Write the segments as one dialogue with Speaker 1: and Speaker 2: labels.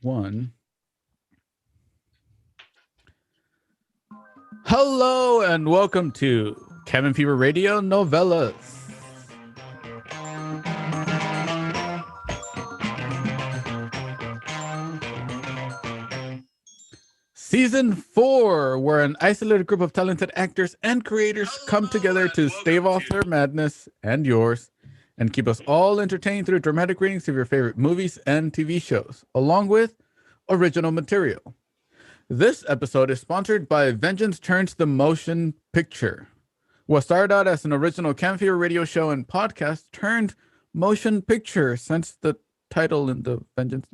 Speaker 1: 1. Hello and welcome to Cabin Fever Radio Novelas. Season 4, where an isolated group of talented actors and creators come together to stave off their madness and yours and keep us all entertained through dramatic readings of your favorite movies and TV shows, along with original material. This episode is sponsored by Vengeance Turns the Motion Picture. What started out as an original Cabin Fever radio show and podcast turned motion picture, since the title in the Vengeance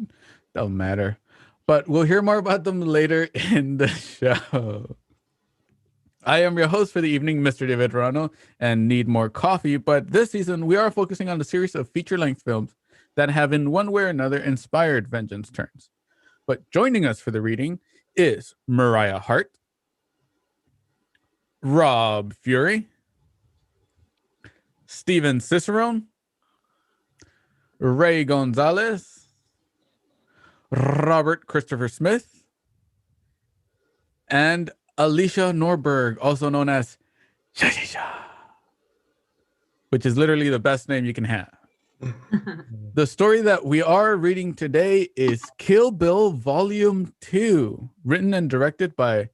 Speaker 1: don't matter. But we'll hear more about them later in the show. I am your host for the evening, Mr. David Ruano, and need more coffee. But this season, we are focusing on a series of feature-length films that have in one way or another inspired Vengeance Turns. But joining us for the reading is Moriah Hart, Rob Fury, Steven Ciceron, Rey Gonzales, Robert Christopher Smith, and Alicia Norberg, also known as which is literally the best name you can have. The story that we are reading today is Kill Bill Vol.2, written and directed by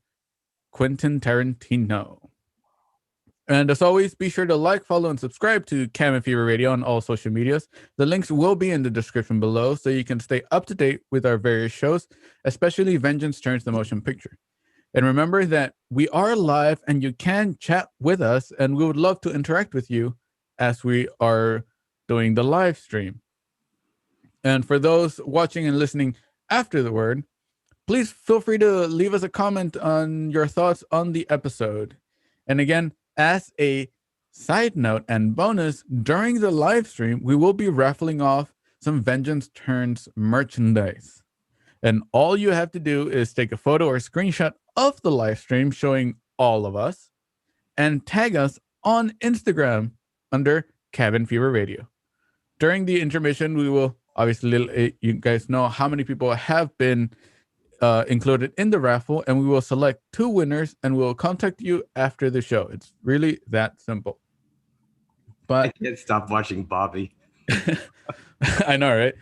Speaker 1: Quentin Tarantino. And as always, be sure to like, follow, and subscribe to Cabin Fever Radio on all social medias. The links will be in the description below, so you can stay up to date with our various shows, especially Vengeance Turns the Motion Picture. And remember that we are live and you can chat with us, and we would love to interact with you as we are doing the live stream. And for those watching and listening after the word, please feel free to leave us a comment on your thoughts on the episode. And again, as a side note and bonus, during the live stream, we will be raffling off some Vengeance Turns merchandise. And all you have to do is take a photo or screenshot of the live stream showing all of us and tag us on Instagram under Cabin Fever Radio. During the intermission, we will obviously, you guys know how many people have been included in the raffle, and we will select 2 winners and we'll contact you after the show. It's really that simple. But
Speaker 2: I can't stop watching Bobby.
Speaker 1: I know, right?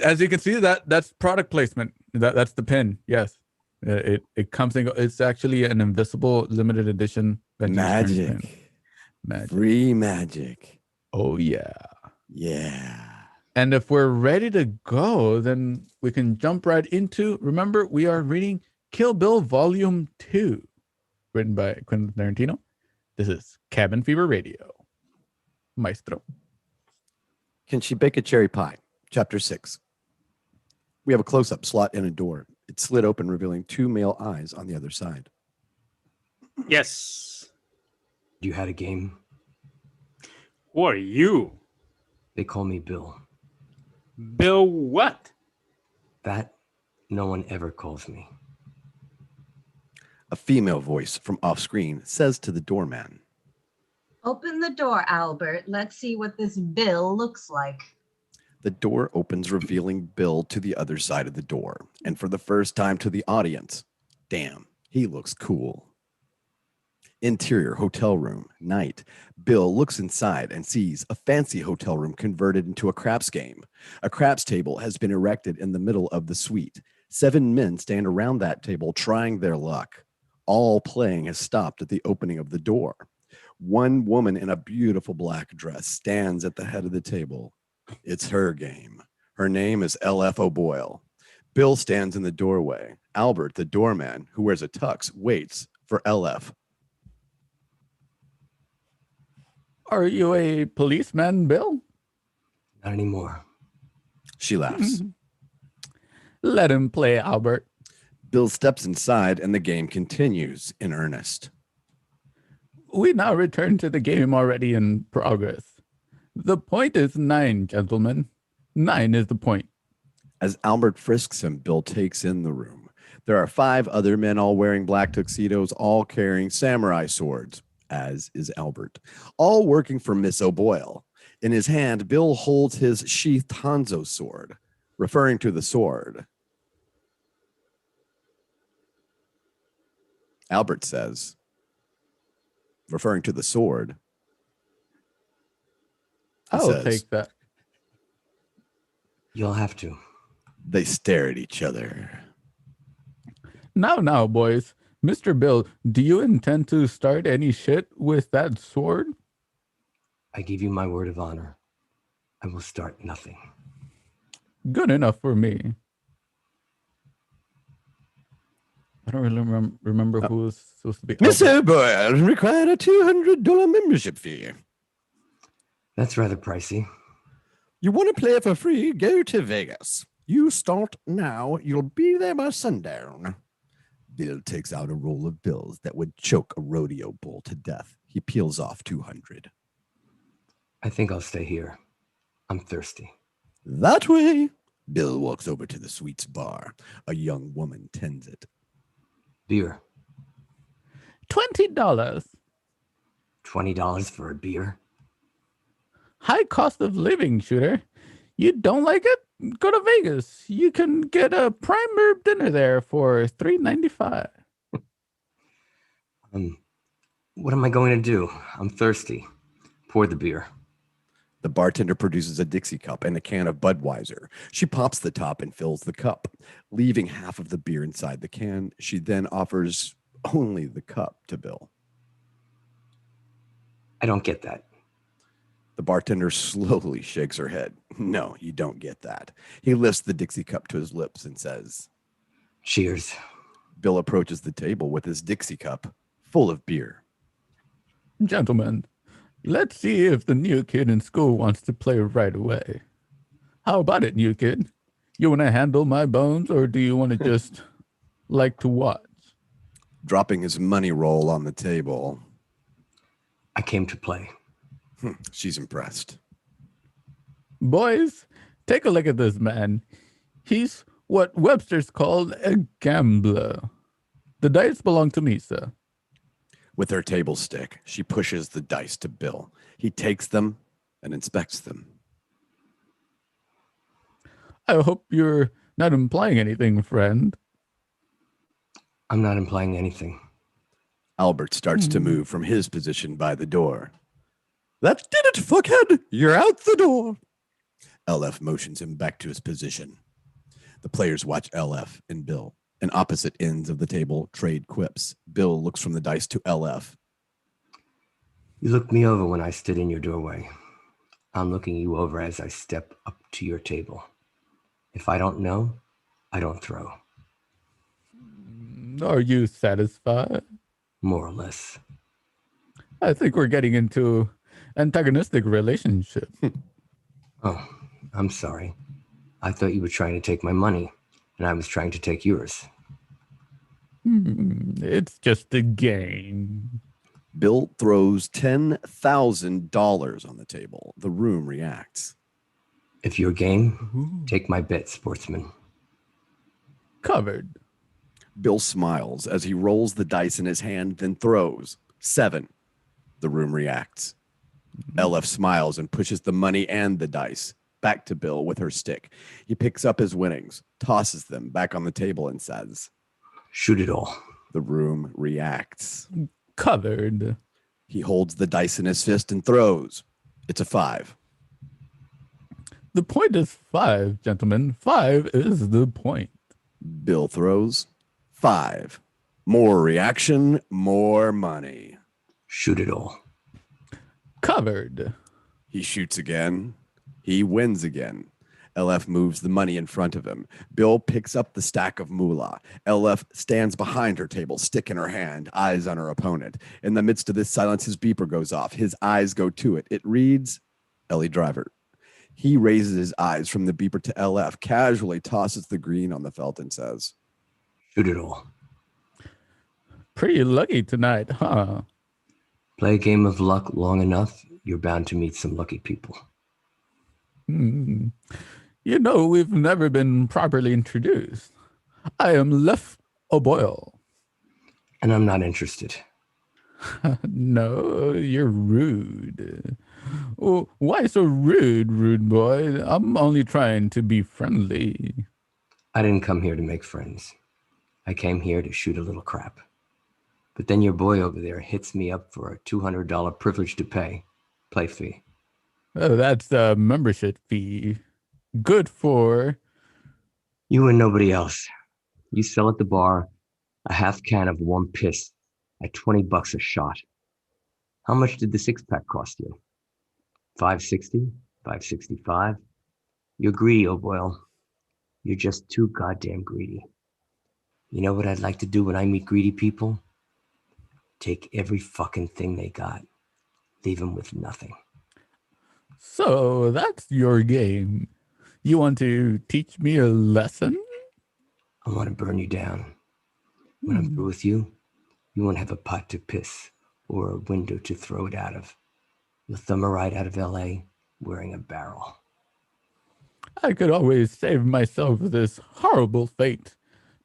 Speaker 1: As you can see, that's product placement. That's the pin. Yes, it comes and goes. It's actually an invisible limited edition
Speaker 3: magic. Free magic.
Speaker 1: Oh yeah.
Speaker 3: Yeah.
Speaker 1: And if we're ready to go, then we can jump right into, remember, we are reading Kill Bill Vol.2, written by Quentin Tarantino. This is Cabin Fever Radio. Maestro.
Speaker 3: Can she bake a cherry pie? Chapter 6. We have a close-up slot in a door. It slid open, revealing 2 male eyes on the other side.
Speaker 4: Yes.
Speaker 2: You had a game?
Speaker 4: Who are you?
Speaker 2: They call me Bill.
Speaker 4: Bill what?
Speaker 2: That no one ever calls me.
Speaker 3: A female voice from off-screen says to the doorman,
Speaker 5: "Open the door, Albert. Let's see what this Bill looks like."
Speaker 3: The door opens, revealing Bill to the other side of the door. And for the first time to the audience, damn, he looks cool. Interior hotel room, night. Bill looks inside and sees a fancy hotel room converted into a craps game. A craps table has been erected in the middle of the suite. 7 men stand around that table trying their luck. All playing has stopped at the opening of the door. One woman in a beautiful black dress stands at the head of the table. It's her game. Her name is L.F. O'Boyle. Bill stands in the doorway. Albert, the doorman, who wears a tux, waits for L.F.
Speaker 1: Are you a policeman, Bill?
Speaker 2: Not anymore.
Speaker 3: She laughs.
Speaker 1: Let him play, Albert.
Speaker 3: Bill steps inside and the game continues in earnest.
Speaker 1: We now return to the game already in progress. The point is 9, gentlemen. 9 is the point.
Speaker 3: As Albert frisks him, Bill takes in the room. There are 5 other men, all wearing black tuxedos, all carrying samurai swords, as is Albert, all working for Miss O'Boyle. In his hand, Bill holds his sheathed Hanzo sword, referring to the sword. Albert says, referring to the sword, he
Speaker 1: I'll
Speaker 3: says,
Speaker 1: take that.
Speaker 2: You'll have to.
Speaker 3: They stare at each other.
Speaker 1: Now, boys. Mr. Bill, do you intend to start any shit with that sword?
Speaker 2: I give you my word of honor. I will start nothing.
Speaker 1: Good enough for me. I don't really remember who was supposed to be.
Speaker 3: Mr. Boyle required a $200 membership fee.
Speaker 2: That's rather pricey.
Speaker 3: You want to play for free? Go to Vegas. You start now. You'll be there by sundown. Bill takes out a roll of bills that would choke a rodeo bull to death. He peels off 200.
Speaker 2: I think I'll stay here. I'm thirsty.
Speaker 3: That way. Bill walks over to the sweets bar. A young woman tends it.
Speaker 2: Beer.
Speaker 1: $20.
Speaker 2: $20 for a beer?
Speaker 1: High cost of living, shooter. You don't like it? Go to Vegas. You can get a prime rib dinner there for $3.95.
Speaker 2: What am I going to do? I'm thirsty. Pour the beer.
Speaker 3: The bartender produces a Dixie cup and a can of Budweiser. She pops the top and fills the cup, leaving half of the beer inside the can. She then offers only the cup to Bill.
Speaker 2: I don't get that.
Speaker 3: The bartender slowly shakes her head. No, you don't get that. He lifts the Dixie cup to his lips and says,
Speaker 2: Cheers.
Speaker 3: Bill approaches the table with his Dixie cup full of beer.
Speaker 1: Gentlemen, let's see if the new kid in school wants to play right away. How about it, new kid? You want to handle my bones, or do you want to just like to watch?
Speaker 3: Dropping his money roll on the table.
Speaker 2: I came to play.
Speaker 3: She's impressed.
Speaker 1: Boys, take a look at this man. He's what Webster's called a gambler. The dice belong to me, sir.
Speaker 3: With her table stick, she pushes the dice to Bill. He takes them and inspects them.
Speaker 1: I hope you're not implying anything, friend.
Speaker 2: I'm not implying anything.
Speaker 3: Albert starts to move from his position by the door. That did it, fuckhead! You're out the door! LF motions him back to his position. The players watch LF and Bill. And opposite ends of the table trade quips. Bill looks from the dice to LF.
Speaker 2: You looked me over when I stood in your doorway. I'm looking you over as I step up to your table. If I don't know, I don't throw.
Speaker 1: Are you satisfied?
Speaker 2: More or less.
Speaker 1: I think we're getting into antagonistic relationship.
Speaker 2: Oh, I'm sorry. I thought you were trying to take my money, and I was trying to take yours.
Speaker 1: It's just a game.
Speaker 3: Bill throws $10,000 on the table. The room reacts.
Speaker 2: If you're game, take my bet, sportsman.
Speaker 1: Covered.
Speaker 3: Bill smiles as he rolls the dice in his hand, then throws. 7. The room reacts. LF smiles and pushes the money and the dice back to Bill with her stick. He picks up his winnings, tosses them back on the table, and says,
Speaker 2: Shoot it all.
Speaker 3: The room reacts.
Speaker 1: Covered.
Speaker 3: He holds the dice in his fist and throws. It's a 5.
Speaker 1: The point is 5, gentlemen. 5 is the point.
Speaker 3: Bill throws. 5. More reaction, more money.
Speaker 2: Shoot it all.
Speaker 1: Covered.
Speaker 3: He shoots again. He wins again. LF moves the money in front of him. Bill picks up the stack of moolah. LF stands behind her table, stick in her hand, eyes on her opponent. In the midst of this silence, his beeper goes off. His eyes go to it. It reads, Ellie Driver. He raises his eyes from the beeper to LF, casually tosses the green on the felt and says,
Speaker 2: Shoot it all.
Speaker 1: Pretty lucky tonight, huh?
Speaker 2: Play a game of luck long enough, you're bound to meet some lucky people.
Speaker 1: You know, we've never been properly introduced. I am Left O'Boyle.
Speaker 2: And I'm not interested.
Speaker 1: No, you're rude. Oh, why so rude, rude boy? I'm only trying to be friendly.
Speaker 2: I didn't come here to make friends. I came here to shoot a little crap. But then your boy over there hits me up for a $200 privilege to play fee.
Speaker 1: Oh, that's a membership fee. Good for...
Speaker 2: You and nobody else. You sell at the bar a half can of warm piss at $20 a shot. How much did the 6-pack cost you? $5.60? $5.65? You're greedy, oh boy. You're just too goddamn greedy. You know what I'd like to do when I meet greedy people? Take every fucking thing they got. Leave them with nothing.
Speaker 1: So that's your game. You want to teach me a lesson?
Speaker 2: I want to burn you down. When I'm through with you, you won't have a pot to piss or a window to throw it out of. You'll thumb a ride out of LA wearing a barrel.
Speaker 1: I could always save myself this horrible fate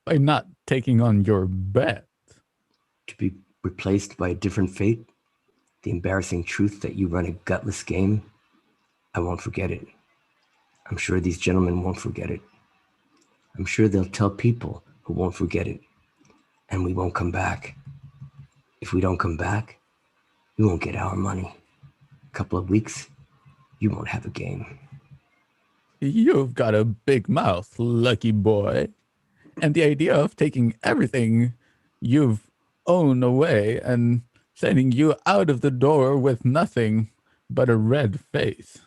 Speaker 1: by not taking on your bet.
Speaker 2: To be replaced by a different fate? The embarrassing truth that you run a gutless game? I won't forget it. I'm sure these gentlemen won't forget it. I'm sure they'll tell people who won't forget it. And we won't come back. If we don't come back, we won't get our money. A couple of weeks, you won't have a game.
Speaker 1: You've got a big mouth, lucky boy. And the idea of taking everything you've owned away and sending you out of the door with nothing but a red face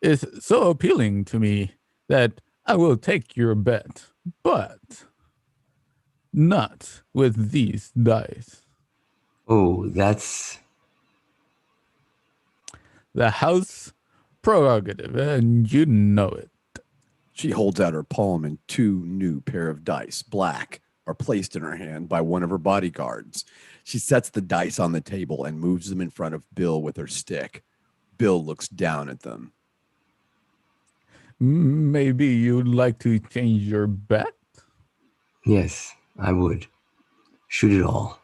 Speaker 1: is so appealing to me that I will take your bet, but not with these dice.
Speaker 2: Oh, that's...
Speaker 1: The house prerogative, and you know it.
Speaker 3: She holds out her palm, and 2 new pair of dice, black, are placed in her hand by one of her bodyguards. She sets the dice on the table and moves them in front of Bill with her stick. Bill looks down at them.
Speaker 1: Maybe you'd like to change your bet?
Speaker 2: Yes, I would. Shoot it all.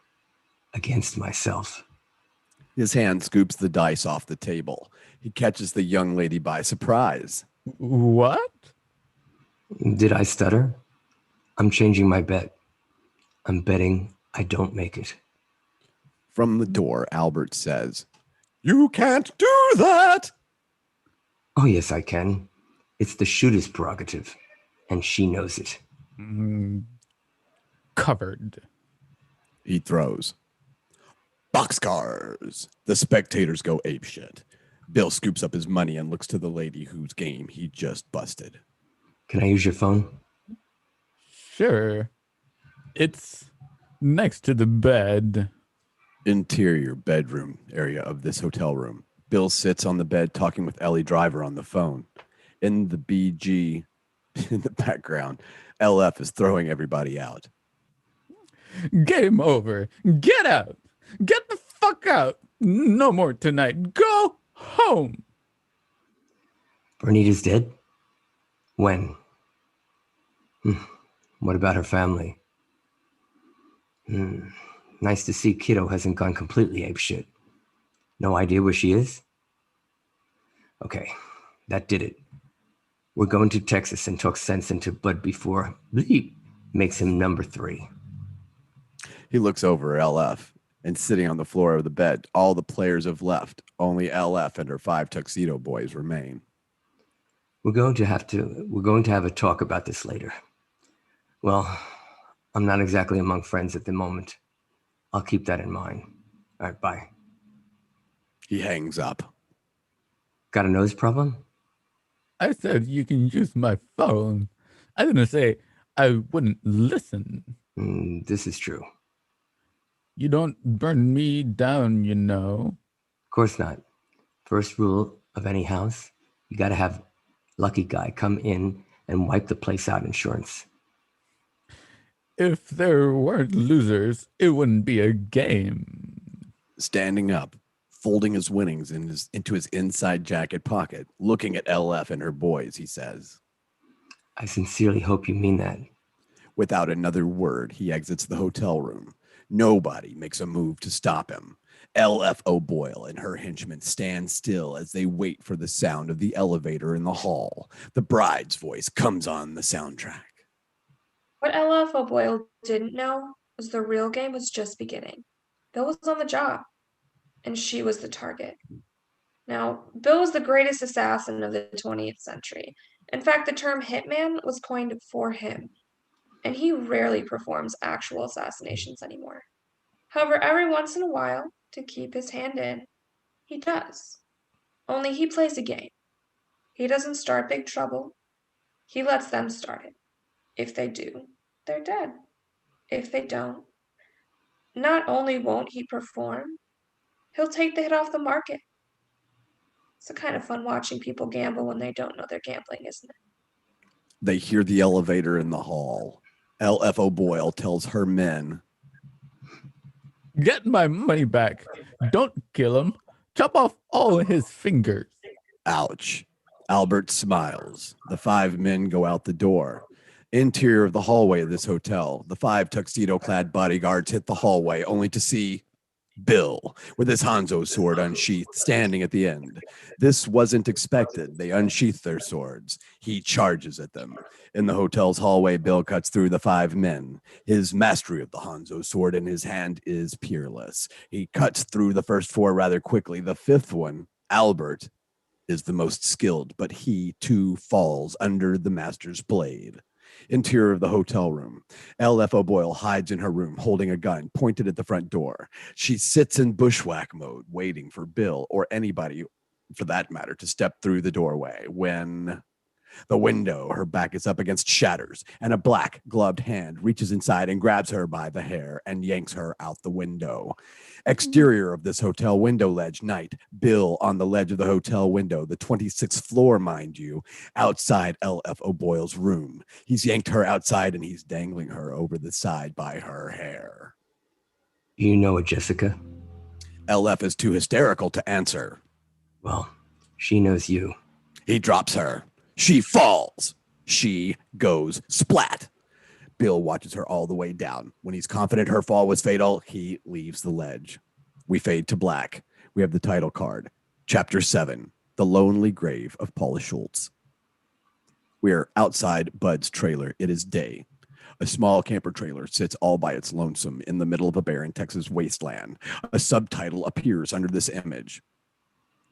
Speaker 2: Against myself.
Speaker 3: His hand scoops the dice off the table. He catches the young lady by surprise.
Speaker 1: What?
Speaker 2: Did I stutter? I'm changing my bet. I'm betting I don't make it.
Speaker 3: From the door, Albert says, "You can't do that!"
Speaker 2: Oh, yes, I can. It's the shooter's prerogative, and she knows it.
Speaker 1: Covered.
Speaker 3: He throws. Boxcars. The spectators go apeshit. Bill scoops up his money and looks to the lady whose game he just busted.
Speaker 2: Can I use your phone?
Speaker 1: Sure. It's next to the bed.
Speaker 3: Interior bedroom area of this hotel room. Bill sits on the bed talking with Ellie Driver on the phone. In the BG, in the background, LF is throwing everybody out.
Speaker 1: Game over. Get out. Get the fuck out. No more tonight. Go home.
Speaker 2: Bernita's dead? When? What about her family? Nice to see Kiddo hasn't gone completely apeshit. No idea where she is? Okay, that did it. We're going to Texas and talk sense into Bud before Bleep makes him number 3.
Speaker 3: He looks over at LF, and sitting on the floor of the bed, all the players have left. Only LF and her 5 tuxedo boys remain.
Speaker 2: We're going to have a talk about this later. Well, I'm not exactly among friends at the moment. I'll keep that in mind. All right, bye.
Speaker 3: He hangs up.
Speaker 2: Got a nose problem?
Speaker 1: I said you can use my phone. I didn't say I wouldn't listen.
Speaker 2: This is true.
Speaker 1: You don't burn me down, you know.
Speaker 2: Of course not. First rule of any house, you got to have lucky guy come in and wipe the place out insurance.
Speaker 1: If there weren't losers, it wouldn't be a game.
Speaker 3: Standing up, folding his winnings into his inside jacket pocket, looking at LF and her boys, he says,
Speaker 2: I sincerely hope you mean that.
Speaker 3: Without another word, he exits the hotel room. Nobody makes a move to stop him. LF O'Boyle and her henchmen stand still as they wait for the sound of the elevator in the hall. The bride's voice comes on the soundtrack.
Speaker 6: What LF O'Boyle didn't know was the real game was just beginning. Bill was on the job, and she was the target. Now, Bill was the greatest assassin of the 20th century. In fact, the term hitman was coined for him, and he rarely performs actual assassinations anymore. However, every once in a while, to keep his hand in, he does. Only he plays a game. He doesn't start big trouble. He lets them start it. If they do, they're dead. If they don't, not only won't he perform, he'll take the hit off the market. It's kind of fun watching people gamble when they don't know they're gambling, isn't it?
Speaker 3: They hear the elevator in the hall. LFO Boyle tells her men,
Speaker 1: Get my money back. Don't kill him. Chop off all his fingers.
Speaker 3: ouch. Albert smiles. The 5 men go out the door. Interior of the hallway of this hotel, the 5 tuxedo-clad bodyguards hit the hallway only to see Bill with his Hanzo sword unsheathed, standing at the end. This wasn't expected. They unsheath their swords. He charges at them. In the hotel's hallway, Bill cuts through the 5 men. His mastery of the Hanzo sword in his hand is peerless. He cuts through the first 4 rather quickly. The 5th one, Albert, is the most skilled, but he too falls under the master's blade. Interior of the hotel room. LFO Boyle hides in her room, holding a gun pointed at the front door. She sits in bushwhack mode, waiting for Bill or anybody, for that matter, to step through the doorway when the window her back is up against shatters, and a black gloved hand reaches inside and grabs her by the hair and yanks her out the window. Exterior of this hotel window ledge, night. Bill on the ledge of the hotel window, the 26th floor, mind you, outside LFO Boyle's room. He's yanked her outside and he's dangling her over the side by her hair.
Speaker 2: You know it, Jessica.
Speaker 3: LF is too hysterical to answer.
Speaker 2: Well, she knows you.
Speaker 3: He drops her. She falls. She goes splat. Bill watches her all the way down. When he's confident her fall was fatal, he leaves the ledge. We fade to black. We have the title card. Chapter 7, The Lonely Grave of Paula Schultz. We are outside Bud's trailer. It is day. A small camper trailer sits all by its lonesome in the middle of a barren Texas wasteland. A subtitle appears under this image.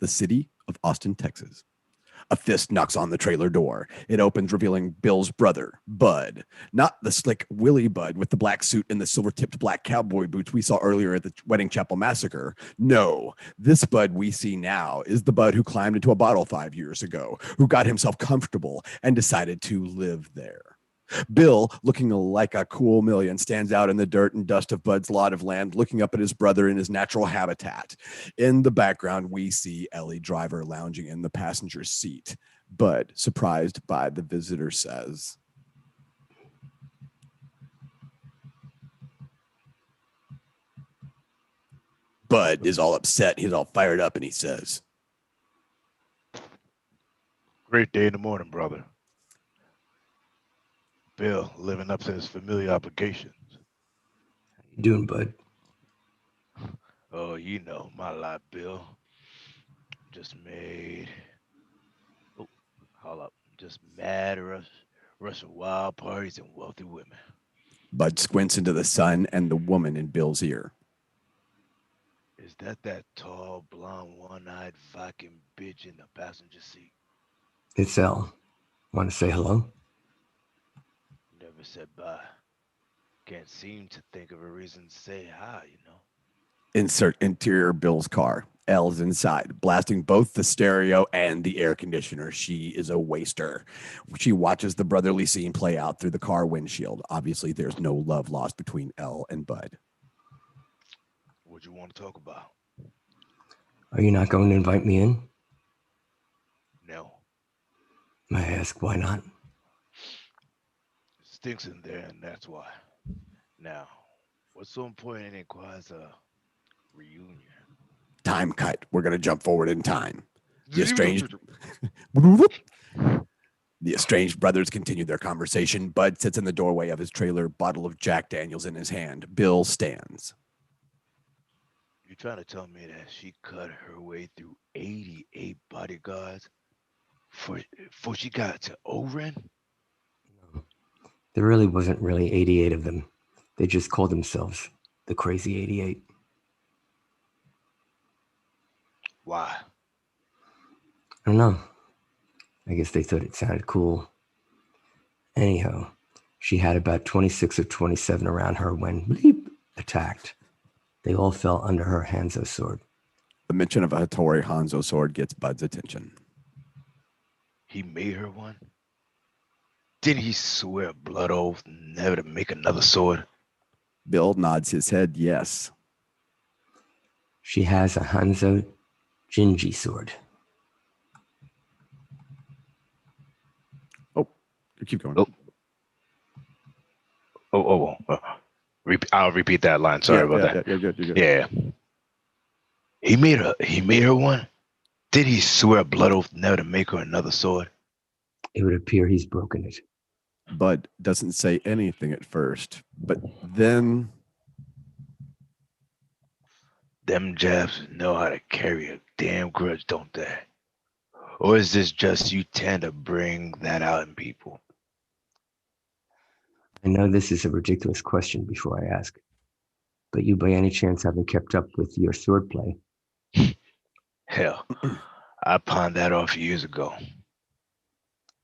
Speaker 3: The City of Austin, Texas. A fist knocks on the trailer door. It opens, revealing Bill's brother, Bud. Not the slick Willie Bud with the black suit and the silver-tipped black cowboy boots we saw earlier at the Wedding Chapel Massacre. No, this Bud we see now is the Bud who climbed into a bottle 5 years ago, who got himself comfortable and decided to live there. Bill, looking like a cool million, stands out in the dirt and dust of Bud's lot of land, looking up at his brother in his natural habitat. In the background, we see Ellie Driver lounging in the passenger seat. Bud, surprised by the visitor, says, Bud is all upset. He's all fired up, and he says,
Speaker 7: Great day in the morning, brother. Bill living up to his familiar obligations.
Speaker 2: How you doing, Bud?
Speaker 7: Oh, you know my life, Bill. Just made. Oh, hold up. Just mad Russian wild parties and wealthy women.
Speaker 3: Bud squints into the sun and the woman in Bill's ear.
Speaker 7: Is that tall, blonde, one-eyed Viking bitch in the passenger seat?
Speaker 2: It's Elle. Want to say hello?
Speaker 7: Never said bye. Can't seem to think of a reason to say hi, you know.
Speaker 3: Insert interior Bill's car. Elle's inside, blasting both the stereo and the air conditioner. She is a waster. She watches the brotherly scene play out through the car windshield. Obviously, there's no love lost between Elle and Bud.
Speaker 7: What you want to talk about?
Speaker 2: Are you not going to invite me in?
Speaker 7: No.
Speaker 2: May I ask why not?
Speaker 7: It stinks in there, and that's why. Now, what's so important it requires a reunion?
Speaker 3: Time cut. We're going to jump forward in time. The estranged brothers continue their conversation. Bud sits in the doorway of his trailer, bottle of Jack Daniels in his hand. Bill stands.
Speaker 7: You trying to tell me that she cut her way through 88 bodyguards before she got to Oren?
Speaker 2: There really wasn't 88 of them. They just called themselves the Crazy 88.
Speaker 7: Why?
Speaker 2: I don't know. I guess they thought it sounded cool. Anyhow, she had about 26 or 27 around her when bleep attacked. They all fell under her Hanzo sword.
Speaker 3: The mention of a Hattori Hanzo sword gets Bud's attention.
Speaker 7: He made her one? Didn't he swear a blood oath never to make another sword?
Speaker 3: Bill nods his head yes.
Speaker 2: She has a Hanzo Jinji sword.
Speaker 3: Oh, keep going.
Speaker 7: I'll repeat that line. Sorry about that.
Speaker 3: You're good.
Speaker 7: Yeah. He made her one? Did he swear a blood oath never to make her another sword?
Speaker 2: It would appear he's broken it.
Speaker 3: Bud doesn't say anything at first, but then...
Speaker 7: Them Japs know how to carry a damn grudge, don't they? Or is this just you tend to bring that out in people?
Speaker 2: I know this is a ridiculous question before I ask, but you by any chance haven't kept up with your swordplay?
Speaker 7: Hell, I pawned that off years ago.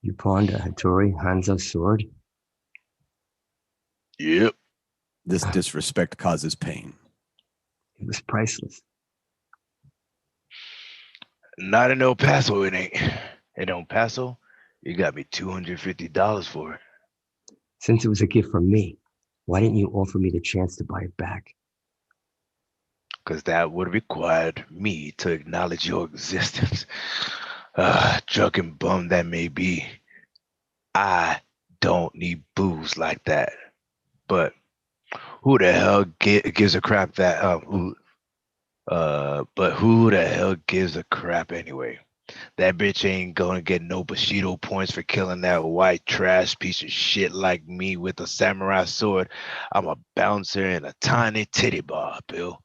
Speaker 2: You pawned a Hattori Hanzo sword?
Speaker 7: Yep.
Speaker 3: This disrespect causes pain.
Speaker 2: It was priceless.
Speaker 7: Not in El Paso, it ain't. In El Paso, you got me $250 for it.
Speaker 2: Since it was a gift from me, why didn't you offer me the chance to buy it back?
Speaker 7: Because that would have required me to acknowledge your existence. Drunken bum that may be. I don't need booze like that. But who the hell gives a crap that but who the hell gives a crap anyway? That bitch ain't gonna get no Bushido points for killing that white trash piece of shit like me with a samurai sword. I'm a bouncer in a tiny titty bar, Bill.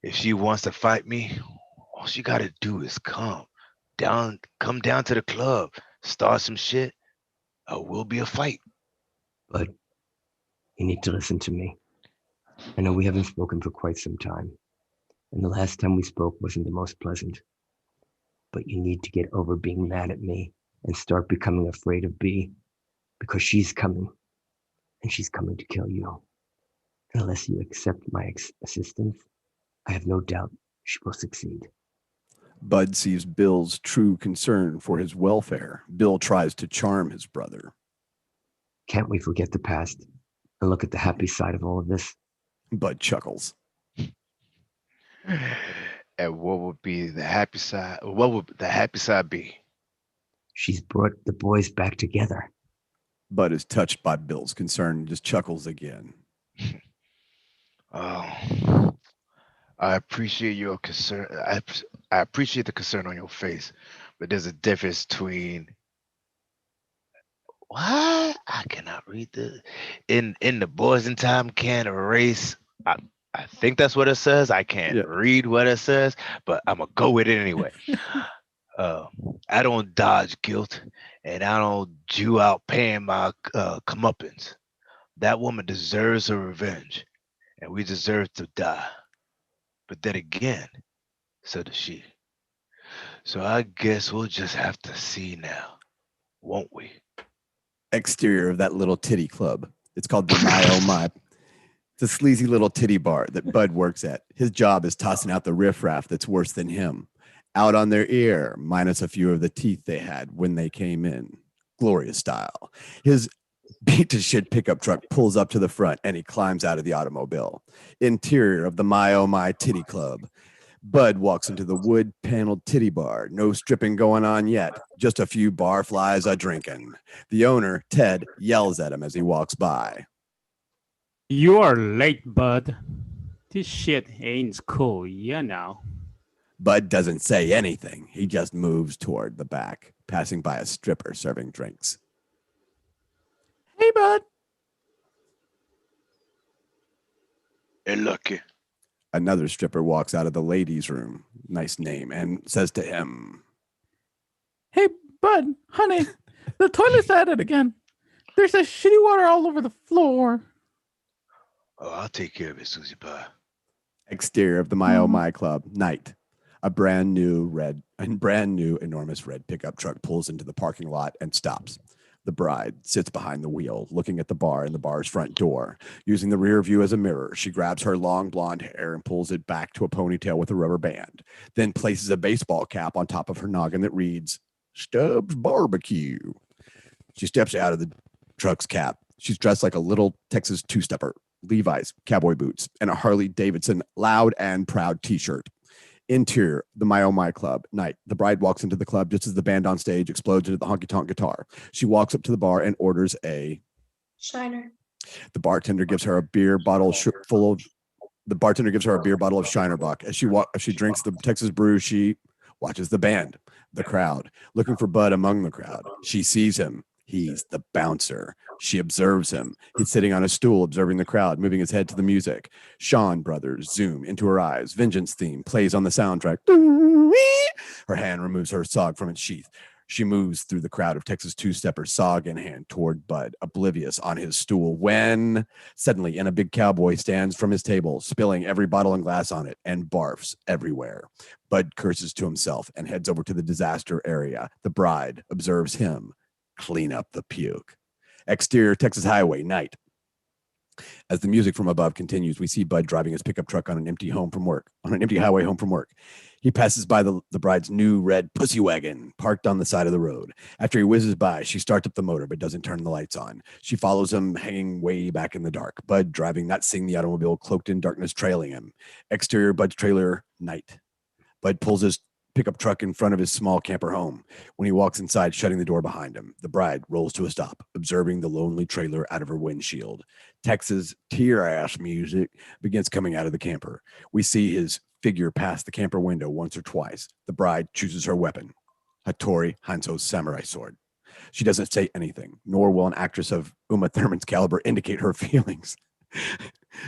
Speaker 7: If she wants to fight me, all she gotta do is come down to the club, start some shit. Will be a fight.
Speaker 2: But you need to listen to me. I know we haven't spoken for quite some time, and the last time we spoke wasn't the most pleasant. But you need to get over being mad at me and start becoming afraid of B, because she's coming, and she's coming to kill you. And unless you accept my assistance, I have no doubt she will succeed.
Speaker 3: Bud sees Bill's true concern for his welfare. Bill tries to charm his brother.
Speaker 2: Can't we forget the past and look at the happy side of all of this?
Speaker 3: Bud chuckles.
Speaker 7: And what would be the happy side? What would the happy side be?
Speaker 2: She's brought the boys back together.
Speaker 3: Bud is touched by Bill's concern and just chuckles again.
Speaker 7: I appreciate your concern. I appreciate the concern on your face, but there's a difference between what? I cannot read this. In the boys in time can't erase. I think that's what it says. I can't read what it says, but I'm gonna go with it anyway. I don't dodge guilt, and I don't Jew out paying my comeuppance. That woman deserves her revenge, and we deserve to die. But then again, so does she. So I guess we'll just have to see now, won't we?
Speaker 3: Exterior of that little titty club. It's called the My Oh My. It's a sleazy little titty bar that Bud works at. His job is tossing out the riffraff that's worse than him. Out on their ear, minus a few of the teeth they had when they came in. Glorious style. His beat-to-shit pickup truck pulls up to the front, and he climbs out of the automobile. Interior of the My Oh My Titty Club. Bud walks into the wood-paneled titty bar. No stripping going on yet. Just a few barflies a-drinking. The owner, Ted, yells at him as he walks by.
Speaker 4: You are late, Bud. This shit ain't cool, you know.
Speaker 3: Bud doesn't say anything. He just moves toward the back, passing by a stripper serving drinks.
Speaker 1: Hey, Bud.
Speaker 7: Hey, Lucky.
Speaker 3: Another stripper walks out of the ladies' room, nice name, and says to him,
Speaker 1: Hey, Bud, honey, the toilet's at it again. There's a shitty water all over the floor.
Speaker 7: Oh, I'll take care of it, Susie Pie.
Speaker 3: Exterior of the My Oh My Club, night. A brand new enormous red pickup truck pulls into the parking lot and stops. The bride sits behind the wheel, looking at the bar and the bar's front door. Using the rear view as a mirror, she grabs her long blonde hair and pulls it back to a ponytail with a rubber band, then places a baseball cap on top of her noggin that reads, Stubbs Barbecue. She steps out of the truck's cab. She's dressed like a little Texas two-stepper, Levi's, cowboy boots, and a Harley Davidson Loud and Proud t-shirt. Interior, the My Oh My Club, night. The bride walks into the club just as the band on stage explodes into the honky-tonk guitar. She walks up to the bar and orders a
Speaker 6: Shiner.
Speaker 3: The bartender gives her a beer bottle full of Shinerbuck. As she drinks the Texas brew, she watches the band, the crowd, looking for Bud among the crowd. She sees him. He's the bouncer. She observes him. He's sitting on a stool, observing the crowd, moving his head to the music. Shawn Brothers zoom into her eyes. Vengeance theme plays on the soundtrack. Her hand removes her SOG from its sheath. She moves through the crowd of Texas two-steppers, SOG in hand, toward Bud, oblivious on his stool, when suddenly a big cowboy stands from his table, spilling every bottle and glass on it, and barfs everywhere. Bud curses to himself and heads over to the disaster area. The bride observes him clean up the puke. Exterior Texas highway, night. As the music from above continues, we see Bud driving his pickup truck on an empty highway home from work. He passes by the bride's new red pussy wagon parked on the side of the road. After he whizzes by, she starts up the motor but doesn't turn the lights on. She follows him, hanging way back in the dark. Bud driving, not seeing the automobile, cloaked in darkness, trailing him. Exterior Bud's trailer, night. Bud pulls his pickup truck in front of his small camper home. When he walks inside, shutting the door behind him, the bride rolls to a stop, observing the lonely trailer out of her windshield. Texas tear-ass music begins coming out of the camper. We see his figure pass the camper window once or twice. The bride chooses her weapon, Hattori Hanzo's samurai sword. She doesn't say anything, nor will an actress of Uma Thurman's caliber indicate her feelings.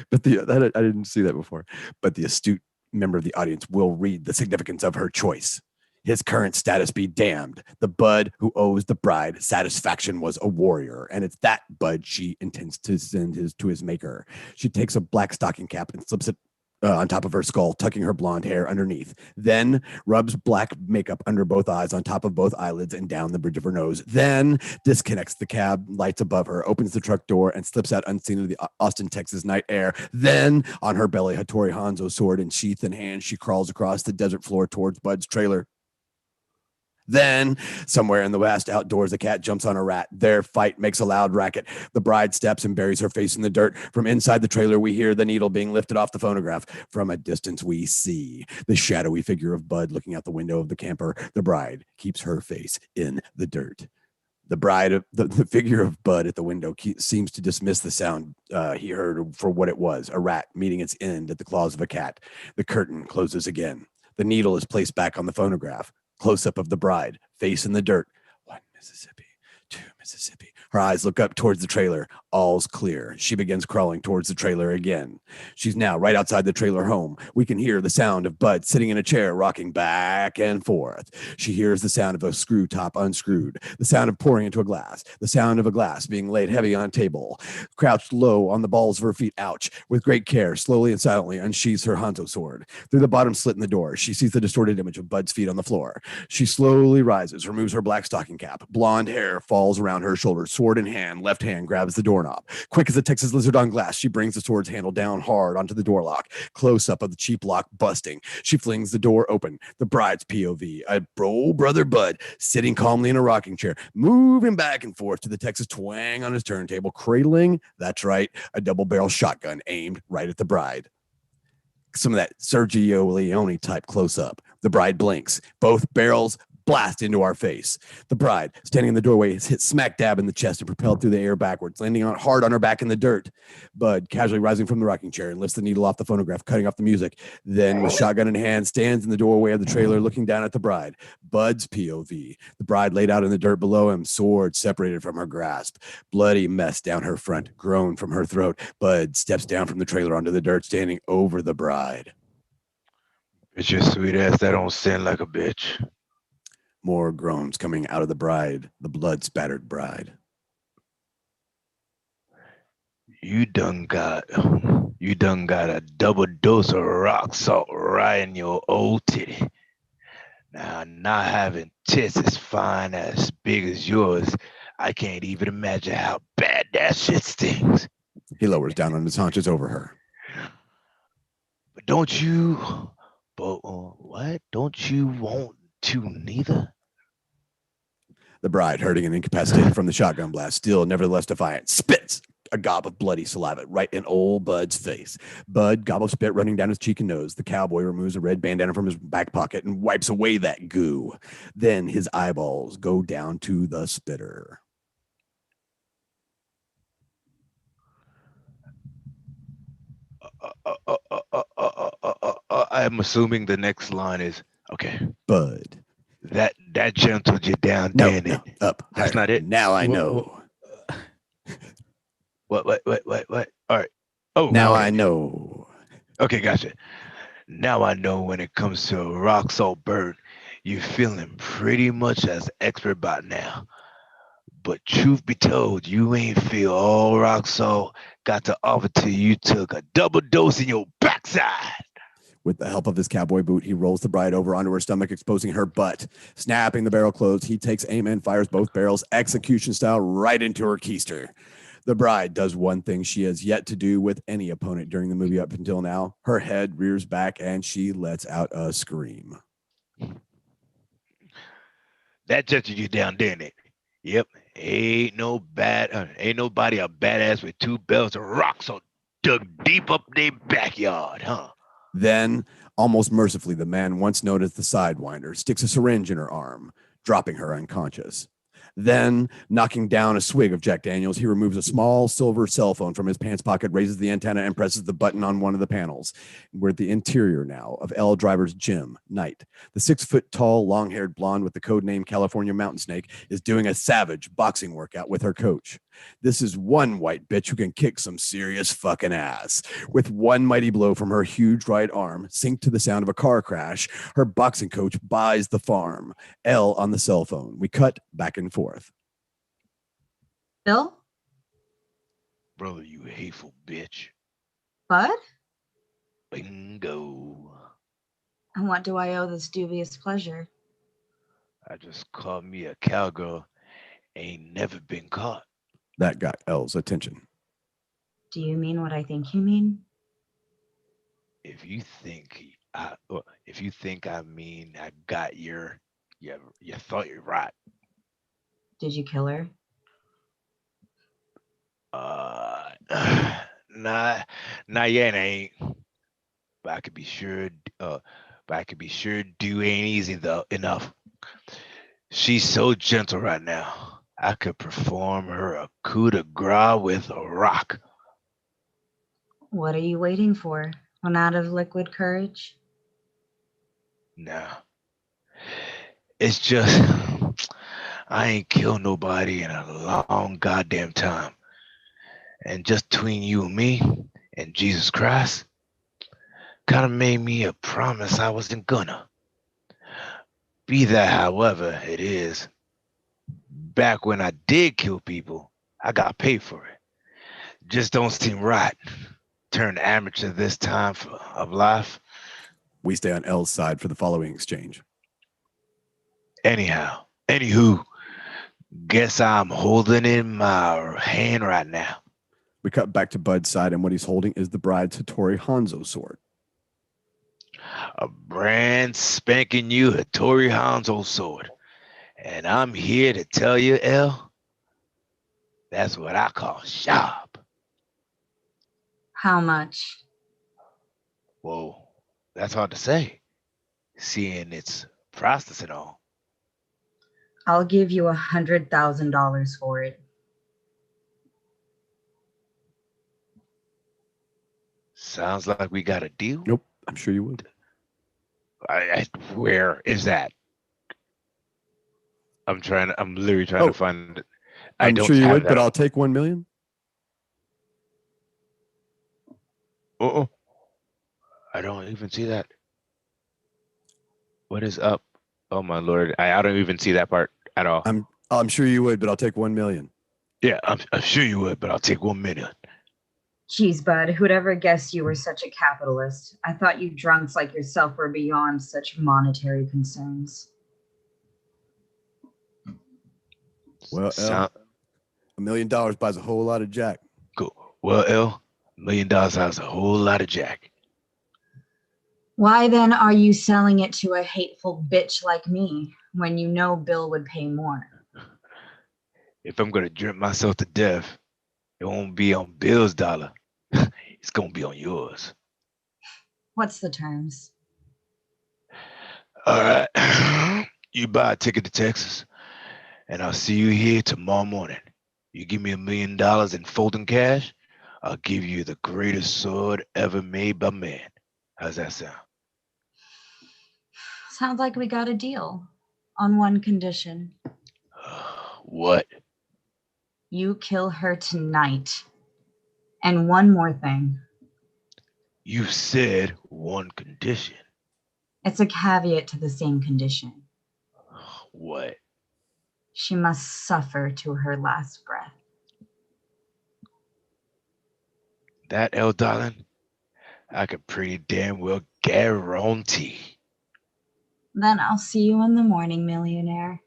Speaker 3: But I didn't see that before. But the astute member of the audience will read the significance of her choice. His current status be damned. The Bud who owes the bride satisfaction was a warrior, and it's that Bud she intends to send to his maker. She takes a black stocking cap and slips it on top of her skull, tucking her blonde hair underneath. Then rubs black makeup under both eyes, on top of both eyelids, and down the bridge of her nose. Then disconnects the cab lights above her, opens the truck door, and slips out unseen into the Austin, Texas night air. Then, on her belly, Hattori Hanzo's sword in sheath in hand, she crawls across the desert floor towards Bud's trailer. Then, somewhere in the vast outdoors, a cat jumps on a rat. Their fight makes a loud racket. The bride steps and buries her face in the dirt. From inside the trailer, we hear the needle being lifted off the phonograph. From a distance, we see the shadowy figure of Bud looking out the window of the camper. The bride keeps her face in the dirt. The figure of Bud at the window seems to dismiss the sound he heard for what it was, a rat meeting its end at the claws of a cat. The curtain closes again. The needle is placed back on the phonograph. Close-up of the bride, face in the dirt. 1 Mississippi, 2 Mississippi. Her eyes look up towards the trailer. All's clear. She begins crawling towards the trailer again. She's now right outside the trailer home. We can hear the sound of Bud sitting in a chair, rocking back and forth. She hears the sound of a screw top unscrewed, the sound of pouring into a glass, the sound of a glass being laid heavy on a table. Crouched low on the balls of her feet, ouch. With great care, slowly and silently unsheathes her Hanzo sword. Through the bottom slit in the door, she sees the distorted image of Bud's feet on the floor. She slowly rises, removes her black stocking cap. Blonde hair falls around her shoulders, sword in hand, left hand grabs the doorknob. Quick as a Texas lizard on glass, she brings the sword's handle down hard onto the door lock. Close up of the cheap lock busting. She flings the door open. The bride's POV, a old brother Bud sitting calmly in a rocking chair, moving back and forth to the Texas twang on his turntable, cradling, that's right, a double barrel shotgun aimed right at the bride. Some of that Sergio Leone type close up. The bride blinks. Both barrels blast into our face. The bride, standing in the doorway, is hit smack dab in the chest and propelled through the air backwards, landing hard on her back in the dirt. Bud, casually rising from the rocking chair, and lifts the needle off the phonograph, cutting off the music. Then, with shotgun in hand, stands in the doorway of the trailer, looking down at the bride. Bud's POV. The bride laid out in the dirt below him, sword separated from her grasp. Bloody mess down her front, groan from her throat. Bud steps down from the trailer onto the dirt, standing over the bride.
Speaker 7: Bitch, your sweet ass, that don't sin like a bitch.
Speaker 3: More groans coming out of the bride, the blood-spattered bride.
Speaker 7: You done got a double dose of rock salt right in your old titty. Now, not having tits as fine as big as yours, I can't even imagine how bad that shit stings.
Speaker 3: He lowers down on his haunches over her.
Speaker 7: But don't you want to neither?
Speaker 3: The bride, hurting and incapacitated from the shotgun blast, still nevertheless defiant, spits a gob of bloody saliva right in old Bud's face. Bud gobbles spit running down his cheek and nose. The cowboy removes a red bandana from his back pocket and wipes away that goo. Then his eyeballs go down to the spitter.
Speaker 7: I'm assuming the next line is, okay,
Speaker 3: Bud.
Speaker 7: That gentled you down,
Speaker 3: No,
Speaker 7: didn't
Speaker 3: no,
Speaker 7: it?
Speaker 3: up.
Speaker 7: That's
Speaker 3: higher.
Speaker 7: not it.
Speaker 3: Now I know.
Speaker 7: What? All right. Oh,
Speaker 3: Now
Speaker 7: okay.
Speaker 3: I know.
Speaker 7: Okay, gotcha. Now I know when it comes to a rock salt bird, you're feeling pretty much as expert by now. But truth be told, you ain't feel all rock salt got to offer till you took a double dose in your backside.
Speaker 3: With the help of his cowboy boot, he rolls the bride over onto her stomach, exposing her butt. Snapping the barrel closed, he takes aim and fires both barrels, execution style, right into her keister. The bride does one thing she has yet to do with any opponent during the movie up until now. Her head rears back and she lets out a scream.
Speaker 7: That judged you down, didn't it? Yep. Ain't nobody a badass with two bells of rock salt dug deep up their backyard, huh?
Speaker 3: Then, almost mercifully, the man once known as the Sidewinder sticks a syringe in her arm, dropping her unconscious. Then, knocking down a swig of Jack Daniels, he removes a small silver cell phone from his pants pocket, raises the antenna, and presses the button on one of the panels. We're at the interior now of L. Driver's gym, Knight. The 6-foot-tall, long-haired blonde with the code name California Mountain Snake is doing a savage boxing workout with her coach. This is one white bitch who can kick some serious fucking ass. With one mighty blow from her huge right arm, synced to the sound of a car crash, her boxing coach buys the farm. L on the cell phone. We cut back and forth.
Speaker 5: Bill?
Speaker 7: Brother, you hateful bitch.
Speaker 5: Bud?
Speaker 7: Bingo.
Speaker 5: And what do I owe this dubious pleasure?
Speaker 7: I just caught me a cowgirl. Ain't never been caught.
Speaker 3: That got L's attention.
Speaker 5: Do you mean what I think you mean?
Speaker 7: If you think I mean I got you thought you're right.
Speaker 5: Did you kill her?
Speaker 7: Not yet, ain't. But I could be sure do ain't easy though enough. She's so gentle right now. I could perform her a coup de grace with a rock.
Speaker 5: What are you waiting for? Run out of liquid courage?
Speaker 7: No. It's just I ain't killed nobody in a long goddamn time. And just between you and me and Jesus Christ, kind of made me a promise I wasn't gonna. Be that however it is, back when I did kill people, I got paid for it. Just don't seem right. Turn amateur this time of life.
Speaker 3: We stay on L's side for the following exchange.
Speaker 7: Anywho, guess I'm holding in my hand right now.
Speaker 3: We cut back to Bud's side, and what he's holding is the bride's Hattori Hanzo sword.
Speaker 7: A brand spanking new Hattori Hanzo sword. And I'm here to tell you, L, that's what I call sharp.
Speaker 5: How much?
Speaker 7: Whoa, that's hard to say, seeing its priceless and all.
Speaker 5: I'll give you $100,000 for it.
Speaker 7: Sounds like we got a deal.
Speaker 3: Nope, I'm sure you would.
Speaker 7: Where is that? I'm literally trying to find it.
Speaker 3: I'm sure you would, but I'll take $1 million.
Speaker 7: I don't even see that. What is up? Oh my Lord. I don't even see that part at all.
Speaker 3: I'm sure you would, but I'll take $1 million.
Speaker 7: Yeah, I'm sure you would, but I'll take $1 million.
Speaker 5: Geez, bud, who'd ever guess you were such a capitalist? I thought you drunks like yourself were beyond such monetary concerns.
Speaker 3: Well,
Speaker 7: Sound
Speaker 3: $1 million buys a whole lot of Jack.
Speaker 7: cool. Well, L, $1 million has a whole lot of Jack.
Speaker 5: Why then are you selling it to a hateful bitch like me when you know Bill would pay more?
Speaker 7: If I'm gonna drink myself to death, it won't be on Bill's dollar. It's gonna be on yours.
Speaker 5: What's the terms?
Speaker 7: All right. You buy a ticket to Texas, and I'll see you here tomorrow morning. You give me $1 million in folding cash, I'll give you the greatest sword ever made by man. How's that sound?
Speaker 5: Sounds like we got a deal. On one condition.
Speaker 7: What?
Speaker 5: You kill her tonight. And one more thing.
Speaker 7: You said one condition.
Speaker 5: It's a caveat to the same condition.
Speaker 7: What?
Speaker 5: She must suffer to her last breath.
Speaker 7: That, L, darling, I could pretty damn well guarantee.
Speaker 5: Then I'll see you in the morning, millionaire.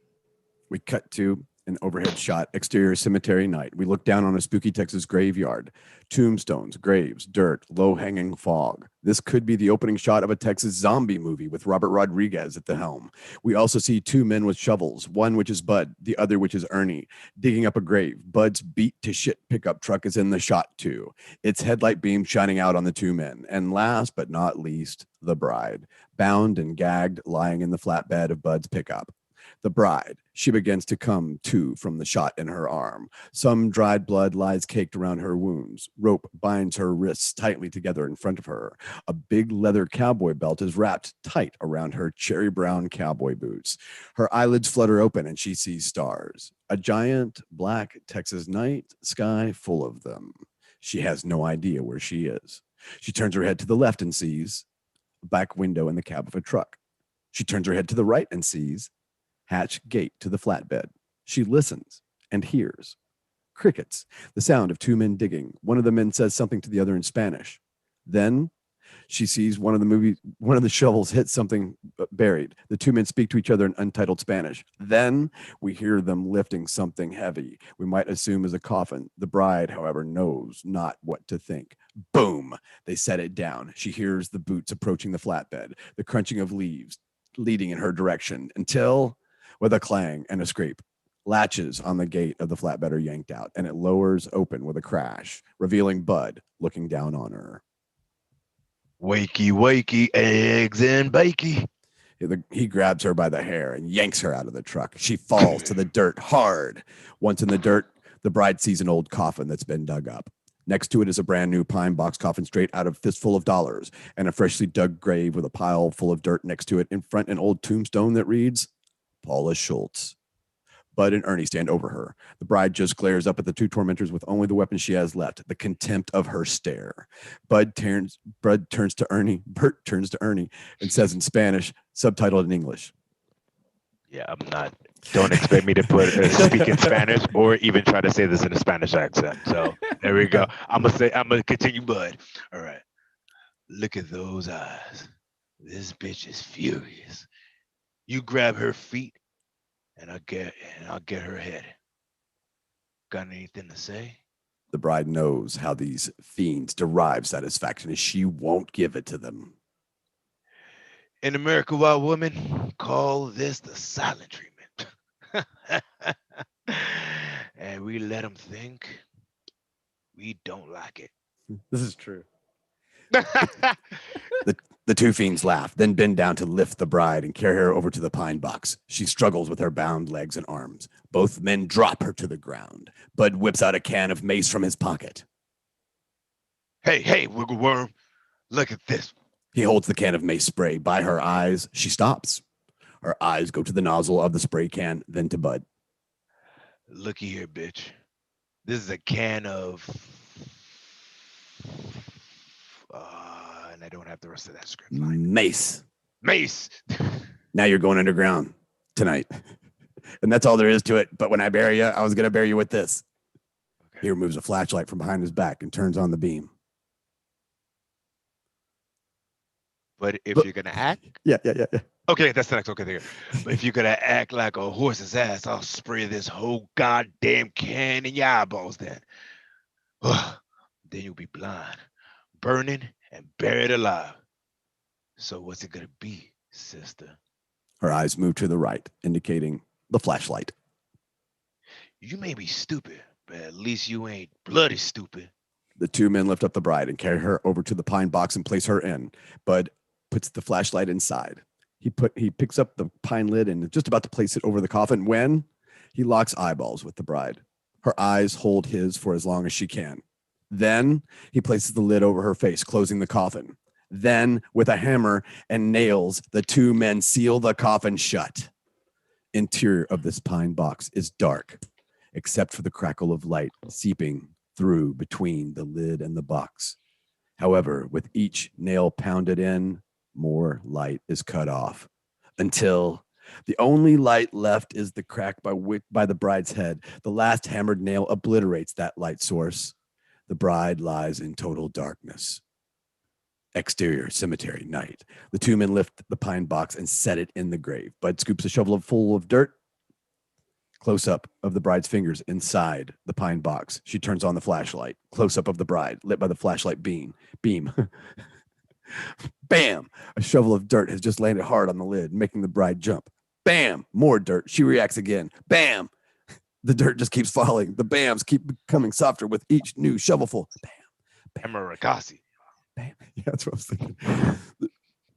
Speaker 3: We cut to an overhead shot, exterior cemetery night. We look down on a spooky Texas graveyard. Tombstones, graves, dirt, low-hanging fog. This could be the opening shot of a Texas zombie movie with Robert Rodriguez at the helm. We also see two men with shovels, one which is Bud, the other which is Ernie, digging up a grave. Bud's beat-to-shit pickup truck is in the shot too, its headlight beam shining out on the two men. And last but not least, the bride, bound and gagged, lying in the flatbed of Bud's pickup. The bride, she begins to come to from the shot in her arm. Some dried blood lies caked around her wounds. Rope binds her wrists tightly together in front of her. A big leather cowboy belt is wrapped tight around her cherry brown cowboy boots. Her eyelids flutter open and she sees stars. A giant black Texas night sky full of them. She has no idea where she is. She turns her head to the left and sees a back window in the cab of a truck. She turns her head to the right and sees hatch gate to the flatbed. She listens and hears crickets, the sound of two men digging. One of the men says something to the other in Spanish. Then she sees one of the shovels hit something buried. The two men speak to each other in untitled Spanish. Then we hear them lifting something heavy. We might assume is a coffin. The bride, however, knows not what to think. Boom! They set it down. She hears the boots approaching the flatbed, the crunching of leaves leading in her direction until, with a clang and a scrape, latches on the gate of the flatbed are yanked out, and it lowers open with a crash, revealing Bud looking down on her.
Speaker 7: Wakey, wakey, eggs and bakey.
Speaker 3: He grabs her by the hair and yanks her out of the truck. She falls to the dirt hard. Once in the dirt, the bride sees an old coffin that's been dug up. Next to it is a brand new pine box coffin straight out of Fistful of Dollars, and a freshly dug grave with a pile full of dirt next to it. In front, an old tombstone that reads, Paula Schultz. Bud and Ernie stand over her. The bride just glares up at the two tormentors with only the weapon she has left, the contempt of her stare. Bert turns to Ernie and says in Spanish, subtitled in English.
Speaker 7: Yeah, don't expect me to speak in Spanish or even try to say this in a Spanish accent. So there we go. I'm gonna continue, Bud. All right. Look at those eyes. This bitch is furious. You grab her feet, and I'll get her head. Got anything to say?
Speaker 3: The bride knows how these fiends derive satisfaction, and she won't give it to them.
Speaker 7: In America, white women call this the silent treatment. And we let them think we don't like it.
Speaker 3: This is true. The two fiends laugh, then bend down to lift the bride and carry her over to the pine box. She struggles with her bound legs and arms. Both men drop her to the ground. Bud whips out a can of mace from his pocket.
Speaker 7: Hey, wiggle worm, look at this.
Speaker 3: He holds the can of mace spray by her eyes. She stops. Her eyes go to the nozzle of the spray can, then to Bud.
Speaker 7: Looky here, bitch. This is a can of... and I don't have the rest of that script line.
Speaker 3: Mace.
Speaker 7: Now
Speaker 3: you're going underground tonight. And that's all there is to it. But when I bury you, I was going to bury you with this. He removes a flashlight from behind his back and turns on the beam.
Speaker 7: But if
Speaker 3: Look-
Speaker 7: you're gonna act,
Speaker 3: Yeah.
Speaker 7: okay, that's the next. Okay, there. But if you're gonna act like a horse's ass, I'll spray this whole goddamn can in your eyeballs. Then you'll be blind, burning, and buried alive. So what's it gonna be, sister?
Speaker 3: Her eyes move to the right, indicating the flashlight.
Speaker 7: You may be stupid, but at least you ain't bloody stupid.
Speaker 3: The two men lift up the bride and carry her over to the pine box and place her in. Bud puts the flashlight inside. He picks up the pine lid and is just about to place it over the coffin when he locks eyeballs with the bride. Her eyes hold his for as long as she can. Then he places the lid over her face, closing the coffin. Then, with a hammer and nails, the two men seal the coffin shut. Interior of this pine box is dark, except for the crackle of light seeping through between the lid and the box. However, with each nail pounded in, more light is cut off until the only light left is the crack by the bride's head. The last hammered nail obliterates that light source. The bride lies in total darkness. Exterior cemetery night. The two men lift the pine box and set it in the grave. Bud scoops a shovel full of dirt. Close up of the bride's fingers inside the pine box. She turns on the flashlight. Close up of the bride, lit by the flashlight beam. Bam! A shovel of dirt has just landed hard on the lid, making the bride jump. Bam! More dirt. She reacts again. Bam! The dirt just keeps falling. The bams keep becoming softer with each new shovelful. Bam!
Speaker 7: Emeragasi.
Speaker 3: Bam! Yeah, that's what I was thinking.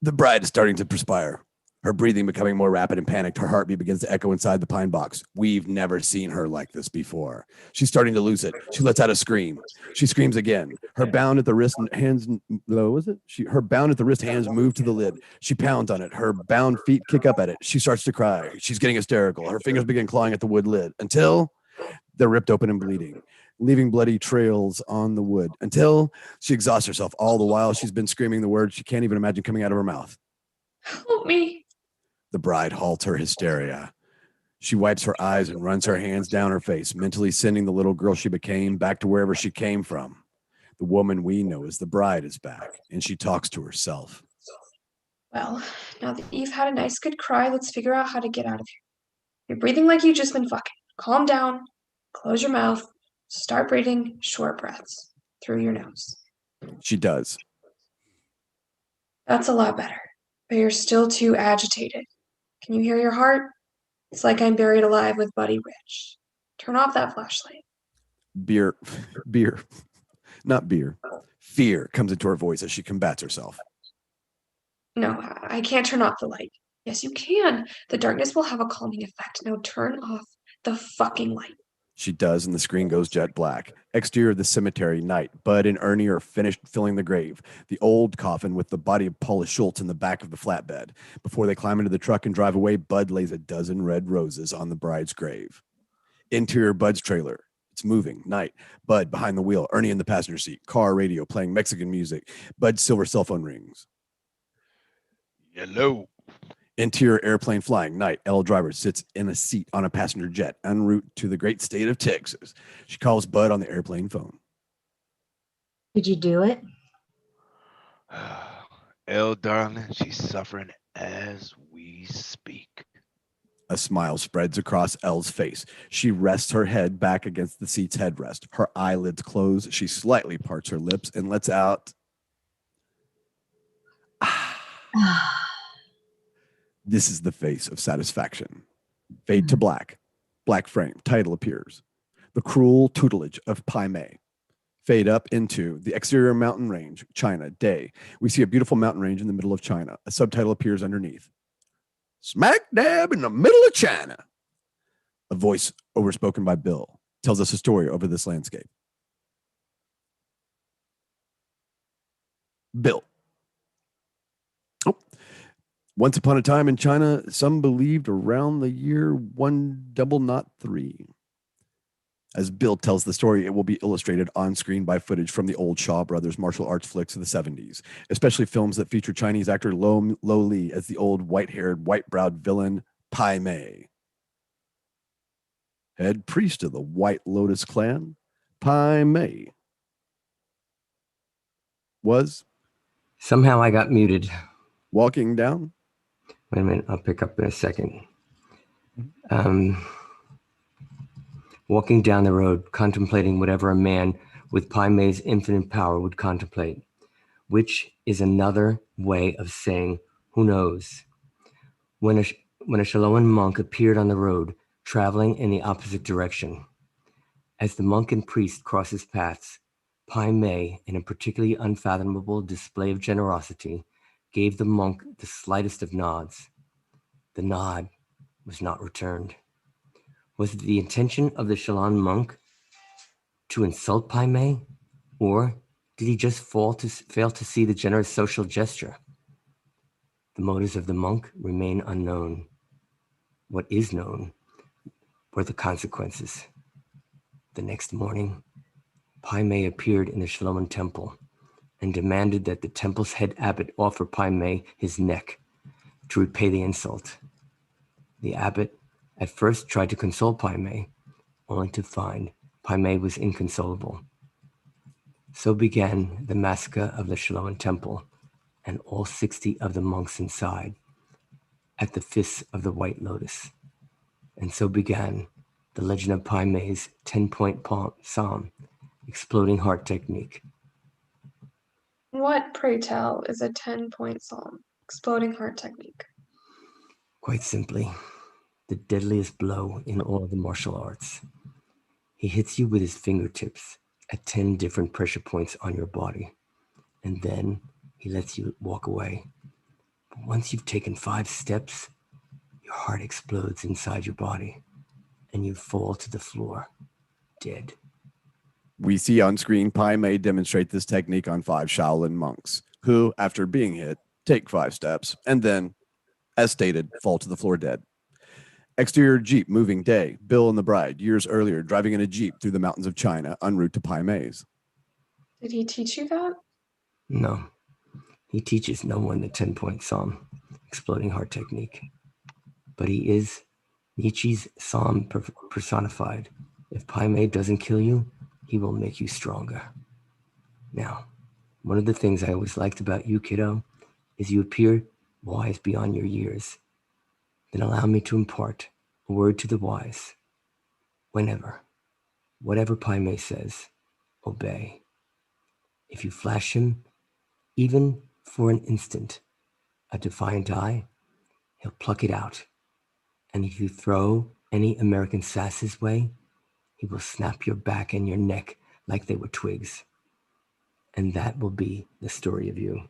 Speaker 3: The bride is starting to perspire. Her breathing becoming more rapid and panicked. Her heartbeat begins to echo inside the pine box. We've never seen her like this before. She's starting to lose it. She lets out a scream. She screams again. Her bound at the wrist and hands, her bound at the wrist hands move to the lid. She pounds on it. Her bound feet kick up at it. She starts to cry. She's getting hysterical. Her fingers begin clawing at the wood lid until they're ripped open and bleeding, leaving bloody trails on the wood until she exhausts herself. All the while she's been screaming the words she can't even imagine coming out of her mouth.
Speaker 6: Help me.
Speaker 3: The bride halts her hysteria. She wipes her eyes and runs her hands down her face, mentally sending the little girl she became back to wherever she came from. The woman we know as the bride is back, and she talks to herself.
Speaker 6: Well, now that you've had a nice good cry, let's figure out how to get out of here. You're breathing like you've just been fucking. Calm down, close your mouth, start breathing short breaths through your nose.
Speaker 3: She does.
Speaker 6: That's a lot better, but you're still too agitated. Can you hear your heart? It's like I'm buried alive with Buddy Rich. Turn off that flashlight.
Speaker 3: Not beer. Fear comes into her voice as she combats herself.
Speaker 6: No, I can't turn off the light. Yes, you can. The darkness will have a calming effect. Now turn off the fucking light.
Speaker 3: She does, and the screen goes jet black. Exterior of the cemetery, night. Bud and Ernie are finished filling the grave, the old coffin with the body of Paula Schultz in the back of the flatbed. Before they climb into the truck and drive away, Bud lays a dozen red roses on the bride's grave. Interior Bud's trailer. It's moving, night. Bud behind the wheel, Ernie in the passenger seat, car radio playing Mexican music. Bud's silver cell phone rings.
Speaker 7: Hello.
Speaker 3: Interior airplane flying, night. Elle driver sits in a seat on a passenger jet en route to the great state of Texas. She calls Bud on the airplane phone.
Speaker 5: Did you do it?
Speaker 7: Elle, darling, she's suffering as we speak.
Speaker 3: A smile spreads across Elle's face. She rests her head back against the seat's headrest. Her eyelids close. She slightly parts her lips and lets out. This is the face of satisfaction. Fade to black. Black frame. Title appears. The cruel tutelage of Pai Mei. Fade up into the exterior mountain range, China, day. We see a beautiful mountain range in the middle of China. A subtitle appears underneath. Smack dab in the middle of China. A voice overspoken by Bill tells us a story over this landscape. Bill. Once upon a time in China, some believed around the year 1903. As Bill tells the story, it will be illustrated on screen by footage from the old Shaw Brothers martial arts flicks of the 70s, especially films that feature Chinese actor Lo Li as the old white-haired, white-browed villain Pai Mei. Head priest of the White Lotus clan, Pai Mei was
Speaker 2: Somehow I got muted.
Speaker 3: walking down.
Speaker 2: Wait a minute, I'll pick up in a second. Walking down the road, contemplating whatever a man with Pai Mei's infinite power would contemplate, which is another way of saying, who knows? When a Shaloan monk appeared on the road, traveling in the opposite direction. As the monk and priest crossed his paths, Pai Mei, in a particularly unfathomable display of generosity, gave the monk the slightest of nods. The nod was not returned. Was it the intention of the Shaloan monk to insult Pai Mei, or did he just fail to see the generous social gesture? The motives of the monk remain unknown. What is known were the consequences. The next morning, Pai Mei appeared in the Shaloan temple and demanded that the temple's head abbot offer Pai Mei his neck to repay the insult. The abbot at first tried to console Pai Mei, only to find Pai Mei was inconsolable. So began the massacre of the Shaloan temple and all 60 of the monks inside at the fists of the White Lotus. And so began the legend of Pai Mei's 10-point psalm, exploding heart technique.
Speaker 6: What, pray tell, is a 10-point psalm, exploding heart technique?
Speaker 2: Quite simply, the deadliest blow in all of the martial arts. He hits you with his fingertips at 10 different pressure points on your body, and then he lets you walk away. But once you've taken 5 steps, your heart explodes inside your body, and you fall to the floor, dead.
Speaker 3: We see on screen Pai Mei demonstrate this technique on 5 Shaolin monks, who, after being hit, take 5 steps, and then, as stated, fall to the floor dead. Exterior Jeep moving day. Bill and the bride, years earlier, driving in a Jeep through the mountains of China, en route to Pai Mei's.
Speaker 6: Did he teach you that?
Speaker 2: No, he teaches no one the 10-point psalm, exploding heart technique. But he is Nietzsche's psalm personified. If Pai Mei doesn't kill you, he will make you stronger. Now, one of the things I always liked about you, kiddo, is you appear wise beyond your years. Then allow me to impart a word to the wise. Whenever, whatever Pai Mei says, obey. If you flash him, even for an instant, a defiant eye, he'll pluck it out. And if you throw any American sass his way, he will snap your back and your neck like they were twigs. And that will be the story of you.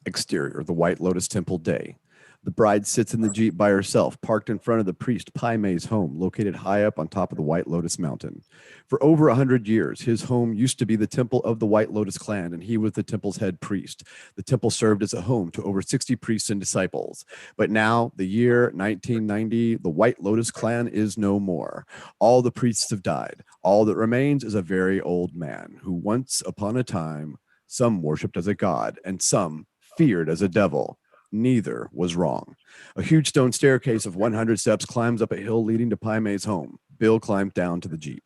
Speaker 3: Exterior, the White Lotus Temple day. The bride sits in the Jeep by herself, parked in front of the priest Pai Mei's home, located high up on top of the White Lotus Mountain. For over 100 years, his home used to be the temple of the White Lotus clan, and he was the temple's head priest. The temple served as a home to over 60 priests and disciples. But now, the year 1990, the White Lotus clan is no more. All the priests have died. All that remains is a very old man who once upon a time, some worshipped as a god, and some feared as a devil. Neither was wrong. A huge stone staircase of 100 steps climbs up a hill leading to Pai Mei's home. Bill climbed down to the Jeep.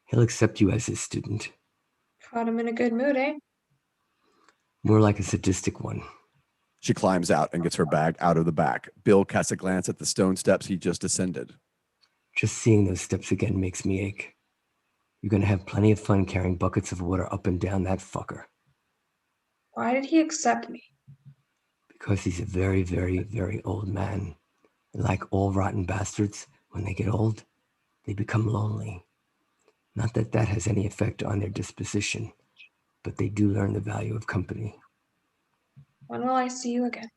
Speaker 2: He'll accept you as his student.
Speaker 6: Caught him in a good mood, eh?
Speaker 2: More like a sadistic one.
Speaker 3: She climbs out and gets her bag out of the back. Bill casts a glance at the stone steps he just ascended.
Speaker 2: Just seeing those steps again makes me ache. You're going to have plenty of fun carrying buckets of water up and down that fucker.
Speaker 6: Why did he accept me?
Speaker 2: Because he's a very, very, very old man. And like all rotten bastards, when they get old, they become lonely. Not that that has any effect on their disposition, but they do learn the value of company.
Speaker 6: When will I see you again?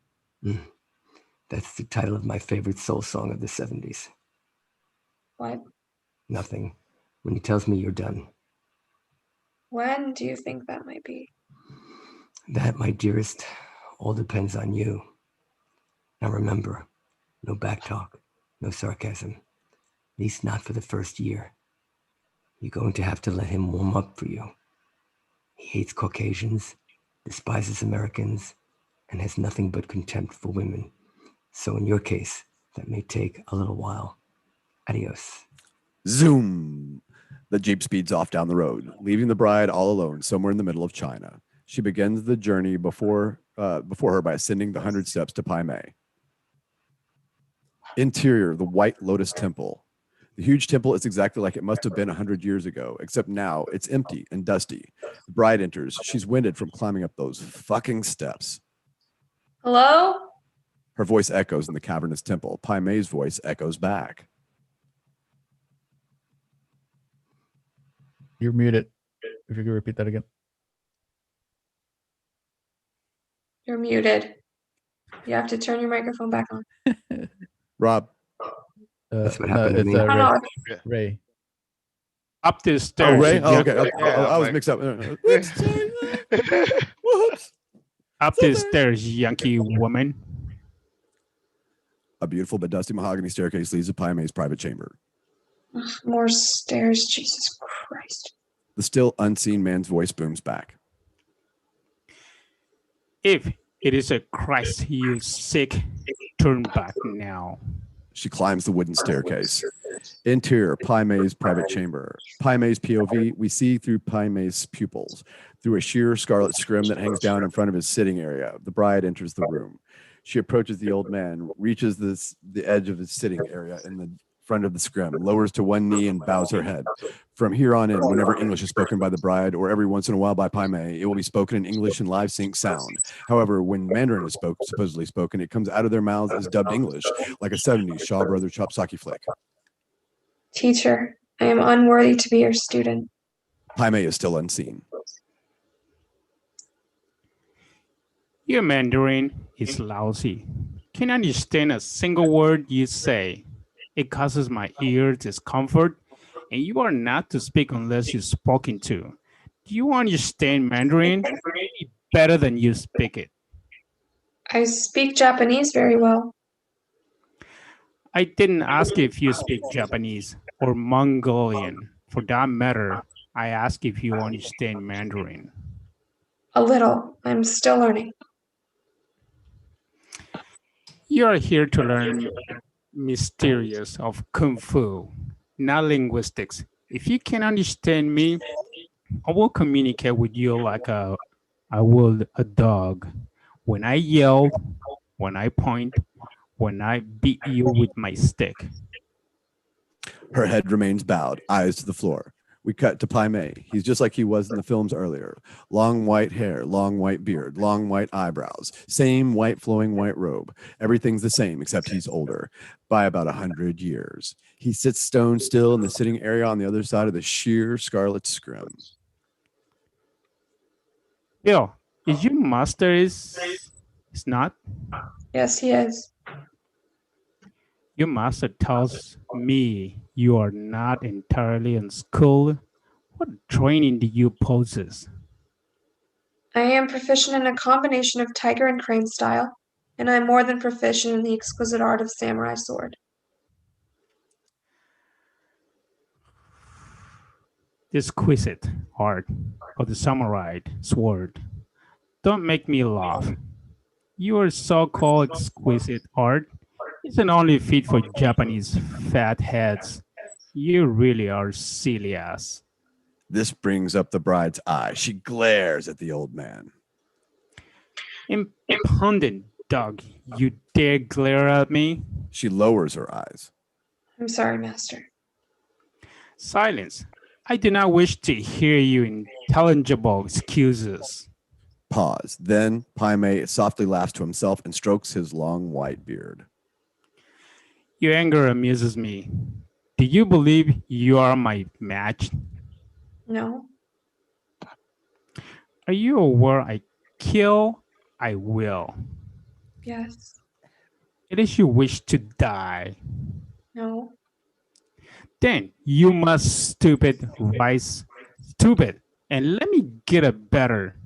Speaker 2: That's the title of my favorite soul song of the 70s.
Speaker 6: What?
Speaker 2: Nothing. When he tells me you're done.
Speaker 6: When do you think that might be?
Speaker 2: That, my dearest, all depends on you. Now remember, no backtalk, no sarcasm. At least not for the first year. You're going to have to let him warm up for you. He hates Caucasians, despises Americans, and has nothing but contempt for women. So in your case, that may take a little while. Adios.
Speaker 3: Zoom. The Jeep speeds off down the road, leaving the bride all alone somewhere in the middle of China. She begins the journey before her by ascending the 100 steps to Pai Mei. Interior, the White Lotus Temple. The huge temple is exactly like it must have been 100 years ago, except now it's empty and dusty. The bride enters. She's winded from climbing up those fucking steps.
Speaker 6: Hello?
Speaker 3: Her voice echoes in the cavernous temple. Pai Mei's voice echoes back.
Speaker 1: You're muted. If you could repeat that again.
Speaker 6: You're muted. You have to turn your microphone back on.
Speaker 3: Rob.
Speaker 2: That's what happened to
Speaker 1: it's
Speaker 2: me.
Speaker 6: I don't know.
Speaker 1: Ray.
Speaker 4: Up the stairs.
Speaker 3: Oh, Ray? Oh,
Speaker 4: yeah.
Speaker 3: okay.
Speaker 7: Yeah,
Speaker 3: I was
Speaker 7: Mike.
Speaker 3: mixed up. Whoops.
Speaker 4: Up the stairs, Yankee woman.
Speaker 3: A beautiful but dusty mahogany staircase leads to Pai Mei's private chamber.
Speaker 6: Ugh, more stairs. Jesus Christ.
Speaker 3: The still unseen man's voice booms back.
Speaker 4: If it is a Christ you seek, turn back now.
Speaker 3: She climbs the wooden staircase. Interior, Pai Mei's private chamber. Pai Mei's POV, we see through Pai Mei's pupils, through a sheer scarlet scrim that hangs down in front of his sitting area. The bride enters the room. She approaches the old man, reaches the edge of his sitting area in the front of the scrim, lowers to one knee and bows her head. From here on in, whenever English is spoken by the bride, or every once in a while by Pai Mei, it will be spoken in English in live sync sound. However, when Mandarin is supposedly spoken, it comes out of their mouths as dubbed English, like a 70s Shaw Brothers Chopsaki flick.
Speaker 6: Teacher, I am unworthy to be your student.
Speaker 3: Pai Mei is still unseen.
Speaker 4: Your Mandarin is lousy. Can't understand a single word you say. It causes my ear discomfort, and you are not to speak unless you're spoken to. Do you understand Mandarin? Maybe better than you speak it.
Speaker 6: I speak Japanese very well.
Speaker 4: I didn't ask if you speak Japanese or Mongolian. For that matter, I asked if you understand Mandarin.
Speaker 6: A little. I'm still learning.
Speaker 4: You are here to learn mysterious of Kung Fu, not linguistics. If you can understand me, I will communicate with you like I would a dog. When I yell, when I point, when I beat you with my stick.
Speaker 3: Her head remains bowed, eyes to the floor. We cut to Pai Mei. He's just like he was in the films earlier. Long white hair, long white beard, long white eyebrows, same white flowing white robe. Everything's the same, except he's older by about 100 years. He sits stone still in the sitting area on the other side of the sheer scarlet scrim.
Speaker 4: Bill, is your master is not?
Speaker 6: Yes, he is.
Speaker 4: Your master tells me you are not entirely unschooled. What training do you possess?
Speaker 6: I am proficient in a combination of tiger and crane style, and I am more than proficient in the exquisite art of samurai sword.
Speaker 4: The exquisite art of the samurai sword. Don't make me laugh. Your so-called exquisite art isn't only fit for Japanese fat heads. You really are silly ass.
Speaker 3: This brings up the bride's eye. She glares at the old man.
Speaker 4: Impudent dog, you dare glare at me?
Speaker 3: She lowers her eyes.
Speaker 6: I'm sorry, master.
Speaker 4: Silence. I do not wish to hear your intelligible excuses.
Speaker 3: Pause. Then Pai Mei softly laughs to himself and strokes his long white beard.
Speaker 4: Your anger amuses me. Do you believe you are my match?
Speaker 6: No.
Speaker 4: Are you aware I kill, I will?
Speaker 6: Yes.
Speaker 4: It is your wish to die.
Speaker 6: No.
Speaker 4: Then you must stupid, and let me get a better.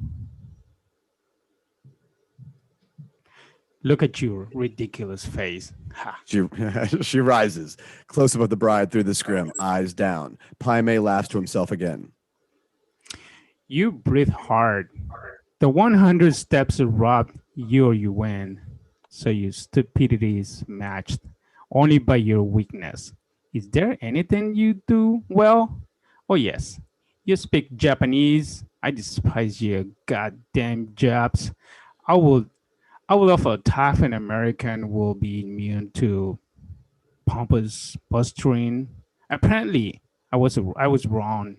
Speaker 4: Look at your ridiculous face. Ha.
Speaker 3: She rises, close above the bride through the scrim, eyes down. Pai Mei laughs to himself again.
Speaker 4: You breathe hard. The 100 steps are robbed you or you win. So your stupidity is matched only by your weakness. Is there anything you do well? Oh yes, you speak Japanese. I despise your goddamn jobs. I would I would offer a tough an American will be immune to pompous posturing. Apparently, I was wrong.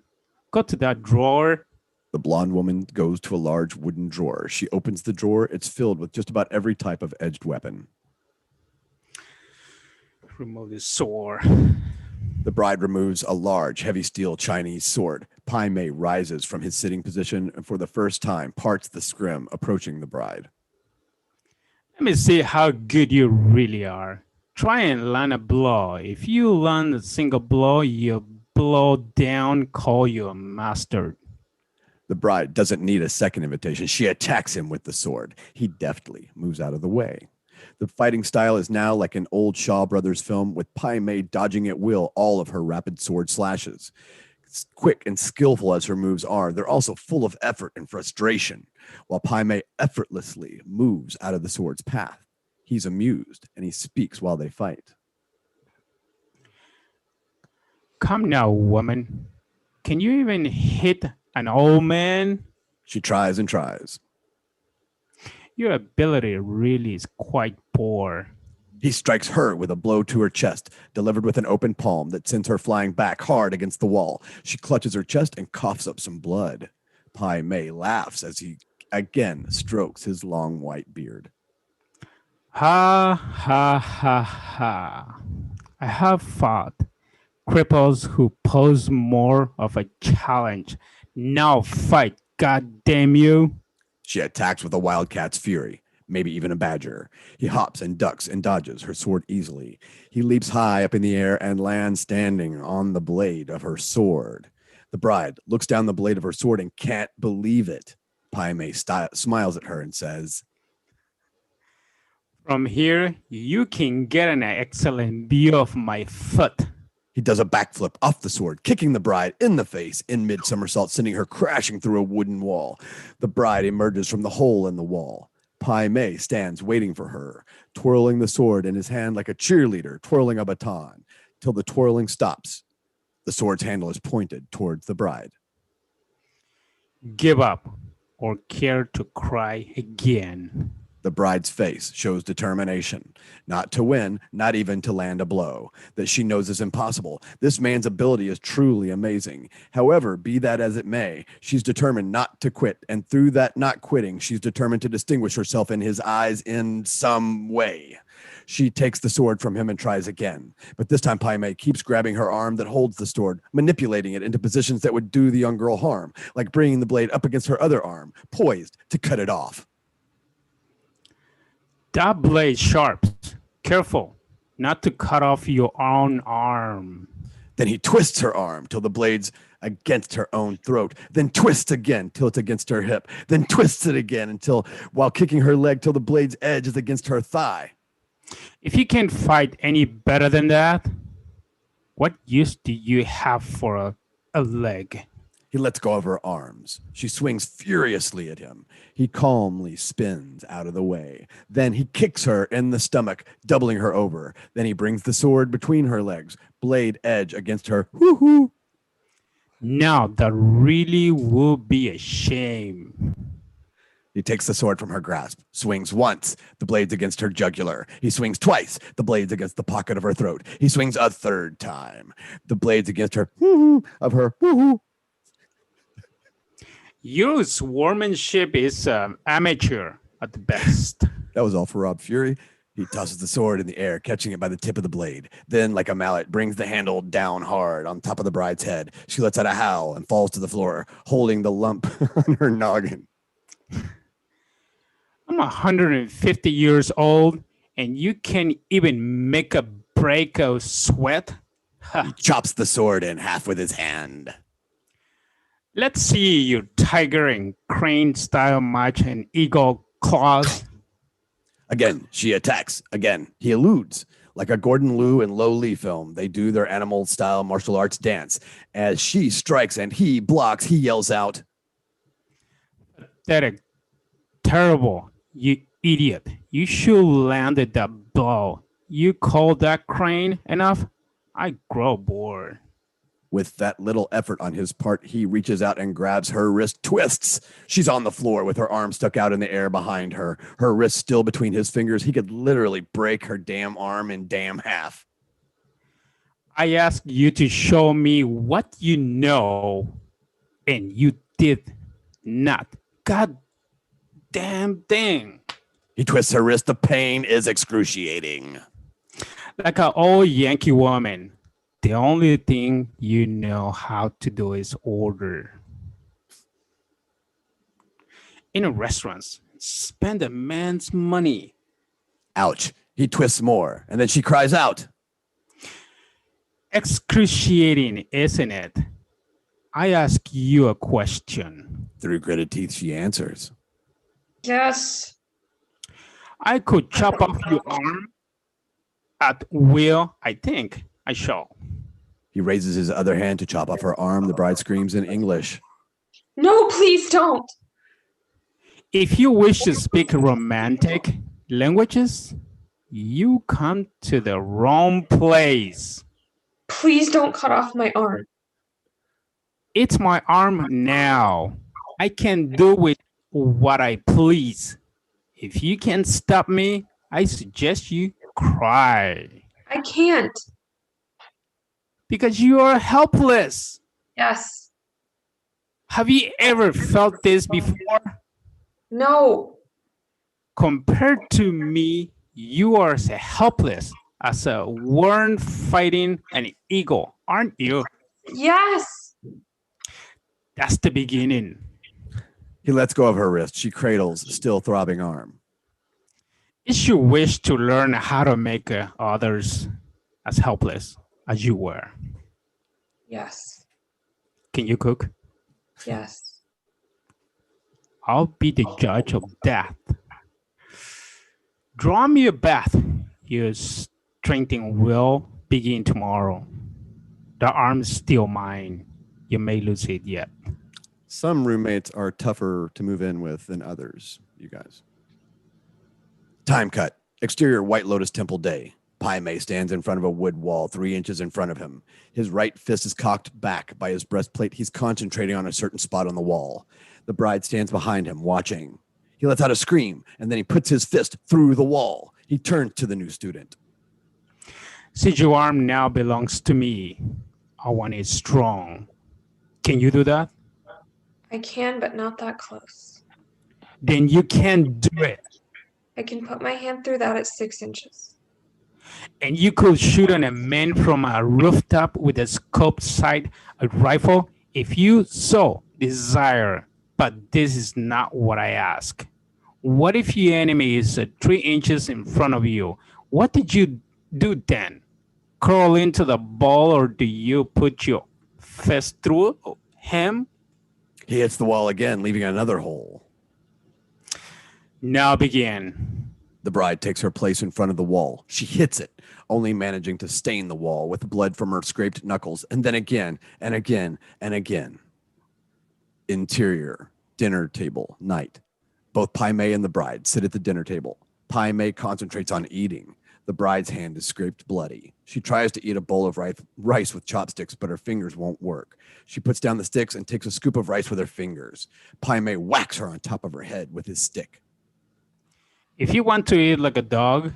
Speaker 4: Go to that drawer.
Speaker 3: The blonde woman goes to a large wooden drawer. She opens the drawer. It's filled with just about every type of edged weapon.
Speaker 4: Remove the sword.
Speaker 3: The bride removes a large, heavy steel Chinese sword. Pai Mei rises from his sitting position and for the first time parts the scrim, approaching the bride.
Speaker 4: Let me see how good you really are. Try and land a blow. If you land a single blow, you blow down, call you a master.
Speaker 3: The bride doesn't need a second invitation. She attacks him with the sword. He deftly moves out of the way. The fighting style is now like an old Shaw Brothers film, with Pai Mei dodging at will all of her rapid sword slashes. Quick and skillful as her moves are, they're also full of effort and frustration, while Pai Mei effortlessly moves out of the sword's path. He's amused, and he speaks while they fight.
Speaker 4: Come now, woman. Can you even hit an old man?
Speaker 3: She tries and tries.
Speaker 4: Your ability really is quite poor.
Speaker 3: He strikes her with a blow to her chest, delivered with an open palm that sends her flying back hard against the wall. She clutches her chest and coughs up some blood. Pai Mei laughs as he again strokes his long white beard.
Speaker 4: Ha, ha, ha, ha. I have fought cripples who pose more of a challenge. Now fight, God damn you.
Speaker 3: She attacks with a wildcat's fury, maybe even a badger. He hops and ducks and dodges her sword easily. He leaps high up in the air and lands standing on the blade of her sword. The bride looks down the blade of her sword and can't believe it. Pai Mei smiles at her and says,
Speaker 4: From here, you can get an excellent view of my foot.
Speaker 3: He does a backflip off the sword, kicking the bride in the face in mid-somersault, sending her crashing through a wooden wall. The bride emerges from the hole in the wall. Pai Mei stands waiting for her, twirling the sword in his hand like a cheerleader twirling a baton, till the twirling stops. The sword's handle is pointed towards the bride.
Speaker 4: Give up, or care to cry again.
Speaker 3: The bride's face shows determination, not to win, not even to land a blow, that she knows is impossible. This man's ability is truly amazing. However, be that as it may, she's determined not to quit, and through that not quitting, she's determined to distinguish herself in his eyes in some way. She takes the sword from him and tries again, but this time Pai Mei keeps grabbing her arm that holds the sword, manipulating it into positions that would do the young girl harm, like bringing the blade up against her other arm, poised to cut it off.
Speaker 4: That blade sharp. Careful not to cut off your own arm.
Speaker 3: Then he twists her arm till the blade's against her own throat, then twists again till it's against her hip, then twists it again until, while kicking her leg, till the blade's edge is against her thigh.
Speaker 4: If you can't fight any better than that, what use do you have for a leg?
Speaker 3: He lets go of her arms. She swings furiously at him. He calmly spins out of the way. Then he kicks her in the stomach, doubling her over. Then he brings the sword between her legs, blade edge against her. Woohoo!
Speaker 4: Now that really would be a shame.
Speaker 3: He takes the sword from her grasp, swings once, the blade's against her jugular. He swings twice, the blade's against the pocket of her throat. He swings a third time, the blade's against her woohoo of her woohoo.
Speaker 4: Your swordsmanship is amateur at the best.
Speaker 3: That was all for Rob Fury. He tosses the sword in the air, catching it by the tip of the blade. Then, like a mallet, brings the handle down hard on top of the bride's head. She lets out a howl and falls to the floor, holding the lump on her noggin.
Speaker 4: I'm 150 years old, and you can't even make a break of sweat?
Speaker 3: He chops the sword in half with his hand.
Speaker 4: Let's see your tiger and crane style match and eagle claws.
Speaker 3: Again, she attacks. Again, he eludes. Like a Gordon Liu and Lo Lee film, they do their animal style martial arts dance. As she strikes and he blocks, he yells out,
Speaker 4: Pathetic. Terrible. You idiot. You should landed that blow. You call that crane enough? I grow bored.
Speaker 3: With that little effort on his part, he reaches out and grabs her wrist, twists. She's on the floor with her arm stuck out in the air behind her, her wrist still between his fingers. He could literally break her damn arm in damn half.
Speaker 4: I asked you to show me what you know, and you did not. God damn thing.
Speaker 3: He twists her wrist. The pain is excruciating.
Speaker 4: Like an old Yankee woman, the only thing you know how to do is order. In a restaurant, spend a man's money.
Speaker 3: Ouch. He twists more, and then she cries out.
Speaker 4: Excruciating, isn't it? I ask you a question.
Speaker 3: Through gritted teeth, she answers.
Speaker 6: Yes.
Speaker 4: I could chop off your arm at will. I think I shall.
Speaker 3: He raises his other hand to chop off her arm. The bride screams in English.
Speaker 6: No, please don't.
Speaker 4: If you wish to speak romantic languages, you come to the wrong place.
Speaker 6: Please don't cut off my arm.
Speaker 4: It's my arm now. I can do with what I please. If you can't stop me, I suggest you cry.
Speaker 6: I can't.
Speaker 4: Because you are helpless.
Speaker 6: Yes.
Speaker 4: Have you ever felt this before?
Speaker 6: No.
Speaker 4: Compared to me, you are as helpless as a worm fighting an eagle, aren't you?
Speaker 6: Yes.
Speaker 4: That's the beginning.
Speaker 3: He lets go of her wrist. She cradles still throbbing arm.
Speaker 4: It's your wish to learn how to make others as helpless as you were.
Speaker 6: Yes.
Speaker 4: Can you cook?
Speaker 6: Yes.
Speaker 4: I'll be the judge of that. Draw me a bath. Your strengthening will begin tomorrow. The arm's still mine. You may lose it yet.
Speaker 3: Some roommates are tougher to move in with than others, you guys. Time cut. Exterior White Lotus Temple day. Pai Mei stands in front of a wood wall 3 inches in front of him. His right fist is cocked back by his breastplate. He's concentrating on a certain spot on the wall. The bride stands behind him, watching. He lets out a scream, and then he puts his fist through the wall. He turns to the new student.
Speaker 4: Since your arm now belongs to me, I want it strong. Can you do that?
Speaker 6: I can, but not that close.
Speaker 4: Then you can do it.
Speaker 6: I can put my hand through that at 6 inches.
Speaker 4: And you could shoot on a man from a rooftop with a scoped sight, a rifle, if you so desire. But this is not what I ask. What if your enemy is 3 inches in front of you? What did you do then? Crawl into the ball, or do you put your fist through him?
Speaker 3: He hits the wall again, leaving another hole.
Speaker 4: Now begin.
Speaker 3: The bride takes her place in front of the wall. She hits it, only managing to stain the wall with blood from her scraped knuckles, and then again, and again, and again. Interior, dinner table, night. Both Pai Mei and the bride sit at the dinner table. Pai Mei concentrates on eating. The bride's hand is scraped bloody. She tries to eat a bowl of rice with chopsticks, but her fingers won't work. She puts down the sticks and takes a scoop of rice with her fingers. Pai Mei whacks her on top of her head with his stick.
Speaker 4: If you want to eat like a dog,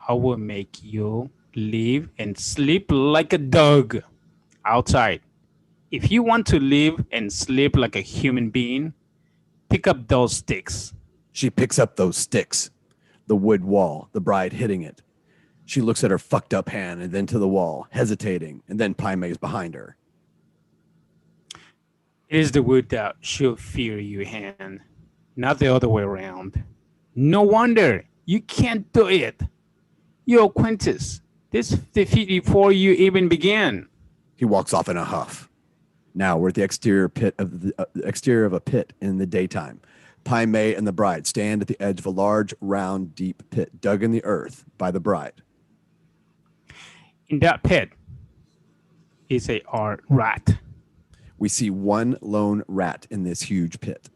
Speaker 4: I will make you live and sleep like a dog outside. If you want to live and sleep like a human being, pick up those sticks.
Speaker 3: She picks up those sticks. The wood wall, the bride hitting it. She looks at her fucked up hand and then to the wall, hesitating, and then Pai Mei's behind her.
Speaker 4: It is the wood that should fear your hand, not the other way around. No wonder you can't do it. Your acquaintance, this defeat before you even began.
Speaker 3: He walks off in a huff. Now we're at the exterior of a pit in the daytime. Pai Mei and the bride stand at the edge of a large, round, deep pit dug in the earth by the bride.
Speaker 4: In that pit is a rat.
Speaker 3: We see one lone rat in this huge pit.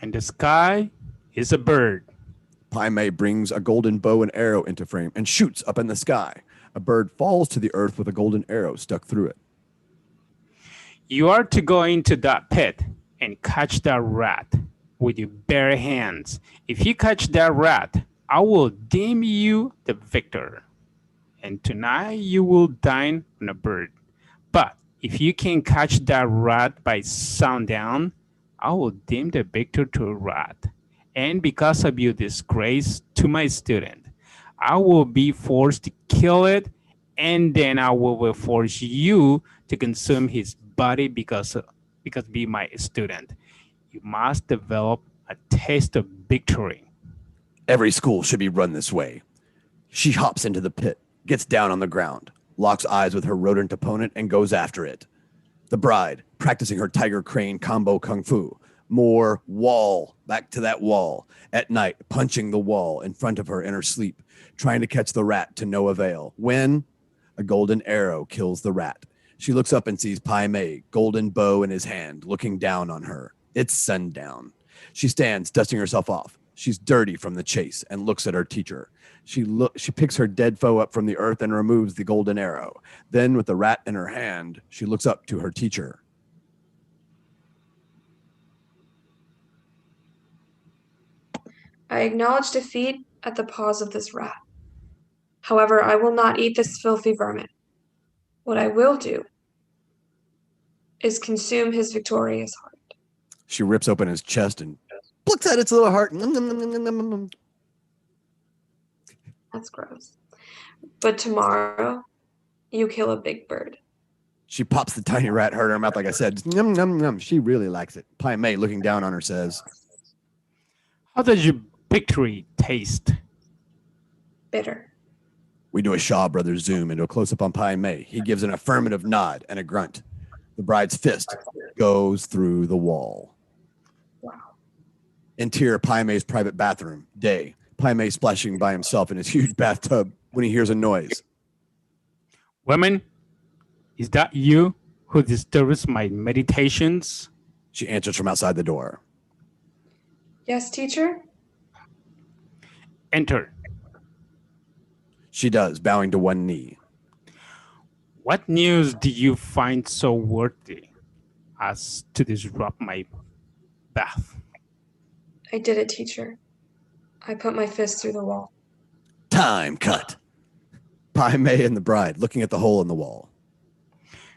Speaker 4: And the sky is a bird.
Speaker 3: Pai Mei brings a golden bow and arrow into frame and shoots up in the sky. A bird falls to the earth with a golden arrow stuck through it.
Speaker 4: You are to go into that pit and catch that rat with your bare hands. If you catch that rat, I will deem you the victor. And tonight you will dine on a bird. But if you can catch that rat by sundown, I will deem the victor to a rat. And because of your disgrace to my student, I will be forced to kill it, and then I will force you to consume his body because be my student. You must develop a taste of victory.
Speaker 3: Every school should be run this way. She hops into the pit, gets down on the ground, locks eyes with her rodent opponent, and goes after it. The bride, practicing her tiger crane combo kung fu. More wall, back to that wall. At night, punching the wall in front of her in her sleep, trying to catch the rat to no avail. When a golden arrow kills the rat, she looks up and sees Pai Mei, golden bow in his hand, looking down on her. It's sundown. She stands, dusting herself off. She's dirty from the chase and looks at her teacher. She picks her dead foe up from the earth and removes the golden arrow. Then, with the rat in her hand, she looks up to her teacher.
Speaker 6: I acknowledge defeat at the paws of this rat. However, I will not eat this filthy vermin. What I will do is consume his victorious heart.
Speaker 3: She rips open his chest and plucks out its little heart.
Speaker 6: That's gross. But tomorrow, you kill a big bird.
Speaker 3: She pops the tiny rat heart in her mouth, like I said. Yum, yum, yum. She really likes it. Pai Mei, looking down on her, says,
Speaker 4: How does your victory taste?
Speaker 6: Bitter.
Speaker 3: We do a Shaw Brothers zoom into a close-up on Pai Mei. He gives an affirmative nod and a grunt. The bride's fist goes through the wall.
Speaker 6: Wow.
Speaker 3: Interior Pai Mei's private bathroom. Day. Pai Mei splashing by himself in his huge bathtub when he hears a noise.
Speaker 4: Woman, is that you who disturbs my meditations?
Speaker 3: She answers from outside the door.
Speaker 6: Yes, teacher?
Speaker 4: Enter.
Speaker 3: She does, bowing to one knee.
Speaker 4: What news do you find so worthy as to disrupt my bath?
Speaker 6: I did it, teacher. I put my fist through the wall.
Speaker 3: Time cut. Pai Mei and the bride looking at the hole in the wall.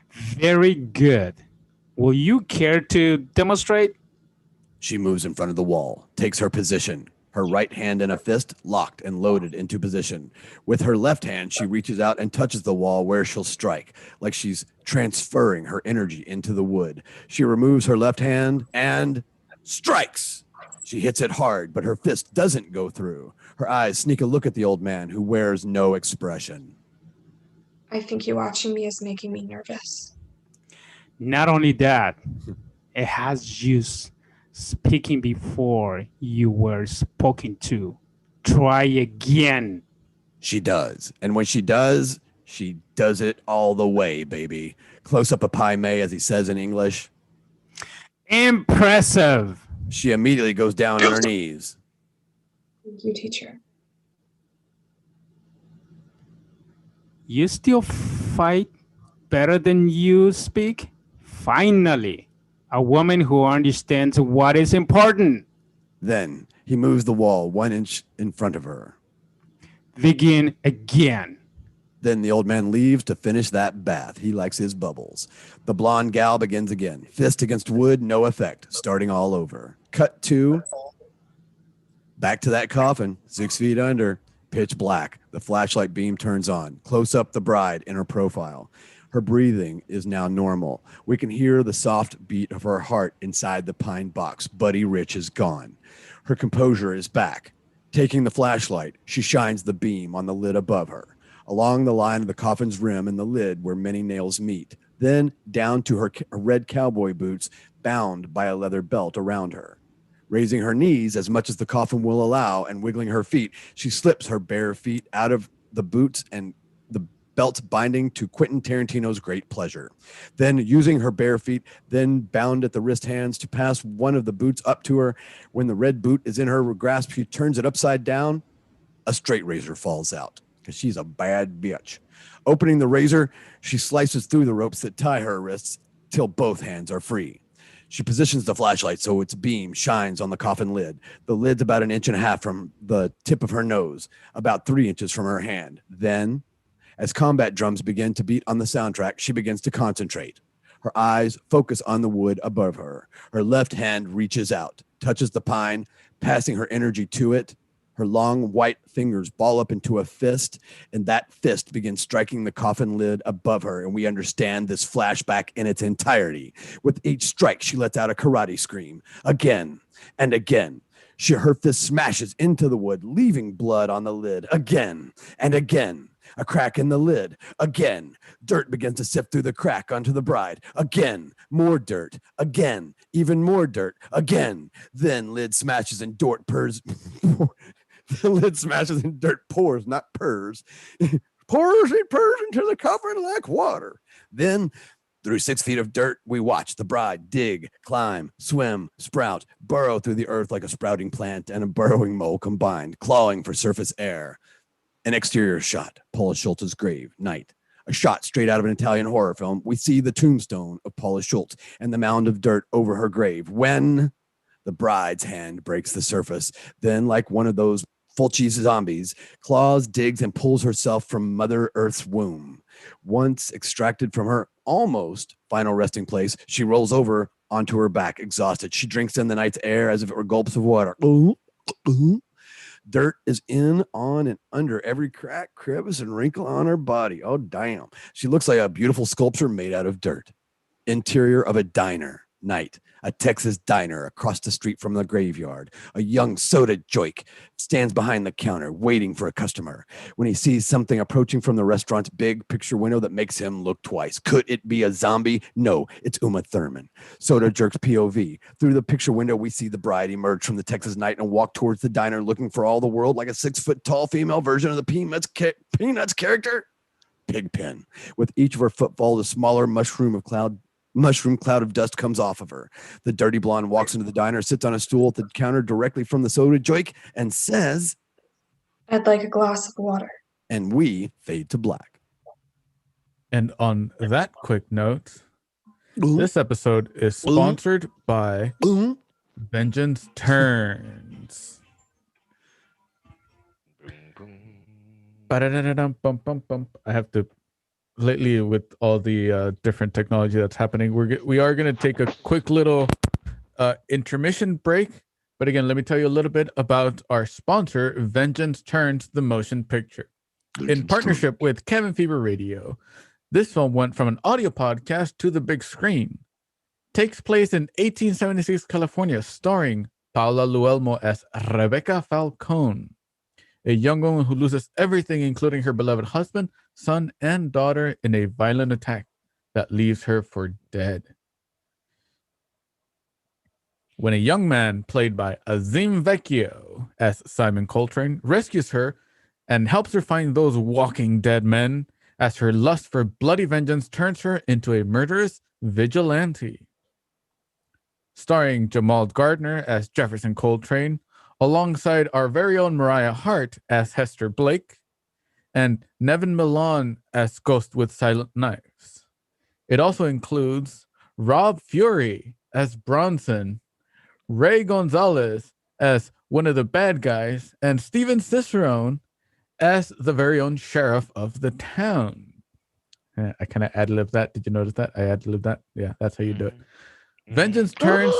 Speaker 4: Very good. Will you care to demonstrate?
Speaker 3: She moves in front of the wall, takes her position, her right hand in a fist locked and loaded into position. With her left hand, she reaches out and touches the wall where she'll strike, like she's transferring her energy into the wood. She removes her left hand and strikes. She hits it hard, but her fist doesn't go through. Her eyes sneak a look at the old man, who wears no expression.
Speaker 6: I think you watching me is making me nervous.
Speaker 4: Not only that, it has you speaking before you were spoken to. Try again.
Speaker 3: She does. And when she does it all the way, baby. Close up of Pai Mei as he says in English.
Speaker 4: Impressive.
Speaker 3: She immediately goes down on her knees.
Speaker 6: Thank you, teacher.
Speaker 4: You still fight better than you speak? Finally, a woman who understands what is important.
Speaker 3: Then he moves the wall 1 inch in front of her.
Speaker 4: Begin again.
Speaker 3: Then the old man leaves to finish that bath. He likes his bubbles. The blonde gal begins again. Fist against wood, no effect. Starting all over. Cut to back to that coffin, 6 feet under. Pitch black. The flashlight beam turns on. Close up the bride in her profile. Her breathing is now normal. We can hear the soft beat of her heart inside the pine box. Buddy Rich is gone. Her composure is back. Taking the flashlight, she shines the beam on the lid above her, along the line of the coffin's rim and the lid where many nails meet, then down to her red cowboy boots bound by a leather belt around her. Raising her knees as much as the coffin will allow and wiggling her feet, she slips her bare feet out of the boots and the belts binding to Quentin Tarantino's great pleasure. Then using her bare feet, then bound at the wrist hands to pass one of the boots up to her. When the red boot is in her grasp, she turns it upside down. A straight razor falls out because she's a bad bitch. Opening the razor, she slices through the ropes that tie her wrists till both hands are free. She positions the flashlight so its beam shines on the coffin lid. The lid's about 1.5 inches from the tip of her nose, about 3 inches from her hand. Then, as combat drums begin to beat on the soundtrack, she begins to concentrate. Her eyes focus on the wood above her. Her left hand reaches out, touches the pine, passing her energy to it. Her long white fingers ball up into a fist, and that fist begins striking the coffin lid above her, and we understand this flashback in its entirety. With each strike, she lets out a karate scream. Again and again. Her fist smashes into the wood, leaving blood on the lid. Again and again. A crack in the lid. Again. Dirt begins to sift through the crack onto the bride. Again. More dirt. Again. Even more dirt. Again. Then lid smashes and dirt purrs. The lid smashes and dirt pours, not purrs. It purrs into the coffin like water. Then, through 6 feet of dirt, we watch the bride dig, climb, swim, sprout, burrow through the earth like a sprouting plant and a burrowing mole combined, clawing for surface air. An exterior shot, Paula Schultz's grave, night. A shot straight out of an Italian horror film. We see the tombstone of Paula Schultz and the mound of dirt over her grave when the bride's hand breaks the surface. Then, like one of those Fulci zombies, claws, digs, and pulls herself from Mother Earth's womb. Once extracted from her almost final resting place, she rolls over onto her back, exhausted. She drinks in the night's air as if it were gulps of water. Dirt is in, on, and under every crack, crevice, and wrinkle on her body. Oh, damn. She looks like a beautiful sculpture made out of dirt. Interior of a diner. Night. A Texas diner across the street from the graveyard. A young soda joik stands behind the counter waiting for a customer. When he sees something approaching from the restaurant's big picture window that makes him look twice. Could it be a zombie? No, it's Uma Thurman. Soda jerks POV. Through the picture window, we see the bride emerge from the Texas night and walk towards the diner looking for all the world like a 6-foot-tall female version of the Peanuts character. Pigpen. With each of her footfall, the smaller mushroom cloud of dust comes off of her. The dirty blonde walks into the diner, sits on a stool at the counter directly from the soda joik, and says,
Speaker 6: "I'd like a glass of water."
Speaker 3: And we fade to black.
Speaker 1: And on that quick note, this episode is sponsored by Vengeance Turns. I have to, lately with all the different technology that's happening, we are going to take a quick little intermission break. But again, let me tell you a little bit about our sponsor, Vengeance Turns the Motion Picture. In partnership with Cabin Fever Radio, this film went from an audio podcast to the big screen. Takes place in 1876 California, starring Paula Luelmo as Rebecca Falcone, a young woman who loses everything, including her beloved husband, son, and daughter, in a violent attack that leaves her for dead. When a young man, played by Azim Vecchio as Simon Coltrane, rescues her and helps her find those walking dead men, as her lust for bloody vengeance turns her into a murderous vigilante. Starring Jamal Gardner as Jefferson Coltrane, alongside our very own Moriah Hart as Hester Blake, and Nevin Milan as Ghost with Silent Knives. It also includes Rob Fury as Bronson, Rey Gonzales as one of the bad guys, and Steven Ciceron as the very own sheriff of the town. I kind of ad-libbed that. Did you notice that? I ad-libbed that. Yeah, that's how you do it. Vengeance Turns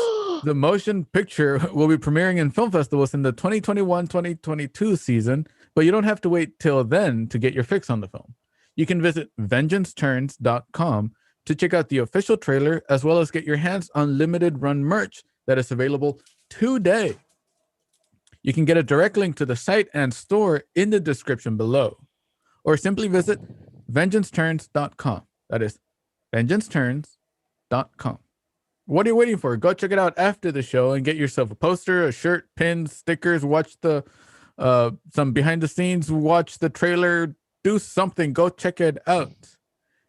Speaker 1: the Motion Picture will be premiering in film festivals in the 2021-2022 season, but you don't have to wait till then to get your fix on the film. You can visit vengeanceturns.com to check out the official trailer, as well as get your hands on limited run merch that is available today. You can get a direct link to the site and store in the description below, or simply visit vengeanceturns.com. That is vengeanceturns.com. What are you waiting for? Go check it out after the show and get yourself a poster, a shirt, pins, stickers, watch the some behind the scenes, watch the trailer, do something. Go check it out.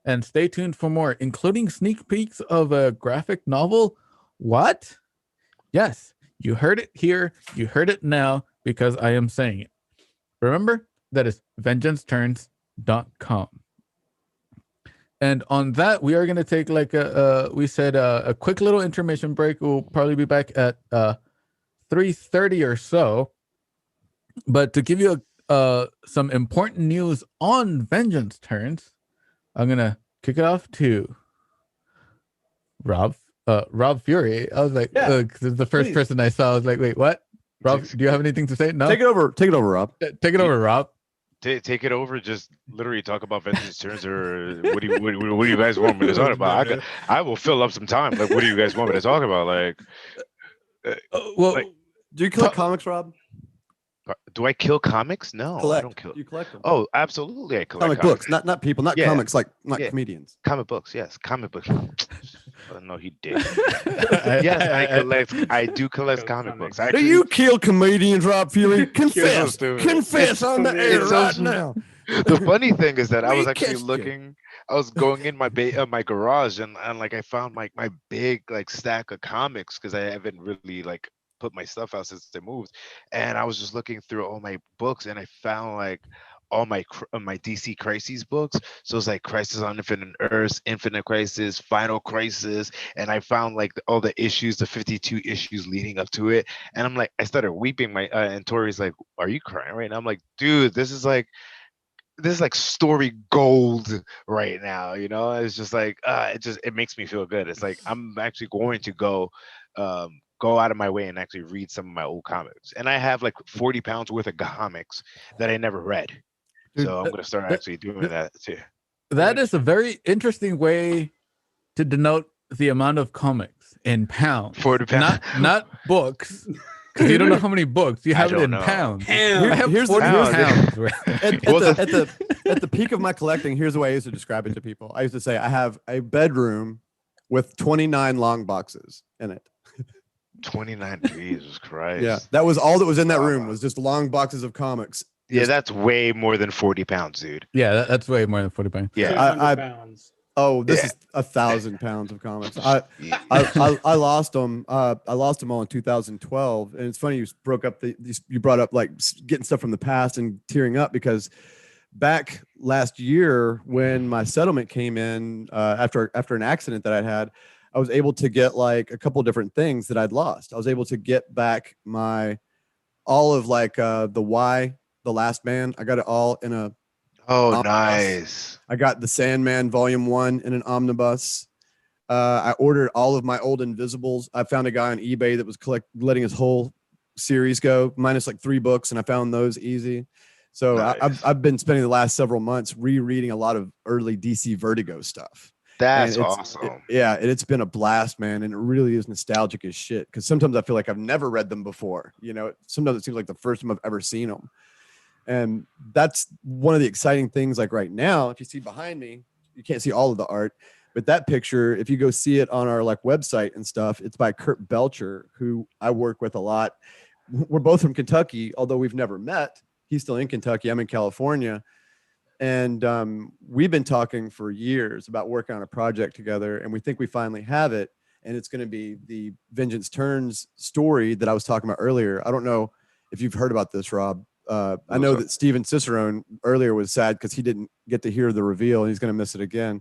Speaker 1: And stay tuned for more, including sneak peeks of a graphic novel. What? Yes, you heard it here. You heard it now, because I am saying it. Remember, that is vengeanceturns.com. And on that, we are going to take like a quick little intermission break. We'll probably be back at 3:30 or so. But to give you some important news on Vengeance Turns, I'm going to kick it off to Rob Fury. I was like, the first person I saw, I was like, wait, what? Rob, do you have anything to say? No.
Speaker 3: Take it over, Rob.
Speaker 1: Take it over, Rob.
Speaker 7: Take it over. Just literally talk about Vengeance Turns, or what do you guys want me to talk about? I will fill up some time. Like, what do you guys want me to talk about? Like,
Speaker 3: do you collect comics, Rob?
Speaker 7: Do I kill comics? No, I don't kill.
Speaker 3: You collect them.
Speaker 7: Oh, absolutely, I collect
Speaker 3: comic books, not people, not comics, like not comedians.
Speaker 7: Comic books, yes, comic books. Oh, no, he did. Yes, I do collect comic books.
Speaker 3: Do you kill comedians, Rob Fury? Confess on the air right now.
Speaker 7: The funny thing is that I was actually looking. I was going in my garage and like I found my big like stack of comics because I haven't really like put my stuff out since they moved, and I was just looking through all my books and I found like all my DC Crises books. So it's like Crisis on Infinite Earths, Infinite Crisis, Final Crisis, and I found like all the issues, the 52 issues leading up to it, and I'm like, I started weeping. And Tori's like, "Are you crying right now?" I'm like, "Dude, this is like story gold right now." You know, it's just like it makes me feel good. It's like I'm actually going to go out of my way and actually read some of my old comics. And I have like 40 pounds worth of comics that I never read. So I'm going to start actually doing that too.
Speaker 1: That is a very interesting way to denote the amount of comics in pounds.
Speaker 7: 40 pounds.
Speaker 1: Not books. Because you don't know how many books. You have it in pounds. I have 40 pounds.
Speaker 3: At the peak of my collecting, here's the way I used to describe it to people. I used to say I have a bedroom with 29 long boxes in it.
Speaker 7: 29, Jesus Christ.
Speaker 3: Yeah, that was all that was in that room, was just long boxes of comics.
Speaker 7: Yeah, that's way more than 40 pounds, dude.
Speaker 1: Yeah, that's way more than 40 pounds.
Speaker 7: Yeah,
Speaker 4: pounds.
Speaker 3: Oh, this is 1,000 pounds of comics. I lost them. I lost them all in 2012, and it's funny you brought up like getting stuff from the past and tearing up, because back last year when my settlement came in after an accident that I'd had, I was able to get like a couple different things that I'd lost. I was able to get back all of like the Last Man. I got it all in a omnibus.
Speaker 7: Nice.
Speaker 3: I got the Sandman Volume 1 in an omnibus. I ordered all of my old Invisibles. I found a guy on eBay that was letting his whole series go, minus like 3 books, and I found those easy. So nice. I've been spending the last several months rereading a lot of early DC Vertigo stuff.
Speaker 7: That's awesome.
Speaker 3: It's been a blast, man, and it really is nostalgic as shit. Because sometimes I feel like I've never read them before. You know, sometimes it seems like the first time I've ever seen them, and that's one of the exciting things. Like right now, if you see behind me, you can't see all of the art, but that picture, if you go see it on our like website and stuff, it's by Kurt Belcher, who I work with a lot. We're both from Kentucky, although we've never met. He's still in Kentucky. I'm in California. And we've been talking for years about working on a project together, and we think we finally have it. And it's going to be the Vengeance Turns story that I was talking about earlier. I don't know if you've heard about this, Rob. I know that Steven Ciceron earlier was sad because he didn't get to hear the reveal, and he's going to miss it again.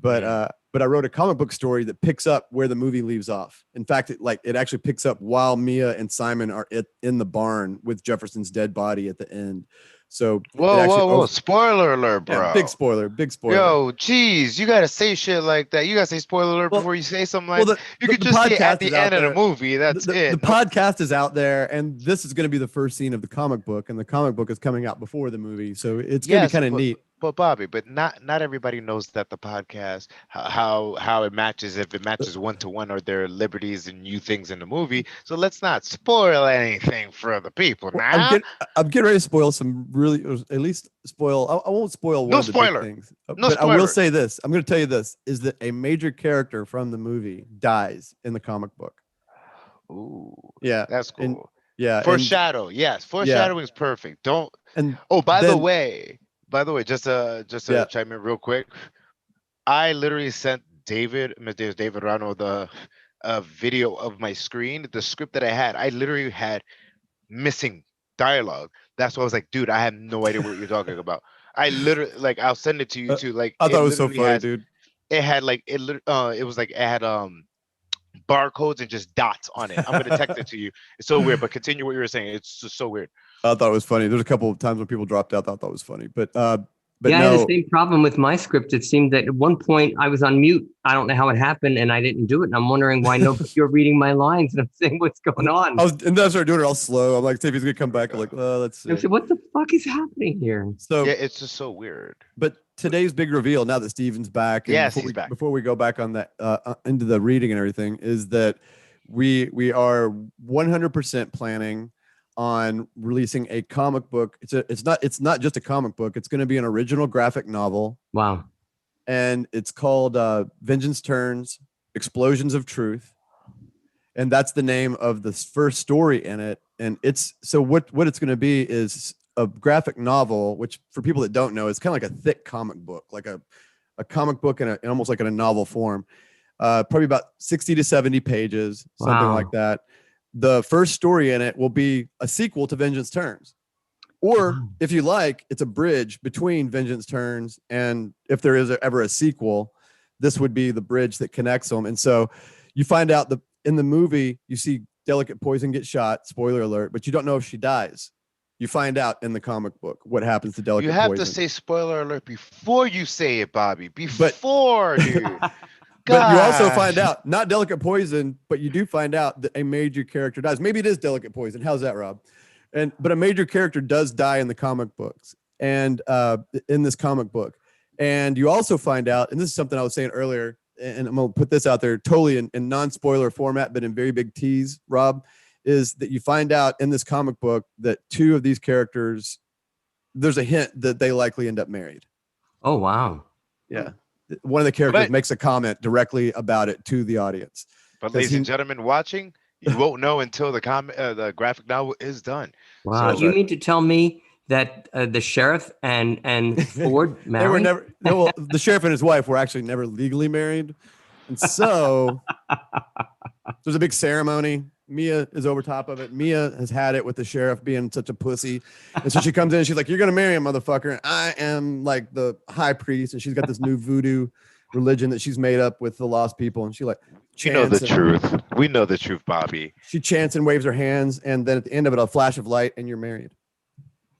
Speaker 3: But I wrote a comic book story that picks up where the movie leaves off. In fact, it actually picks up while Mia and Simon are in the barn with Jefferson's dead body at the end. So
Speaker 7: whoa! Spoiler alert, bro!
Speaker 3: Yeah, big spoiler.
Speaker 7: Yo, geez, you gotta say shit like that. You gotta say spoiler alert before you say something like that. You could just say at the end of the movie. That's it.
Speaker 3: The podcast is out there, and this is going to be the first scene of the comic book, and the comic book is coming out before the movie, so it's going to be kind of neat.
Speaker 7: But Bobby, not everybody knows that the podcast, how it matches, if it matches 1-to-1, or there are liberties and new things in the movie. So let's not spoil anything for other people now.
Speaker 3: I'm getting ready to spoil some I won't spoil one of the big things. But I will say this. I'm going to tell you this, is that a major character from the movie dies in the comic book.
Speaker 7: Ooh.
Speaker 3: Yeah.
Speaker 7: That's cool.
Speaker 3: Foreshadow.
Speaker 7: Yes. Foreshadowing is perfect. By the way, just to chime in real quick, I literally sent David Ruano the video of my screen, the script that I had. I literally had missing dialogue. That's why I was like, dude, I have no idea what you're talking about. I literally like I'll send it to you too. Like
Speaker 3: I thought it was so
Speaker 7: literally
Speaker 3: funny,
Speaker 7: has,
Speaker 3: dude.
Speaker 7: it had like it was like it had barcodes and just dots on it. I'm gonna text it to you. It's so weird, but continue what you were saying. It's just so weird.
Speaker 3: I thought it was funny. There's a couple of times when people dropped out. I thought it was funny, but
Speaker 2: yeah, I had
Speaker 3: no.
Speaker 2: the same problem with my script. It seemed that at one point I was on mute. I don't know how it happened, and I didn't do it. And I'm wondering why you're reading my lines, and I'm saying, "What's going on?"
Speaker 3: And then I started doing it all slow. I'm like, see if he's gonna come back. I'm like, let's see.
Speaker 2: I said, "What the fuck is happening here?"
Speaker 3: So
Speaker 7: yeah, it's just so weird.
Speaker 3: But today's big reveal, now that Steven's back, and
Speaker 7: yes, he's back.
Speaker 3: Before we go back on that into the reading and everything, is that we are 100% planning on releasing a comic book. It's not just a comic book. It's going to be an original graphic novel.
Speaker 2: Wow.
Speaker 3: And it's called Vengeance Turns, Explosions of Truth. And that's the name of the first story in it. And it's so what it's going to be is a graphic novel, which for people that don't know, is kind of like a thick comic book, like a comic book in almost like in a novel form. Probably about 60 to 70 pages, something like that. The first story in it will be a sequel to Vengeance Turns. Or if you like, it's a bridge between Vengeance Turns, and if there is ever a sequel, this would be the bridge that connects them. And so you find out in the movie, you see Delicate Poison get shot, spoiler alert, but you don't know if she dies. You find out in the comic book what happens to Delicate Poison.
Speaker 7: You have to say spoiler alert before you say it, Bobby. Before, dude.
Speaker 3: But you also find out, not Delicate Poison, but you do find out that a major character dies. Maybe it is Delicate Poison. How's that, Rob? But a major character does die in the comic books and in this comic book. And you also find out, and this is something I was saying earlier, and I'm going to put this out there totally in non-spoiler format, but in very big tease, Rob, is that you find out in this comic book that two of these characters, there's a hint that they likely end up married.
Speaker 2: Oh, wow.
Speaker 3: Yeah. One of the characters makes a comment directly about it to the audience.
Speaker 7: But ladies and gentlemen watching, you won't know until the graphic novel is done.
Speaker 2: Wow. So you mean to tell me that the sheriff and Ford married?
Speaker 3: They were never. No, well, the sheriff and his wife were actually never legally married, and so there's a big ceremony. Mia is over top of it. Mia has had it with the sheriff being such a pussy. And so she comes in and she's like, "You're going to marry him, motherfucker. And I am like the high priest." And she's got this new voodoo religion that she's made up with the lost people. And she like,
Speaker 7: you know the truth. We know the truth, Bobby.
Speaker 3: She chants and waves her hands. And then at the end of it, a flash of light and you're married.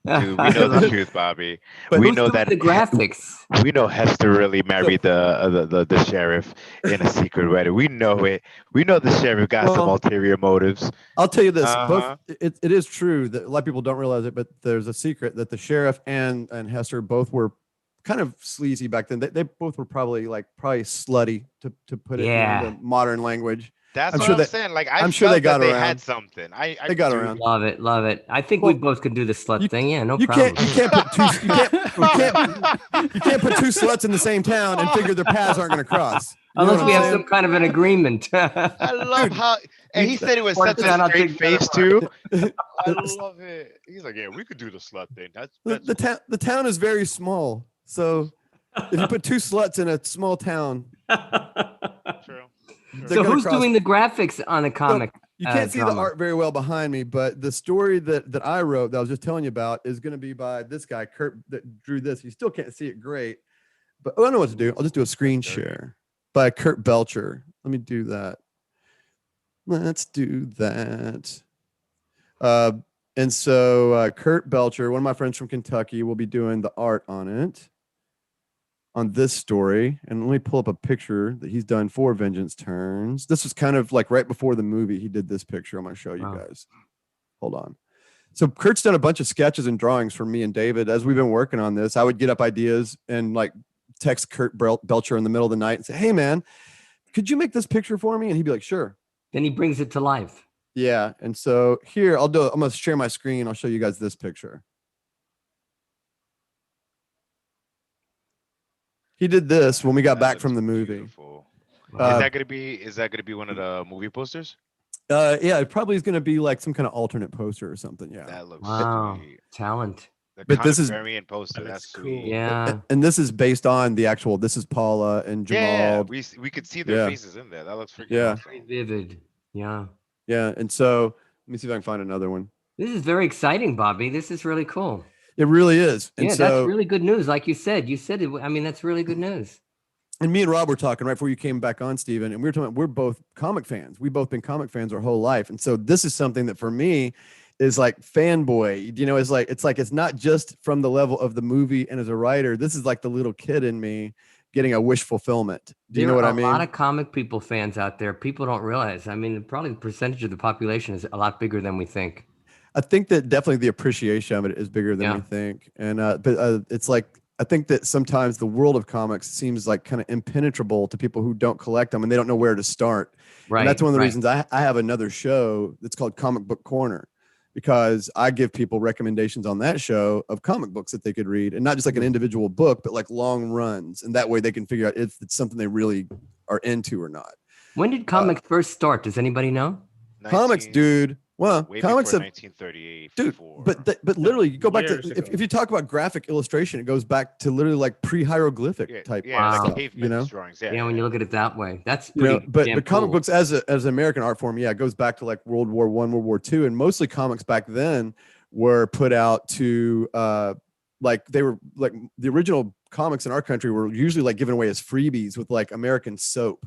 Speaker 7: Dude, we know the truth, Bobby.
Speaker 2: But
Speaker 7: we know that
Speaker 2: the graphics.
Speaker 7: We know Hester really married the sheriff in a secret wedding. We know it. We know the sheriff got some ulterior motives.
Speaker 3: I'll tell you this: both it is true that a lot of people don't realize it, but there's a secret that the sheriff and Hester both were kind of sleazy back then. They both were probably slutty to put it in the modern language.
Speaker 7: That's what I'm saying. Like I'm
Speaker 3: sure they got
Speaker 7: around.
Speaker 3: around.
Speaker 7: They had something.
Speaker 3: They got around.
Speaker 2: Love it. I think we both could do the slut thing. Yeah, no problem.
Speaker 3: You can't put two. You can't put two sluts in the same town and figure their paths aren't going to cross.
Speaker 2: Unless we have some kind of an agreement.
Speaker 7: I love how, and he said it was such a straight face too. I love it. He's like, yeah, we could do the slut thing.
Speaker 3: The town is very small, so if you put two sluts in a small town,
Speaker 7: true.
Speaker 2: So who's doing the graphics on a comic?
Speaker 3: So you can't see the art very well behind me, but the story that I wrote that I was just telling you about is going to be by this guy, Kurt, that drew this. You still can't see it great, but I know what to do. I'll just do a screen share by Kurt Belcher. Let me do that. Let's do that. And so Kurt Belcher, one of my friends from Kentucky, will be doing the art on it. On this story, and let me pull up a picture that he's done for Vengeance Turns. This was kind of like right before the movie. He did this picture. I'm going to show you guys. Hold on. So Kurt's done a bunch of sketches and drawings for me and David as we've been working on this. I would get up ideas and like text Kurt Belcher in the middle of the night and say, "Hey man, could you make this picture for me?" And he'd be like, "Sure."
Speaker 2: Then he brings it to life.
Speaker 3: Yeah. And so here I'm going to share my screen. I'll show you guys this picture. He did this when we got back from the movie.
Speaker 7: Is that gonna be one of the movie posters?
Speaker 3: Yeah, it probably is gonna be like some kind of alternate poster or something. Yeah.
Speaker 7: That looks sweet.
Speaker 2: Talent.
Speaker 3: But this is
Speaker 7: variant poster. That's sweet.
Speaker 2: Yeah.
Speaker 3: And this is based on the actual. This is Paula and Jamal.
Speaker 7: Yeah, we could see their faces in there. That looks freaking awesome.
Speaker 2: Very vivid. Yeah.
Speaker 3: Yeah, and so let me see if I can find another one.
Speaker 2: This is very exciting, Bobby. This is really cool.
Speaker 3: It really is. And
Speaker 2: Yeah,
Speaker 3: so,
Speaker 2: that's really good news. Like you said it. I mean, that's really good news.
Speaker 3: and me and Rob were talking right before you came back on, Steven, and we were talking, we're both comic fans. We've both been comic fans our whole life. And so this is something that for me is like fanboy, you know, it's not just from the level of the movie and as a writer, this is like the little kid in me getting a wish fulfillment. Do you know what I mean?
Speaker 2: There are a lot of comic people fans out there. People don't realize. I mean, probably the percentage of the population is a lot bigger than we think.
Speaker 3: I think that definitely the appreciation of it is bigger than we think. And, but it's like, I think that sometimes the world of comics seems like kind of impenetrable to people who don't collect them and they don't know where to start. Right. And that's one of the reasons I have another show that's called Comic Book Corner, because I give people recommendations on that show of comic books that they could read, and not just like an individual book, but like long runs. And that way they can figure out if it's something they really are into or not.
Speaker 2: When did comics first start? Does anybody know?
Speaker 3: Comics, dude. Well,
Speaker 7: way
Speaker 3: comics
Speaker 7: before
Speaker 3: have
Speaker 7: 1938.
Speaker 3: dude, but literally, you go back to if you talk about graphic illustration, it goes back to literally like pre-hieroglyphic type stuff.
Speaker 7: Like
Speaker 3: you know,
Speaker 7: drawings.
Speaker 2: Yeah, when you look at it that way, that's pretty.
Speaker 3: But comic books as an American art form, it goes back to like World War I, World War II, and mostly comics back then were put out to like they were like the original comics in our country were usually like given away as freebies with like American soap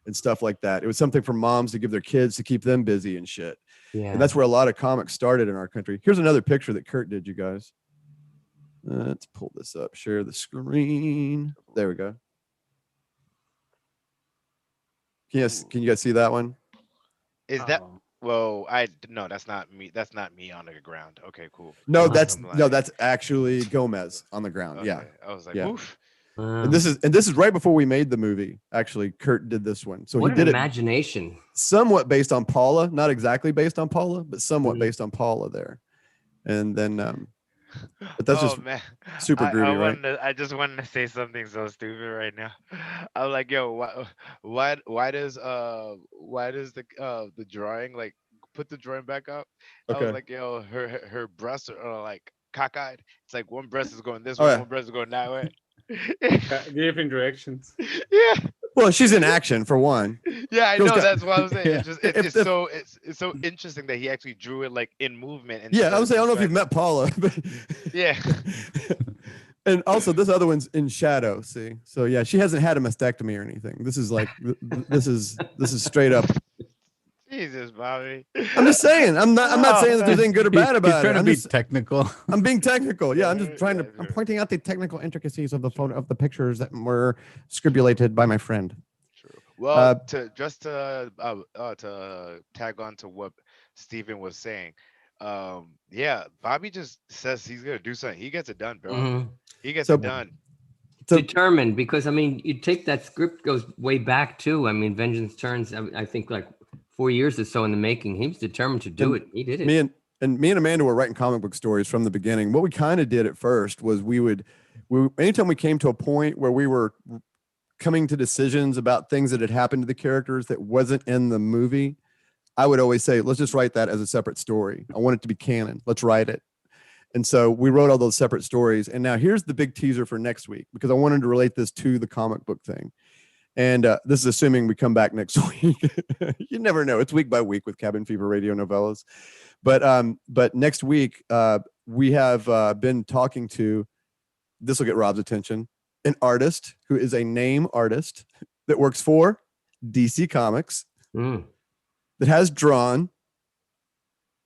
Speaker 3: and stuff like that. It was something for moms to give their kids to keep them busy and shit. Yeah. And that's where a lot of comics started in our country. Here's another picture that Kurt did, you guys. Let's pull this up, share the screen. There we go. Can you guys see that one?
Speaker 7: Is that well, no, that's not me. That's not me on the ground. Okay, cool.
Speaker 3: No, that's actually Gomez on the ground. Okay. Yeah.
Speaker 7: I was like, oof.
Speaker 3: And this is right before we made the movie. Actually, Kurt did this one. So
Speaker 2: what
Speaker 3: he did
Speaker 2: imagination.
Speaker 3: Somewhat based on Paula, not exactly based on Paula, but somewhat based on Paula there. And then but that's just super groovy, right?
Speaker 7: I just wanted to say something so stupid right now. I'm like, yo, why does the drawing like put the drawing back up? Okay. I was like, yo, her breasts are like cockeyed. It's like one breast is going this way, one breast is going that way.
Speaker 4: Different directions.
Speaker 7: Yeah.
Speaker 3: Well, she's in action for one.
Speaker 7: Yeah, I know. That's what I was saying. It's so interesting that he actually drew it like in movement. And
Speaker 3: I was saying, I don't know if you've met Paula, but
Speaker 7: yeah.
Speaker 3: And also, this other one's in shadow. See, so yeah, she hasn't had a mastectomy or anything. This is like this is straight up.
Speaker 7: Jesus, Bobby.
Speaker 3: I'm just saying. I'm not saying that there's anything good or bad about it.
Speaker 1: Trying to be technical.
Speaker 3: I'm being technical. Yeah, I'm just I'm pointing out the technical intricacies of the photo of the pictures that were scribulated by my friend.
Speaker 7: True. Well, to tag on to what Steven was saying. Bobby just says he's gonna do something. He gets it done, bro. Mm-hmm. He gets it done.
Speaker 2: Determined, because I mean, you take that script goes way back too. I mean, Vengeance Turns. I think like 4 years or so in the making. He was determined to do it. He did it.
Speaker 3: Me and Amanda were writing comic book stories from the beginning. What we kind of did at first was anytime we came to a point where we were coming to decisions about things that had happened to the characters that wasn't in the movie, I would always say, let's just write that as a separate story. I want it to be canon. Let's write it. And so we wrote all those separate stories. And now here's the big teaser for next week, because I wanted to relate this to the comic book thing. And this is assuming we come back next week. You never know. It's week by week with Cabin Fever Radio Novelas. But next week, we have been talking to, this will get Rob's attention, an artist who is a name artist that works for DC Comics, that has drawn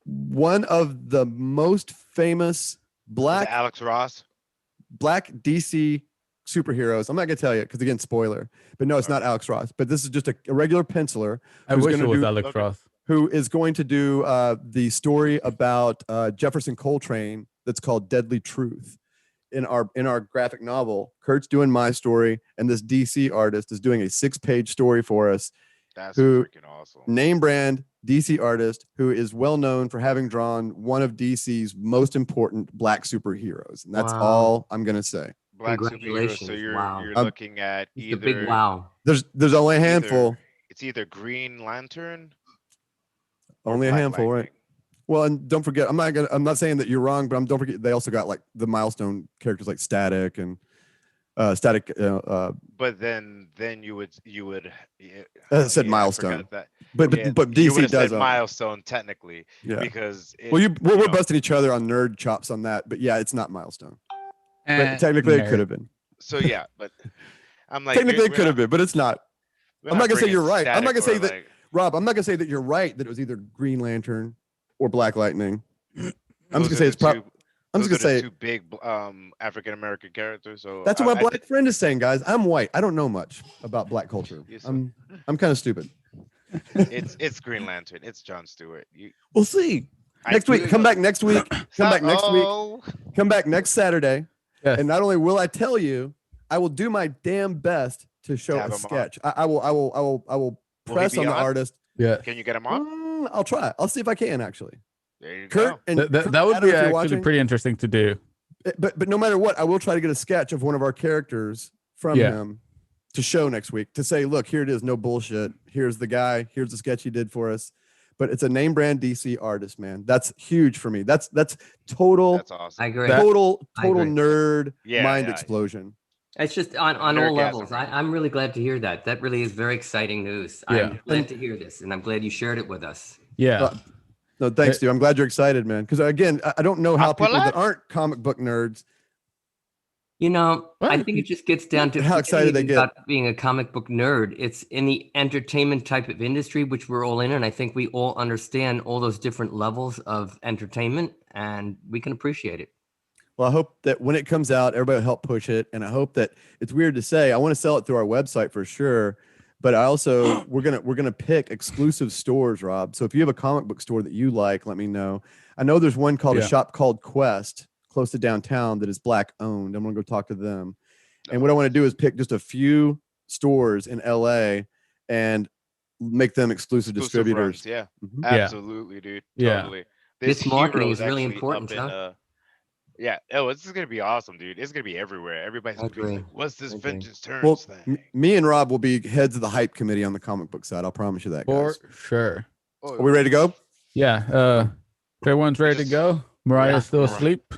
Speaker 3: one of the most famous black DC superheroes. I'm not gonna tell you because again, spoiler. But no, it's not Alex Ross. But this is just a regular penciler.
Speaker 1: I wish it was Alex Ross.
Speaker 3: Who is going to do the story about Jefferson Coltrane that's called Deadly Truth in our graphic novel. Kurt's doing my story, and this DC artist is doing a 6-page story for us.
Speaker 7: That's freaking awesome.
Speaker 3: Name brand DC artist who is well known for having drawn one of DC's most important black superheroes. And that's all I'm gonna say.
Speaker 7: Black superheroes. So you're looking at either
Speaker 2: big wow.
Speaker 3: There's only a handful.
Speaker 7: It's either Green Lantern.
Speaker 3: Only a handful, right? Well, and don't forget, I'm not saying that you're wrong, but don't forget they also got like the milestone characters like Static and static.
Speaker 7: But then you would
Speaker 3: Said
Speaker 7: I
Speaker 3: milestone.
Speaker 7: forgot that.
Speaker 3: But
Speaker 7: You
Speaker 3: DC
Speaker 7: would have
Speaker 3: does
Speaker 7: said milestone technically, because
Speaker 3: we're busting each other on nerd chops on that. But yeah, it's not milestone. But technically, it could have been.
Speaker 7: So yeah, but I'm like,
Speaker 3: technically it could have been, but it's not. I'm not gonna say you're right. I'm not gonna say that,
Speaker 7: like,
Speaker 3: Rob. I'm not gonna say that you're right that it was either Green Lantern or Black Lightning. I'm just gonna say it's probably. I'm just gonna say
Speaker 7: two big African American characters. So
Speaker 3: that's what my black friend is saying, guys. I'm white. I don't know much about black culture. I'm kind of stupid.
Speaker 7: It's Green Lantern. It's Jon Stewart.
Speaker 3: We'll see. Next week, come back next week. Come back next week. Come back next Saturday.
Speaker 1: Yes.
Speaker 3: And not only will I tell you, I will do my damn best to show a sketch. I will press on the artist.
Speaker 1: Yeah.
Speaker 7: Can you get him on?
Speaker 3: I'll try. I'll see if I can actually.
Speaker 7: There you
Speaker 3: Kurt
Speaker 7: go.
Speaker 3: and
Speaker 1: that would be actually pretty interesting to do.
Speaker 3: But no matter what, I will try to get a sketch of one of our characters from him to show next week to say, look, here it is, no bullshit. Here's the guy. Here's the sketch he did for us. But it's a name brand DC artist, man. That's huge for me. That's total.
Speaker 7: That's awesome.
Speaker 8: I agree.
Speaker 3: Total
Speaker 8: I agree.
Speaker 3: nerd mind explosion.
Speaker 8: It's just on all levels. I'm really glad to hear that. That really is very exciting news.
Speaker 1: Yeah.
Speaker 8: I'm glad to hear this, and I'm glad you shared it with us.
Speaker 1: Yeah.
Speaker 3: No, thanks, dude. I'm glad you're excited, man. Because again, I don't know how people that aren't comic book nerds.
Speaker 8: You know, I think it just gets down to
Speaker 3: how excited they get
Speaker 8: about being a comic book nerd. It's in the entertainment type of industry, which we're all in. And I think we all understand all those different levels of entertainment, and we can appreciate it.
Speaker 3: Well, I hope that when it comes out, everybody will help push it. And I hope that it's weird to say, I want to sell it through our website for sure. But I also, we're gonna pick exclusive stores, Rob. So if you have a comic book store that you like, let me know. I know there's one called a shop called Quest, close to downtown, that is Black owned. I'm gonna go talk to them. And what I want to do is pick just a few stores in LA and make them exclusive distributors.
Speaker 7: Runs, yeah, absolutely, dude. Totally.
Speaker 8: Yeah. This marketing is really important, huh?
Speaker 7: Yeah. Oh, this is gonna be awesome, dude. It's gonna be everywhere. Everybody's gonna be like, "What's this Vengeance Turns thing?"
Speaker 3: Me and Rob will be heads of the hype committee on the comic book side. I'll promise you that, guys.
Speaker 1: For sure.
Speaker 3: Are we ready to go?
Speaker 1: Yeah. Everyone's ready to go. Mariah's still asleep,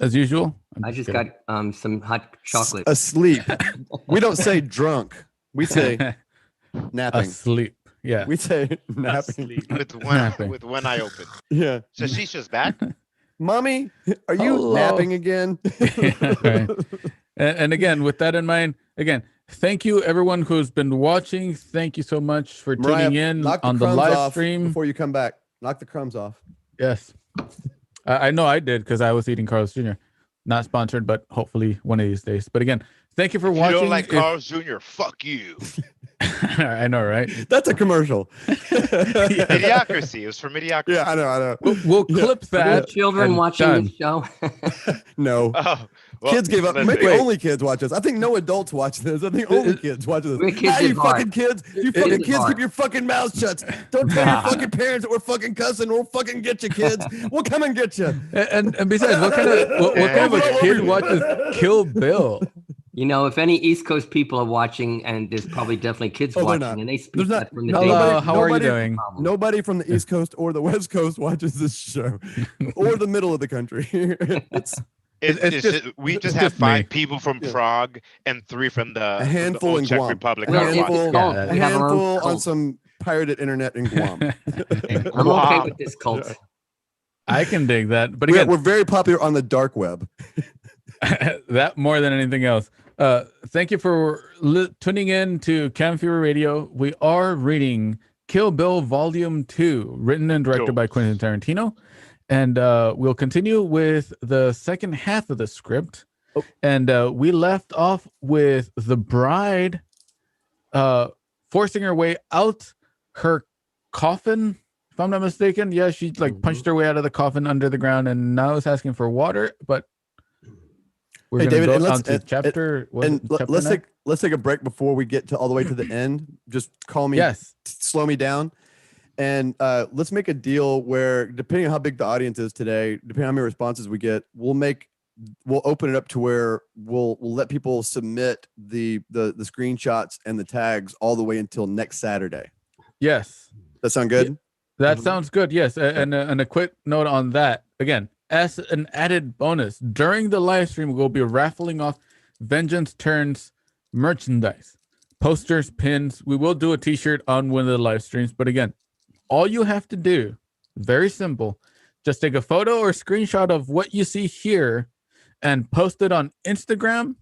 Speaker 1: as usual.
Speaker 8: I just got some hot chocolate.
Speaker 3: Asleep. We don't say drunk. We say napping.
Speaker 1: Asleep. Yeah.
Speaker 3: We say napping.
Speaker 7: With one eye open.
Speaker 3: Yeah.
Speaker 7: So she's just back.
Speaker 3: Mommy, are you napping again?
Speaker 1: Right. And again, with that in mind, again, thank you everyone who's been watching. Thank you so much for tuning in on the live stream.
Speaker 3: Before you come back, knock the crumbs off.
Speaker 1: Yes. I know I did because I was eating Carl's Jr. Not sponsored, but hopefully one of these days. But again, thank you for watching.
Speaker 7: You don't like Carl's Jr., fuck you.
Speaker 1: I know, right?
Speaker 3: That's a commercial.
Speaker 7: Idiocracy. It was for Idiocracy.
Speaker 3: Yeah, I know.
Speaker 1: We'll clip that.
Speaker 8: Children watching this show?
Speaker 3: No.
Speaker 7: Oh, well,
Speaker 3: kids gave up. Maybe only kids watch this. I think no adults watch this. I think only kids watch this. You fucking kids. You fucking kids, keep your fucking mouths shut. Don't tell your fucking parents that we're fucking cussing. We'll fucking get you, kids. We'll come and get you.
Speaker 1: And besides, what kind of a kid watches Kill Bill?
Speaker 8: You know, if any East Coast people are watching, and there's probably definitely kids watching, and they speak that from the
Speaker 1: Hello, how are you doing?
Speaker 3: Nobody from the East Coast or the West Coast watches this show, or the middle of the country.
Speaker 7: We just have 5 people from Prague and 3 from the
Speaker 3: handful in
Speaker 7: Czech
Speaker 3: Guam.
Speaker 7: Republic.
Speaker 3: A handful on some pirated internet in Guam.
Speaker 8: I'm okay with this cult.
Speaker 1: I can dig that, but again,
Speaker 3: we're very popular on the dark web.
Speaker 1: That more than anything else. Thank you for tuning in to Cam Fever Radio. We are reading Kill Bill Volume 2, written and directed by Quentin Tarantino. And we'll continue with the second half of the script. And we left off with the bride forcing her way out her coffin, if I'm not mistaken. Yeah, she punched her way out of the coffin under the ground and now is asking for water. But we're
Speaker 3: David,
Speaker 1: go on to chapter.
Speaker 3: Let's take a break before we get to all the way to the end. Just call me.
Speaker 1: Yes.
Speaker 3: Slow me down. And let's make a deal where, depending on how big the audience is today, depending on how many responses we get, we'll open it up to where we'll let people submit the screenshots and the tags all the way until next Saturday.
Speaker 1: Yes.
Speaker 3: That sound good?
Speaker 1: That sounds good. Yes. And a quick note on that. Again, as an added bonus, during the live stream, we'll be raffling off Vengeance turns merchandise, posters, pins. We will do a t-shirt on one of the live streams. But again, all you have to do, very simple, just take a photo or screenshot of what you see here and post it on Instagram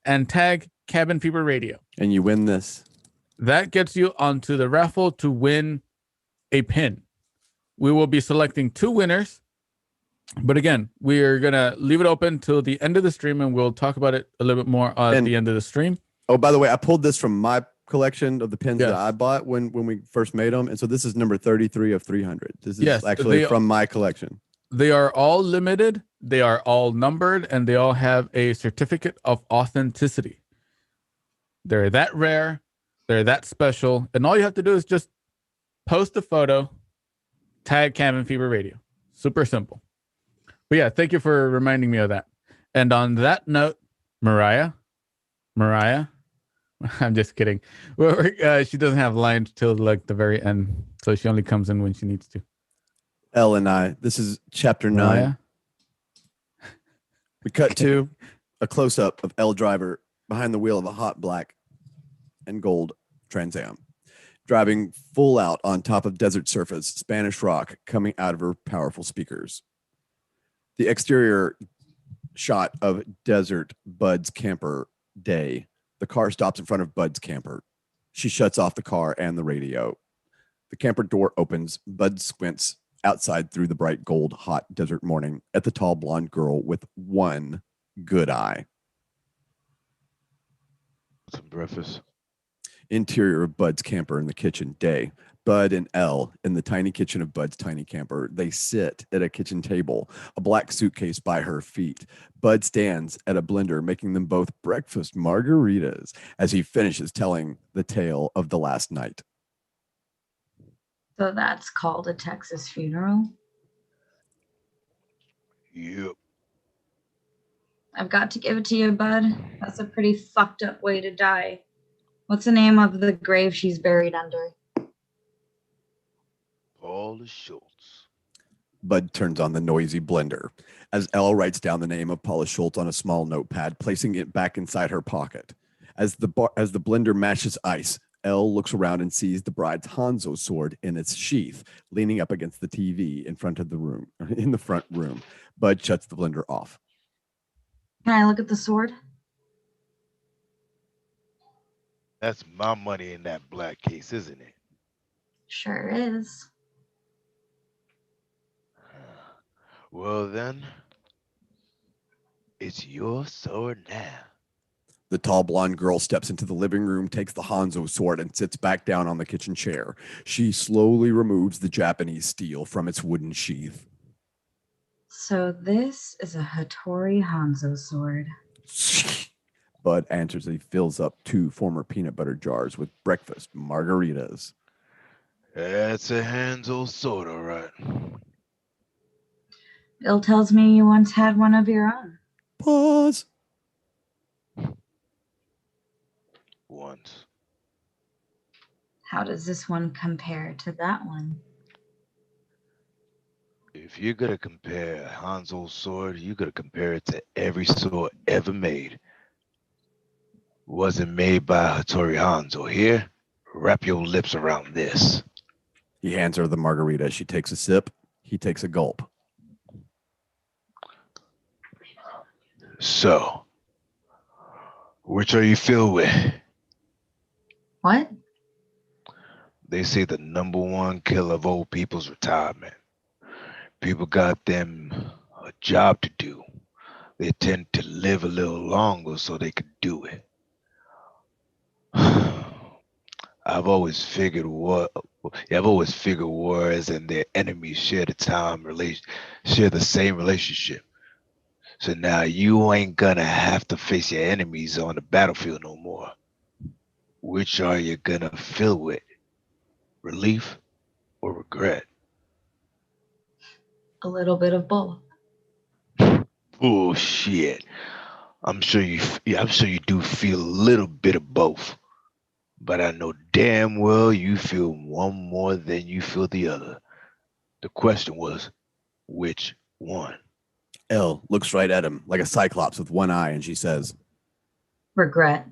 Speaker 1: and tag Cabin Fever Radio.
Speaker 3: And you win this.
Speaker 1: That gets you onto the raffle to win a pin. We will be selecting 2 winners. But again, we are going to leave it open till the end of the stream, and we'll talk about it a little bit more at the end of the stream.
Speaker 3: Oh, by the way, I pulled this from my collection of the pins that I bought when we first made them. And so this is number 33 of 300. This is actually from my collection. They
Speaker 1: are all limited. They are all numbered, and they all have a certificate of authenticity. They're that rare. They're that special. And all you have to do is just post a photo, tag Cabin Fever Radio. Super simple. But yeah, thank you for reminding me of that. And on that note, Moriah, I'm just kidding. She doesn't have lines till like the very end, so she only comes in when she needs to.
Speaker 3: Elle and I. This is chapter 9. We cut to a close-up of Elle Driver behind the wheel of a hot black and gold Trans Am, driving full out on top of desert surface, Spanish rock coming out of her powerful speakers. The exterior shot of desert Bud's camper day. The car stops in front of Bud's camper. She shuts off the car and the radio. The camper door opens. Bud squints outside through the bright gold hot desert morning at the tall blonde girl with one good eye.
Speaker 7: Some breakfast.
Speaker 3: Interior of Bud's camper in the kitchen day. Bud and Elle in the tiny kitchen of Bud's tiny camper. They sit at a kitchen table, a black suitcase by her feet. Bud stands at a blender, making them both breakfast margaritas as he finishes telling the tale of the last night.
Speaker 5: So that's called a Texas funeral?
Speaker 7: Yep.
Speaker 5: I've got to give it to you, Bud. That's a pretty fucked up way to die. What's the name of the grave she's buried under?
Speaker 7: Paula Schultz.
Speaker 3: Bud turns on the noisy blender as Elle writes down the name of Paula Schultz on a small notepad, placing it back inside her pocket. As the blender mashes ice, Elle looks around and sees the bride's Hanzo sword in its sheath, leaning up against the TV in the front room. Bud shuts the blender off.
Speaker 5: Can I look at the sword?
Speaker 7: That's my money in that black case, isn't it?
Speaker 5: Sure is.
Speaker 7: Well then, it's your sword now.
Speaker 3: The tall blonde girl steps into the living room, takes the Hanzo sword, and sits back down on the kitchen chair. She slowly removes the Japanese steel from its wooden sheath.
Speaker 5: So this is a Hattori Hanzo sword.
Speaker 3: Bud answers as he fills up 2 former peanut butter jars with breakfast margaritas.
Speaker 7: That's a Hanzo sword, all right.
Speaker 5: Bill tells me you once had one of your own.
Speaker 3: Pause.
Speaker 7: Once.
Speaker 5: How does this one compare to that one?
Speaker 7: If you're gonna compare Hanzo's sword, you gotta compare it to every sword ever made. Wasn't made by Hattori Hanzo. Here, wrap your lips around this.
Speaker 3: He hands her the margarita. She takes a sip. He takes a gulp.
Speaker 7: So, which are you filled with?
Speaker 5: What?
Speaker 7: They say the #1 killer of old people's retirement. People got them a job to do. They tend to live a little longer so they could do it. I've always figured wars and their enemies share the same relationship. So now you ain't gonna have to face your enemies on the battlefield no more. Which are you gonna fill with? Relief or regret?
Speaker 5: A little bit of both.
Speaker 7: Bullshit. I'm sure you do feel a little bit of both. But I know damn well you feel one more than you feel the other. The question was, which one?
Speaker 3: Elle looks right at him like a cyclops with one eye, and she says,
Speaker 5: Regret.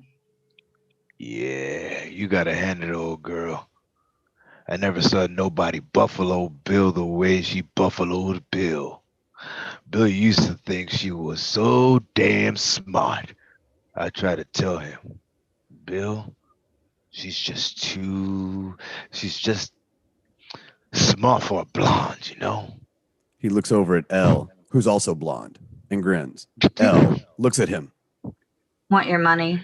Speaker 7: Yeah, you gotta hand it, old girl. I never saw nobody buffalo Bill the way she buffaloed Bill. Bill used to think she was so damn smart. I tried to tell him, Bill, she's just too, she's just smart for a blonde, you know?
Speaker 3: He looks over at Elle, who's also blonde, and grins. Elle looks at him.
Speaker 5: Want your money?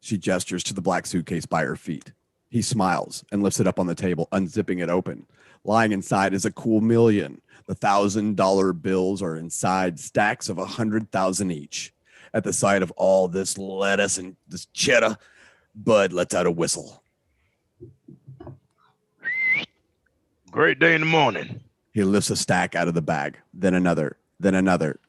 Speaker 3: She gestures to the black suitcase by her feet. He smiles and lifts it up on the table, unzipping it open. Lying inside is a cool million. The $1,000 bills are inside stacks of 100,000 each. At the sight of all this lettuce and this cheddar, Bud lets out a whistle.
Speaker 7: Great day in the morning.
Speaker 3: He lifts a stack out of the bag, then another,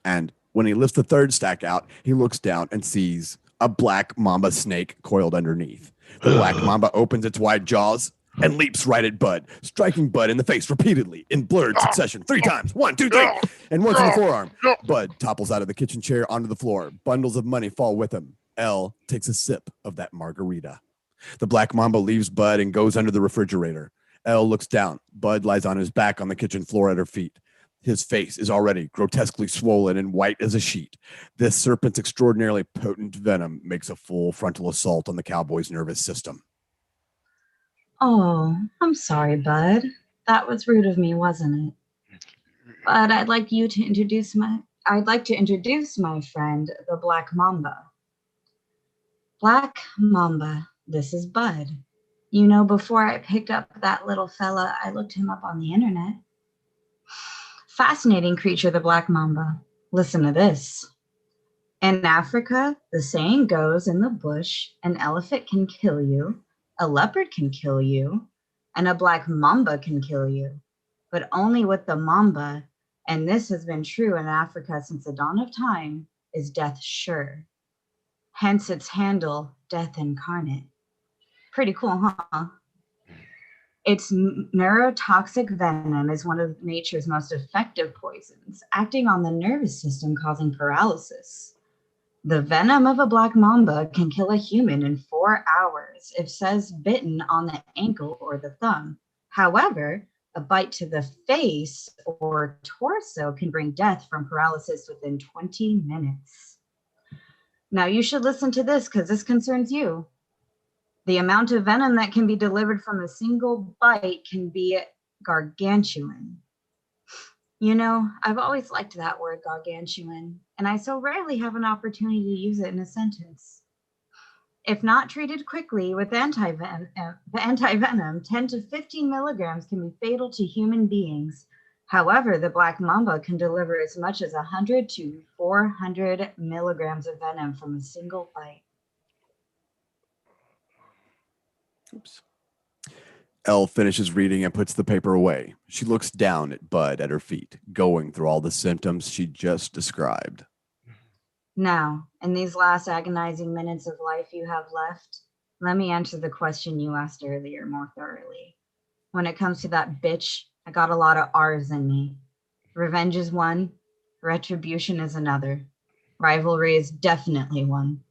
Speaker 3: and when he lifts the third stack out, he looks down and sees a black mamba snake coiled underneath. The black mamba opens its wide jaws and leaps right at Bud, striking Bud in the face repeatedly in blurred succession 3 times. 1, 2, 3, and once in the forearm. Bud topples out of the kitchen chair onto the floor. Bundles of money fall with him. Elle takes a sip of that margarita. The black mamba leaves Bud and goes under the refrigerator. Elle looks down. Bud lies on his back on the kitchen floor at her feet. His face is already grotesquely swollen and white as a sheet. This serpent's extraordinarily potent venom makes a full frontal assault on the cowboy's nervous system.
Speaker 5: Oh, I'm sorry, Bud. That was rude of me, wasn't it? But I'd like to introduce my friend, the Black Mamba. Black Mamba, this is Bud. You know, before I picked up that little fella, I looked him up on the internet. Fascinating creature, the Black Mamba. Listen to this. In Africa, the saying goes in the bush, an elephant can kill you, a leopard can kill you, and a black mamba can kill you. But only with the mamba, and this has been true in Africa since the dawn of time, is death sure. Hence its handle, Death Incarnate. Pretty cool, huh? Its neurotoxic venom is one of nature's most effective poisons, acting on the nervous system, causing paralysis. The venom of a black mamba can kill a human in 4 hours if says bitten on the ankle or the thumb. However, a bite to the face or torso can bring death from paralysis within 20 minutes. Now you should listen to this because this concerns you. The amount of venom that can be delivered from a single bite can be gargantuan. You know, I've always liked that word, gargantuan, and I so rarely have an opportunity to use it in a sentence. If not treated quickly with anti-venom, 10 to 15 milligrams can be fatal to human beings. However, the black mamba can deliver as much as 100 to 400 milligrams of venom from a single bite.
Speaker 3: Oops. Elle finishes reading and puts the paper away. She looks down at Bud at her feet, going through all the symptoms she just described.
Speaker 5: Now, in these last agonizing minutes of life you have left, let me answer the question you asked earlier more thoroughly. When it comes to that bitch, I got a lot of R's in me. Revenge is one, retribution is another. Rivalry is definitely one.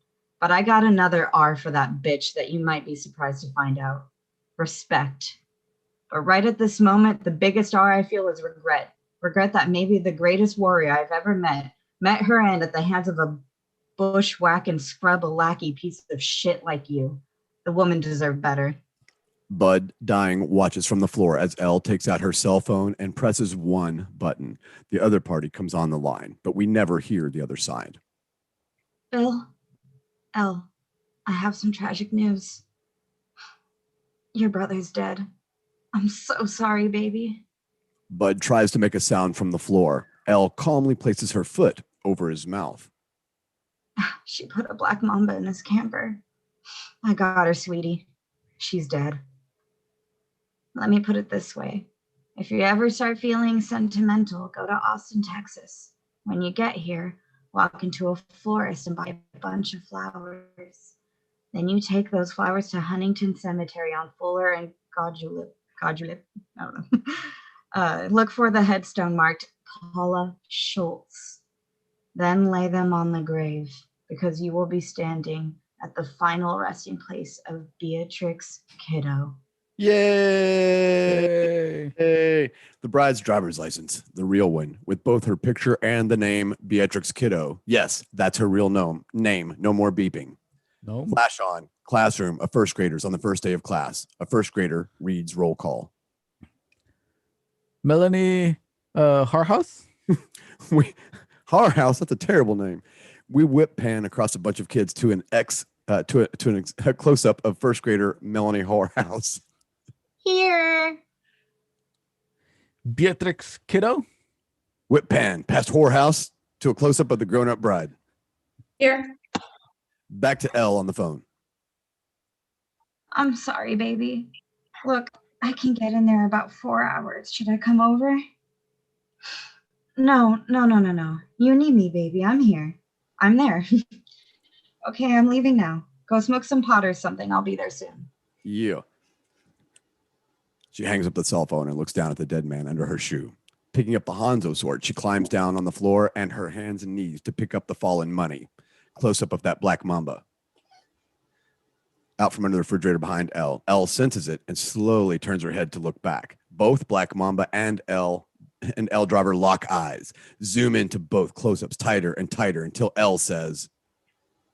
Speaker 5: But I got another R for that bitch that you might be surprised to find out. Respect. But right at this moment, the biggest R I feel is regret. Regret that maybe the greatest warrior I've ever met her end at the hands of a bushwhacking scrub a lackey piece of shit like you. The woman deserved better.
Speaker 3: Bud, dying, watches from the floor as Elle takes out her cell phone and presses one button. The other party comes on the line, but we never hear the other side.
Speaker 5: Bill, Elle, I have some tragic news. Your brother's dead. I'm so sorry, baby.
Speaker 3: Bud tries to make a sound from the floor. Elle calmly places her foot over his mouth.
Speaker 5: She put a black mamba in his camper. I got her, sweetie. She's dead. Let me put it this way. If you ever start feeling sentimental, go to Austin, Texas. When you get here, walk into a florist and buy a bunch of flowers. Then you take those flowers to Huntington Cemetery on Fuller and Godulip. I don't know. Look for the headstone marked Paula Schultz. Then lay them on the grave. because you will be standing at the final resting place of Beatrix Kiddo.
Speaker 3: Yay! Yay! The bride's driver's license, the real one, with both her picture and the name Beatrix Kiddo. Yes, that's her real name. No more beeping.
Speaker 1: No.
Speaker 3: Flash on. Classroom of first graders on the first day of class. A first grader reads roll call.
Speaker 1: Melanie Harhouse?
Speaker 3: Harhouse, that's a terrible name. We whip pan across a bunch of kids to a close up of first grader Melanie Harhouse.
Speaker 5: Here.
Speaker 1: Beatrix Kiddo?
Speaker 3: Whip pan past whorehouse to a close up of the grown up bride.
Speaker 6: Here.
Speaker 3: Back to Elle on the phone.
Speaker 5: I'm sorry, baby. Look, I can get in there about 4 hours. Should I come over? No. You need me, baby. I'm here. I'm there. Okay, I'm leaving now. Go smoke some pot or something. I'll be there soon.
Speaker 3: Yeah. She hangs up the cell phone and looks down at the dead man under her shoe. Picking up the Hanzo sword, she climbs down on the floor and her hands and knees to pick up the fallen money. Close up of that Black Mamba. Out from under the refrigerator behind Elle. Elle senses it and slowly turns her head to look back. Both Black Mamba and Elle driver lock eyes. Zoom into both close-ups tighter and tighter until Elle says,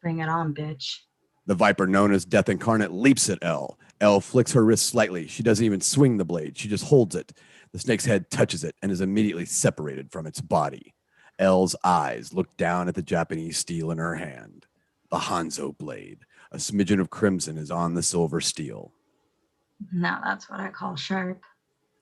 Speaker 5: Bring it on, bitch.
Speaker 3: The viper known as Death Incarnate leaps at Elle. Elle flicks her wrist slightly. She doesn't even swing the blade. She just holds it. The snake's head touches it and is immediately separated from its body. Elle's eyes look down at the Japanese steel in her hand. The Hanzo blade. A smidgen of crimson is on the silver steel.
Speaker 5: Now that's what I call sharp.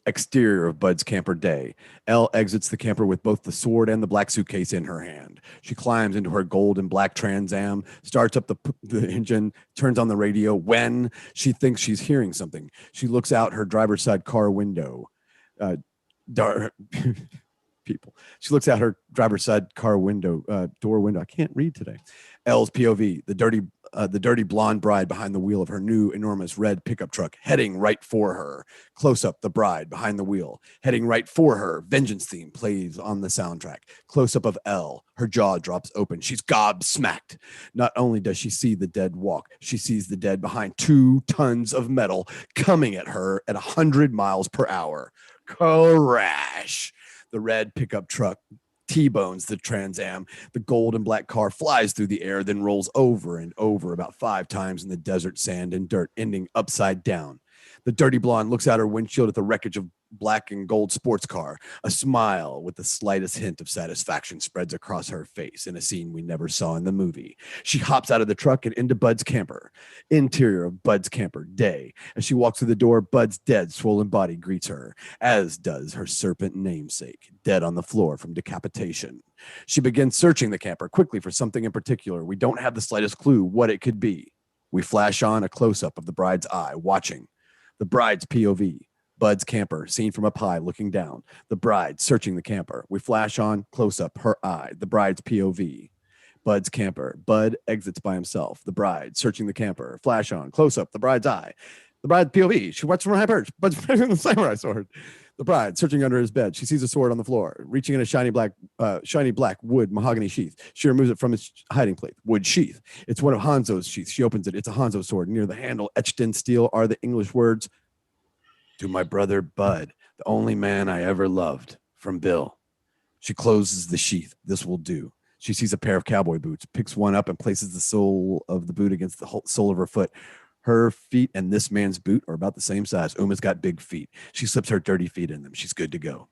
Speaker 3: Exterior of Bud's camper day. Elle exits the camper with both the sword and the black suitcase in her hand. She climbs into her gold and black Trans Am, starts up the engine, turns on the radio. When she thinks she's hearing something, she looks out her driver's side car window. People. She looks out her driver's side car window, door window. I can't read today. Elle's POV, the dirty blonde bride behind the wheel of her new enormous red pickup truck, heading right for her. Close up, the bride behind the wheel, heading right for her. Vengeance theme plays on the soundtrack. Close up of Elle, her jaw drops open. She's gobsmacked. Not only does she see the dead walk, she sees the dead behind 2 tons of metal coming at her at 100 miles per hour. Crash! The red pickup truck T-bones the Trans Am. The gold and black car flies through the air, then rolls over and over about 5 times in the desert sand and dirt, ending upside down. The dirty blonde looks out her windshield at the wreckage of black and gold sports car. A smile with the slightest hint of satisfaction spreads across her face in a scene we never saw in the movie. She hops out of the truck and into Bud's camper. Interior of Bud's camper, day. As she walks through the door, Bud's dead, swollen body greets her, as does her serpent namesake, dead on the floor from decapitation. She begins searching the camper quickly for something in particular. We don't have the slightest clue what it could be. We flash on a close-up of the bride's eye, watching. The bride's POV. Bud's camper, seen from up high, looking down. The bride searching the camper. We flash on, close up, her eye. The bride's POV. Bud's camper. Bud exits by himself. The bride searching the camper. Flash on, close up, the bride's eye. The bride's POV. She watches from high perch. Bud's holding the samurai sword. The bride searching under his bed. She sees a sword on the floor, reaching in a shiny black wood mahogany sheath. She removes it from its hiding place. Wood sheath. It's one of Hanzo's sheaths. She opens it. It's a Hanzo sword. Near the handle, etched in steel, are the English words, "To my brother Bud, the only man I ever loved, from Bill." She closes the sheath. This will do. She sees a pair of cowboy boots, picks one up and places the sole of the boot against the sole of her foot. Her feet and this man's boot are about the same size. Uma's got big feet. She slips her dirty feet in them. She's good to go.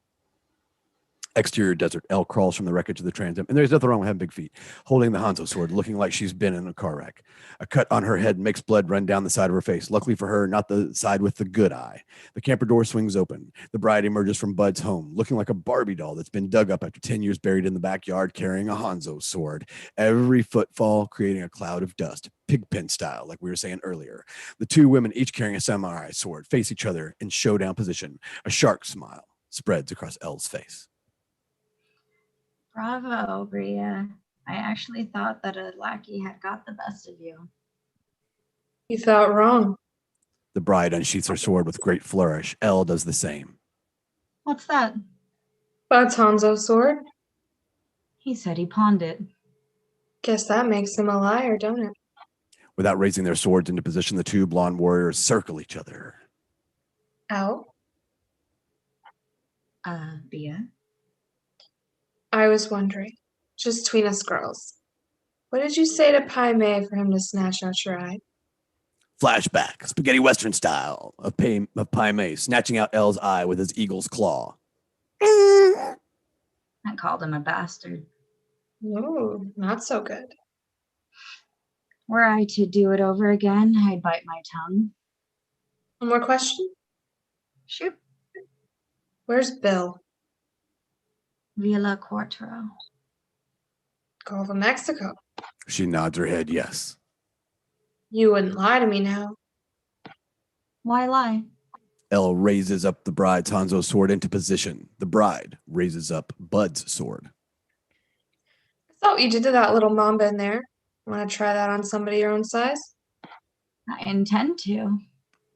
Speaker 3: Exterior desert. Elle crawls from the wreckage of the Trans Am. And there's nothing wrong with having big feet. Holding the Hanzo sword, looking like she's been in a car wreck. A cut on her head makes blood run down the side of her face. Luckily for her, not the side with the good eye. The camper door swings open. The bride emerges from Bud's home, looking like a Barbie doll that's been dug up after 10 years buried in the backyard, carrying a Hanzo sword. Every footfall creating a cloud of dust, pigpen style, like we were saying earlier. The 2 women, each carrying a samurai sword, face each other in showdown position. A shark smile spreads across Elle's face.
Speaker 5: Bravo, Bria. I actually thought that a lackey had got the best of you.
Speaker 6: You thought wrong.
Speaker 3: The bride unsheaths her sword with great flourish. Elle does the same.
Speaker 5: What's that?
Speaker 6: That's Hanzo's sword.
Speaker 5: He said he pawned it.
Speaker 6: Guess that makes him a liar, don't it?
Speaker 3: Without raising their swords into position, the two blonde warriors circle each other.
Speaker 6: Ow.
Speaker 5: Bia?
Speaker 6: I was wondering, just between us girls, what did you say to Pai Mei for him to snatch out your eye?
Speaker 3: Flashback, spaghetti western style of Pai Mei snatching out L's eye with his eagle's claw.
Speaker 5: I called him a bastard.
Speaker 6: No, not so good.
Speaker 5: Were I to do it over again, I'd bite my tongue.
Speaker 6: One more question?
Speaker 5: Shoot.
Speaker 6: Where's Bill?
Speaker 5: Villa Cuatro.
Speaker 6: Gulf of Mexico.
Speaker 3: She nods her head yes.
Speaker 6: You wouldn't lie to me now.
Speaker 5: Why lie?
Speaker 3: L raises up the bride's Hanzo sword into position. The bride raises up Bud's sword.
Speaker 6: I saw what you did to that little mamba in there. Want to try that on somebody your own size?
Speaker 5: I intend to.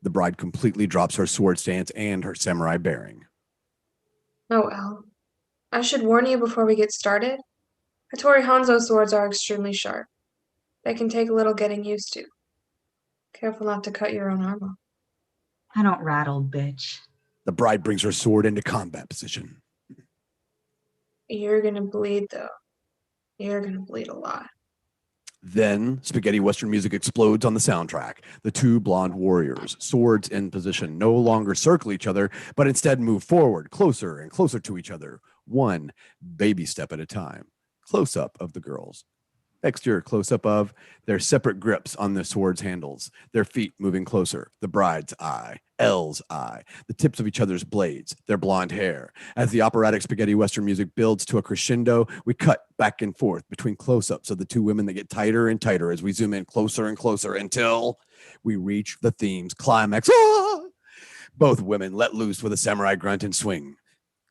Speaker 3: The bride completely drops her sword stance and her samurai bearing.
Speaker 6: Oh well. I should warn you before we get started. Hattori Hanzo swords are extremely sharp. They can take a little getting used to. Careful not to cut your own arm off.
Speaker 5: I don't rattle, bitch.
Speaker 3: The bride brings her sword into combat position.
Speaker 6: You're gonna bleed, though. You're gonna bleed a lot.
Speaker 3: Then, spaghetti western music explodes on the soundtrack. The two blonde warriors, swords in position, no longer circle each other, but instead move forward, closer and closer to each other, one baby step at a time. Close-up of the girls. Exterior close-up of their separate grips on the sword's handles, their feet moving closer, the bride's eye, L's eye, the tips of each other's blades, their blonde hair. As the operatic spaghetti western music builds to a crescendo, we cut back and forth between close-ups of the two women that get tighter and tighter as we zoom in closer and closer until we reach the theme's climax. Ah! Both women let loose with a samurai grunt and swing.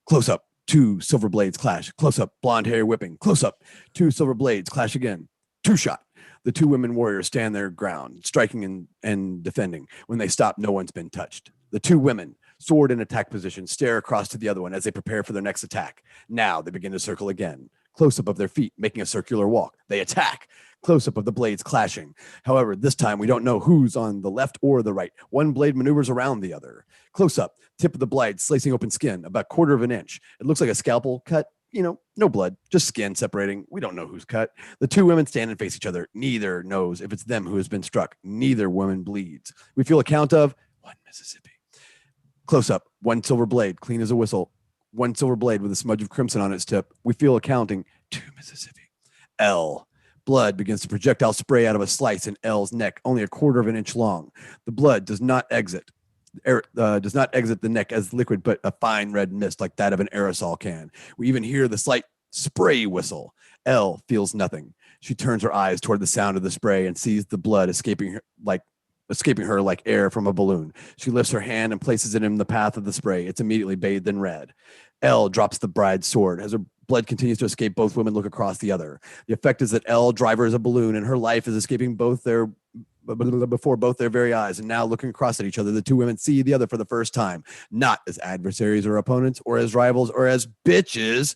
Speaker 3: Close-up. Two silver blades clash. Close up, blonde hair whipping. Close up, two silver blades clash again. Two shot. The two women warriors stand their ground, striking and defending. When they stop, no one's been touched. The two women, sword in attack position, stare across to the other one as they prepare for their next attack. Now they begin to circle again. Close up of their feet, making a circular walk. They attack. Close up of the blades clashing. However, this time we don't know who's on the left or the right. One blade maneuvers around the other. Close up, tip of the blade slicing open skin, about 1/4 of an inch. It looks like a scalpel cut. No blood, just skin separating. We don't know who's cut. The two women stand and face each other. Neither knows if it's them who has been struck. Neither woman bleeds. We feel a count of 1 Mississippi. Close up, one silver blade, clean as a whistle. One silver blade with a smudge of crimson on its tip. We feel a counting 2 Mississippi. L. Blood begins to projectile spray out of a slice in L's neck, only 1/4 of an inch long. The blood does not exit the neck as liquid, but a fine red mist like that of an aerosol can. We even hear the slight spray whistle. L feels nothing. She turns her eyes toward the sound of the spray and sees the blood escaping her like air from a balloon. She lifts her hand and places it in the path of the spray. It's immediately bathed in red. L drops the bride's sword. As her blood continues to escape, both women look across the other. The effect is that L, driver, is a balloon, and her life is escaping before both their very eyes. And now, looking across at each other, the two women see the other for the first time, not as adversaries or opponents, or as rivals, or as bitches,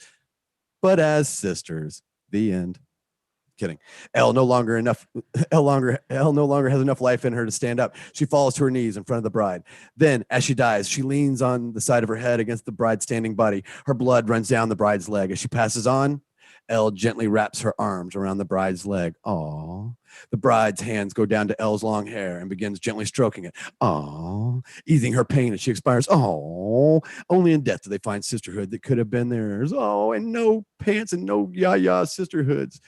Speaker 3: but as sisters. The end. Kidding. L no longer has enough life in her to stand up. She falls to her knees in front of the bride. Then, as she dies, she leans on the side of her head against the bride's standing body. Her blood runs down the bride's leg. As she passes on, L gently wraps her arms around the bride's leg. Aww. The bride's hands go down to L's long hair and begins gently stroking it. Aww. Easing her pain as she expires. Aww. Only in death do they find sisterhood that could have been theirs. Oh, and no pants and no yah-yah sisterhoods.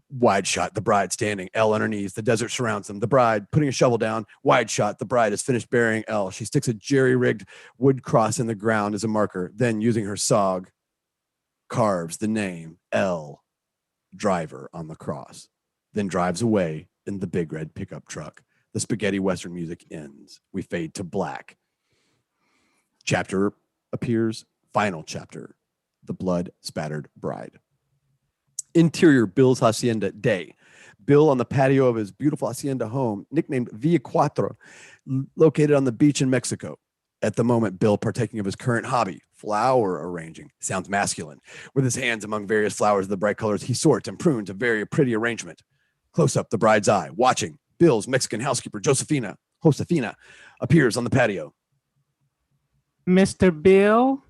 Speaker 3: Wide shot, the bride standing, L on her knees. The desert surrounds them. The bride putting a shovel down. Wide shot, the bride has finished burying L. She sticks a jerry-rigged wood cross in the ground as a marker. Then, using her sog, carves the name L, driver, on the cross. Then drives away in the big red pickup truck. The spaghetti western music ends. We fade to black. Chapter appears. Final chapter. The blood-spattered bride. Interior, Bill's hacienda, day. Bill on the patio of his beautiful hacienda home, nicknamed Villa Cuatro, located on the beach in Mexico. At the moment, Bill, partaking of his current hobby, flower arranging, sounds masculine. With his hands among various flowers of the bright colors, he sorts and prunes a very pretty arrangement. Close up, the bride's eye, watching. Bill's Mexican housekeeper, Josefina, appears on the patio.
Speaker 4: Mr. Bill,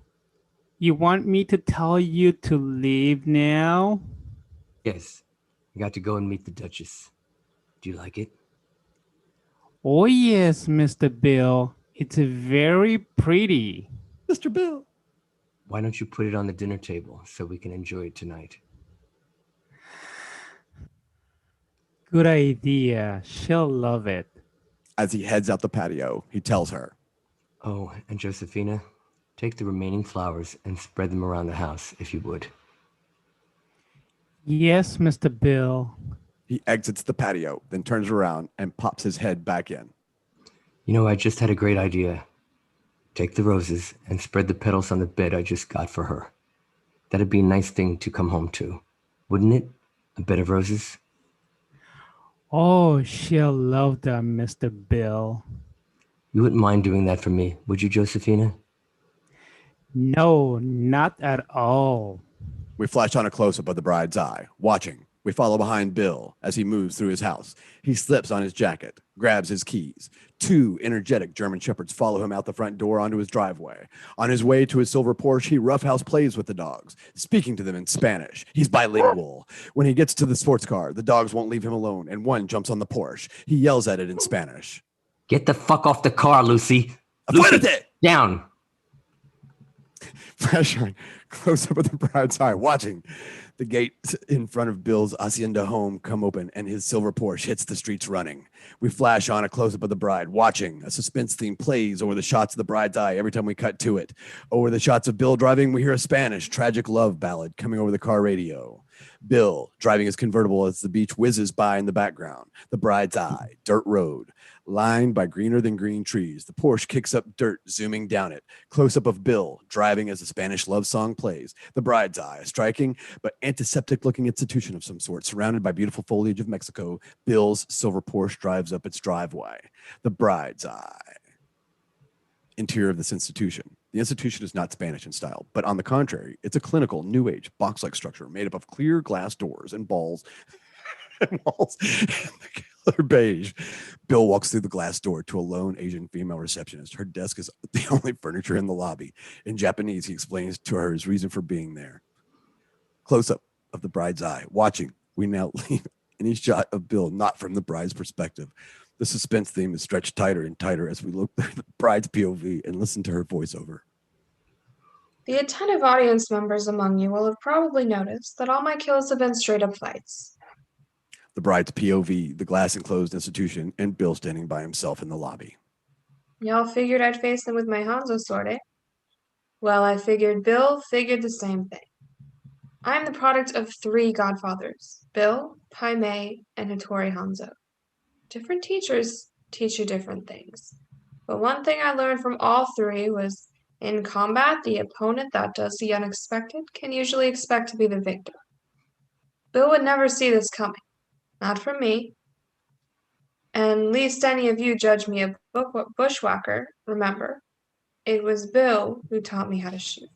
Speaker 4: you want me to tell you to leave now?
Speaker 8: Yes, I got to go and meet the Duchess. Do you like it?
Speaker 4: Oh, yes, Mr. Bill. It's very pretty.
Speaker 3: Mr. Bill.
Speaker 8: Why don't you put it on the dinner table so we can enjoy it tonight?
Speaker 4: Good idea. She'll love it.
Speaker 3: As he heads out the patio, he tells her,
Speaker 8: Oh, and Josefina, take the remaining flowers and spread them around the house, if you would.
Speaker 4: Yes, Mr. Bill.
Speaker 3: He exits the patio, then turns around and pops his head back in.
Speaker 8: You know, I just had a great idea. Take the roses and spread the petals on the bed I just got for her. That'd be a nice thing to come home to, wouldn't it? A bed of roses?
Speaker 4: Oh, she'll love that, Mr. Bill.
Speaker 8: You wouldn't mind doing that for me, would you, Josefina?
Speaker 4: No, not at all.
Speaker 3: We flash on a close-up of the bride's eye, watching. We follow behind Bill as he moves through his house. He slips on his jacket, grabs his keys. Two energetic German shepherds follow him out the front door onto his driveway. On his way to his silver Porsche, he roughhouse plays with the dogs, speaking to them in Spanish. He's bilingual. When he gets to the sports car, the dogs won't leave him alone, and one jumps on the Porsche. He yells at it in Spanish.
Speaker 8: Get the fuck off the car, Lucy. Lucy, down.
Speaker 3: Flashing close up of the bride's eye, watching. The gate in front of Bill's hacienda home come open, and his silver Porsche hits the streets running. We flash on a close-up of the bride, watching. A suspense theme plays over the shots of the bride's eye every time we cut to it. Over the shots of Bill driving, we hear a Spanish tragic love ballad coming over the car radio. Bill driving his convertible as the beach whizzes by in the background. The bride's eye, dirt road, lined by greener than green trees. The Porsche kicks up dirt, zooming down it. Close-up of Bill driving as a Spanish love song plays. The bride's eye, a striking but antiseptic-looking institution of some sort, surrounded by beautiful foliage of Mexico. Bill's silver Porsche drives up its driveway. The bride's eye. Interior of this institution. The institution is not Spanish in style, but on the contrary, it's a clinical, new age, box-like structure made up of clear glass doors and balls and walls in the color beige. Bill walks through the glass door to a lone Asian female receptionist. Her desk is the only furniture in the lobby. In Japanese, he explains to her his reason for being there. Close-up of the bride's eye. Watching, we now leave any shot of Bill not from the bride's perspective. The suspense theme is stretched tighter and tighter as we look at the bride's POV and listen to her voiceover.
Speaker 6: The attentive audience members among you will have probably noticed that all my kills have been straight-up fights.
Speaker 3: The bride's POV, the glass enclosed institution, and Bill standing by himself in the lobby.
Speaker 6: Y'all figured I'd face them with my Hanzo sword, eh? Well, I figured Bill figured the same thing. I'm the product of 3 godfathers, Bill, Pai Mei, and Hattori Hanzo. Different teachers teach you different things. But one thing I learned from all 3 was, in combat, the opponent that does the unexpected can usually expect to be the victor. Bill would never see this coming. Not from me. And least any of you judge me a bushwhacker, remember, it was Bill who taught me how to shoot.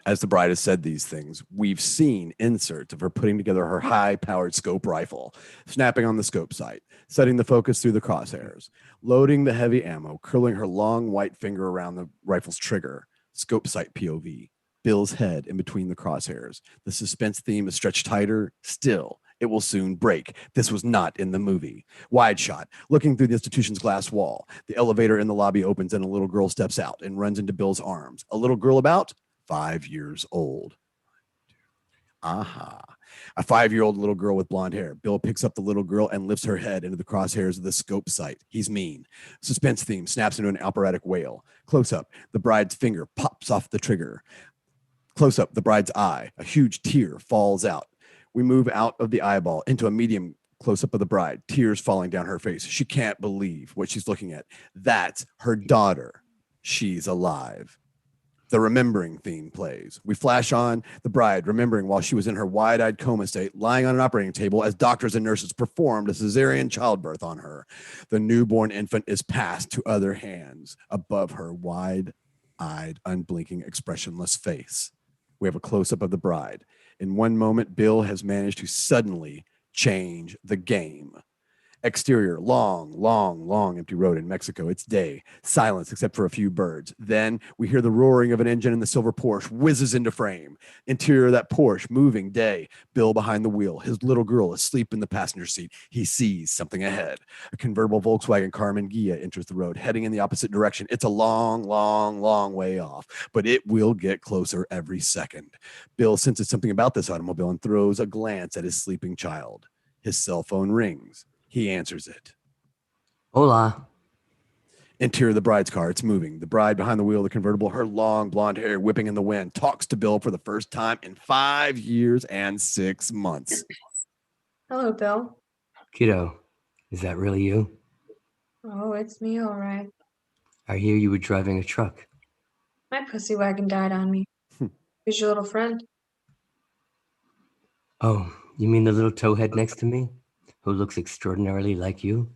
Speaker 3: As the bride has said these things, we've seen inserts of her putting together her high-powered scope rifle, snapping on the scope sight, setting the focus through the crosshairs, loading the heavy ammo, curling her long white finger around the rifle's trigger, scope sight POV, Bill's head in between the crosshairs. The suspense theme is stretched tighter. Still, it will soon break. This was not in the movie. Wide shot, looking through the institution's glass wall. The elevator in the lobby opens and a little girl steps out and runs into Bill's arms. A little girl about 5 years old. Aha. A 5-year-old little girl with blonde hair. Bill picks up the little girl and lifts her head into the crosshairs of the scope sight. He's mean. Suspense theme snaps into an operatic wail. Close up, the bride's finger pops off the trigger. Close up, the bride's eye. A huge tear falls out. We move out of the eyeball into a medium close up of the bride. Tears falling down her face. She can't believe what she's looking at. That's her daughter. She's alive. The remembering theme plays. We flash on the bride remembering while she was in her wide-eyed coma state, lying on an operating table as doctors and nurses performed a cesarean childbirth on her. The newborn infant is passed to other hands above her wide-eyed, unblinking, expressionless face. We have a close-up of the bride. In one moment, Bill has managed to suddenly change the game. Exterior, long empty road in Mexico. It's day. Silence except for a few birds. Then we hear the roaring of an engine and the silver Porsche whizzes into frame. Interior of that Porsche, moving day. Bill behind the wheel. His little girl asleep in the passenger seat. He sees something ahead. A convertible Volkswagen Carmen Ghia enters the road, heading in the opposite direction. It's a long way off, but it will get closer every second. Bill senses something about this automobile and throws a glance at his sleeping child. His cell phone rings. He answers it.
Speaker 8: Hola.
Speaker 3: Interior of the bride's car. It's moving. The bride behind the wheel of the convertible, her long blonde hair whipping in the wind, talks to Bill for the first time in 5 years and 6 months.
Speaker 6: Hello, Bill.
Speaker 8: Kiddo, is that really you?
Speaker 6: Oh, it's me, all right.
Speaker 8: I hear you were driving a truck.
Speaker 6: My pussy wagon died on me. Who's your little friend?
Speaker 8: Oh, you mean the little towhead next to me, who looks extraordinarily like you?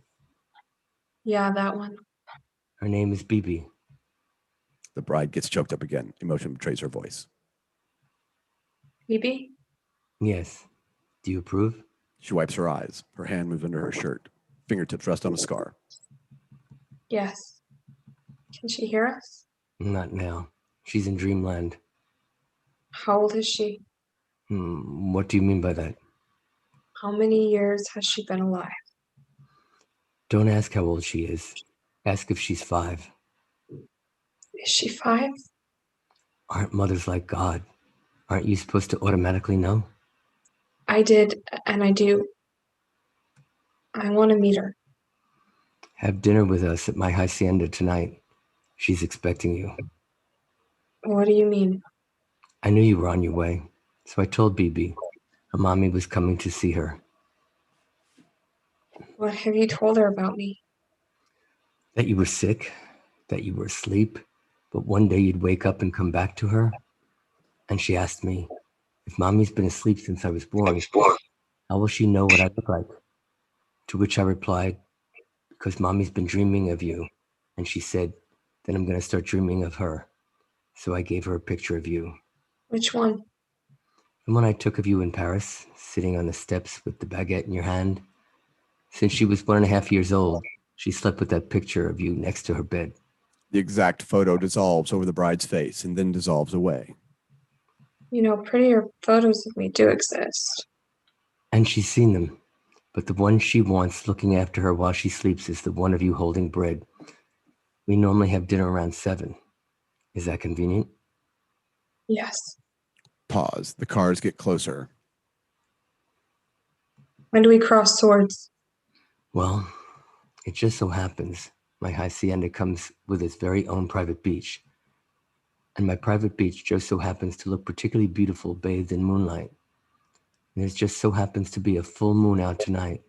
Speaker 6: Yeah, that one.
Speaker 8: Her name is Bibi.
Speaker 3: The bride gets choked up again. Emotion betrays her voice.
Speaker 6: Phoebe?
Speaker 8: Yes. Do you approve?
Speaker 3: She wipes her eyes. Her hand moves under her shirt. Fingertips rest on a scar.
Speaker 6: Yes. Can she hear us?
Speaker 8: Not now. She's in dreamland.
Speaker 6: How old is she?
Speaker 8: What do you mean by that?
Speaker 6: How many years has she been alive?
Speaker 8: Don't ask how old she is. Ask if she's 5.
Speaker 6: Is she 5?
Speaker 8: Aren't mothers like God? Aren't you supposed to automatically know?
Speaker 6: I did, and I do. I want to meet her.
Speaker 8: Have dinner with us at my hacienda tonight. She's expecting you.
Speaker 6: What do you mean?
Speaker 8: I knew you were on your way, so I told Bibi. Her mommy was coming to see her.
Speaker 6: What have you told her about me?
Speaker 8: That you were sick, that you were asleep, but one day you'd wake up and come back to her. And she asked me, if mommy's been asleep since I was born, how will she know what I look like? To which I replied, because mommy's been dreaming of you. And she said, then I'm going to start dreaming of her. So I gave her a picture of you.
Speaker 6: Which one?
Speaker 8: The one I took of you in Paris, sitting on the steps with the baguette in your hand. Since she was 1.5 years old, she slept with that picture of you next to her bed.
Speaker 3: The exact photo dissolves over the bride's face and then dissolves away.
Speaker 6: You know, prettier photos of me do exist.
Speaker 8: And she's seen them. But the one she wants looking after her while she sleeps is the one of you holding bread. We normally have dinner around 7. Is that convenient?
Speaker 6: Yes.
Speaker 3: Pause. The cars get closer.
Speaker 6: When do we cross swords?
Speaker 8: Well, it just so happens my hacienda comes with its very own private beach. And my private beach just so happens to look particularly beautiful bathed in moonlight. And there just so happens to be a full moon out tonight.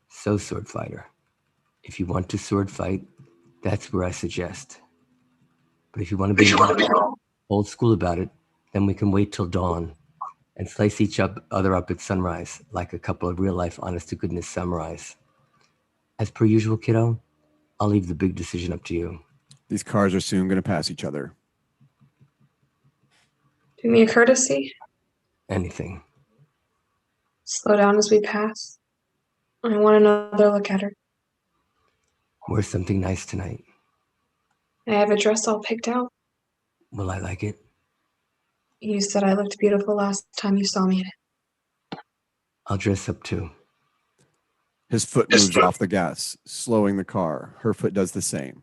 Speaker 8: So, sword fighter, if you want to sword fight, that's where I suggest. But if you want to be old school about it, then we can wait till dawn and slice each other up at sunrise like a couple of real-life honest-to-goodness samurais. As per usual, kiddo, I'll leave the big decision up to you.
Speaker 3: These cars are soon going to pass each other.
Speaker 6: Do me a courtesy.
Speaker 8: Anything.
Speaker 6: Slow down as we pass. I want another look at her.
Speaker 8: Wear something nice tonight.
Speaker 6: I have a dress all picked out.
Speaker 8: Will I like it?
Speaker 6: You said I looked beautiful last time you saw me in it.
Speaker 8: I'll dress up too.
Speaker 3: His foot moves off the gas, slowing the car. Her foot does the same.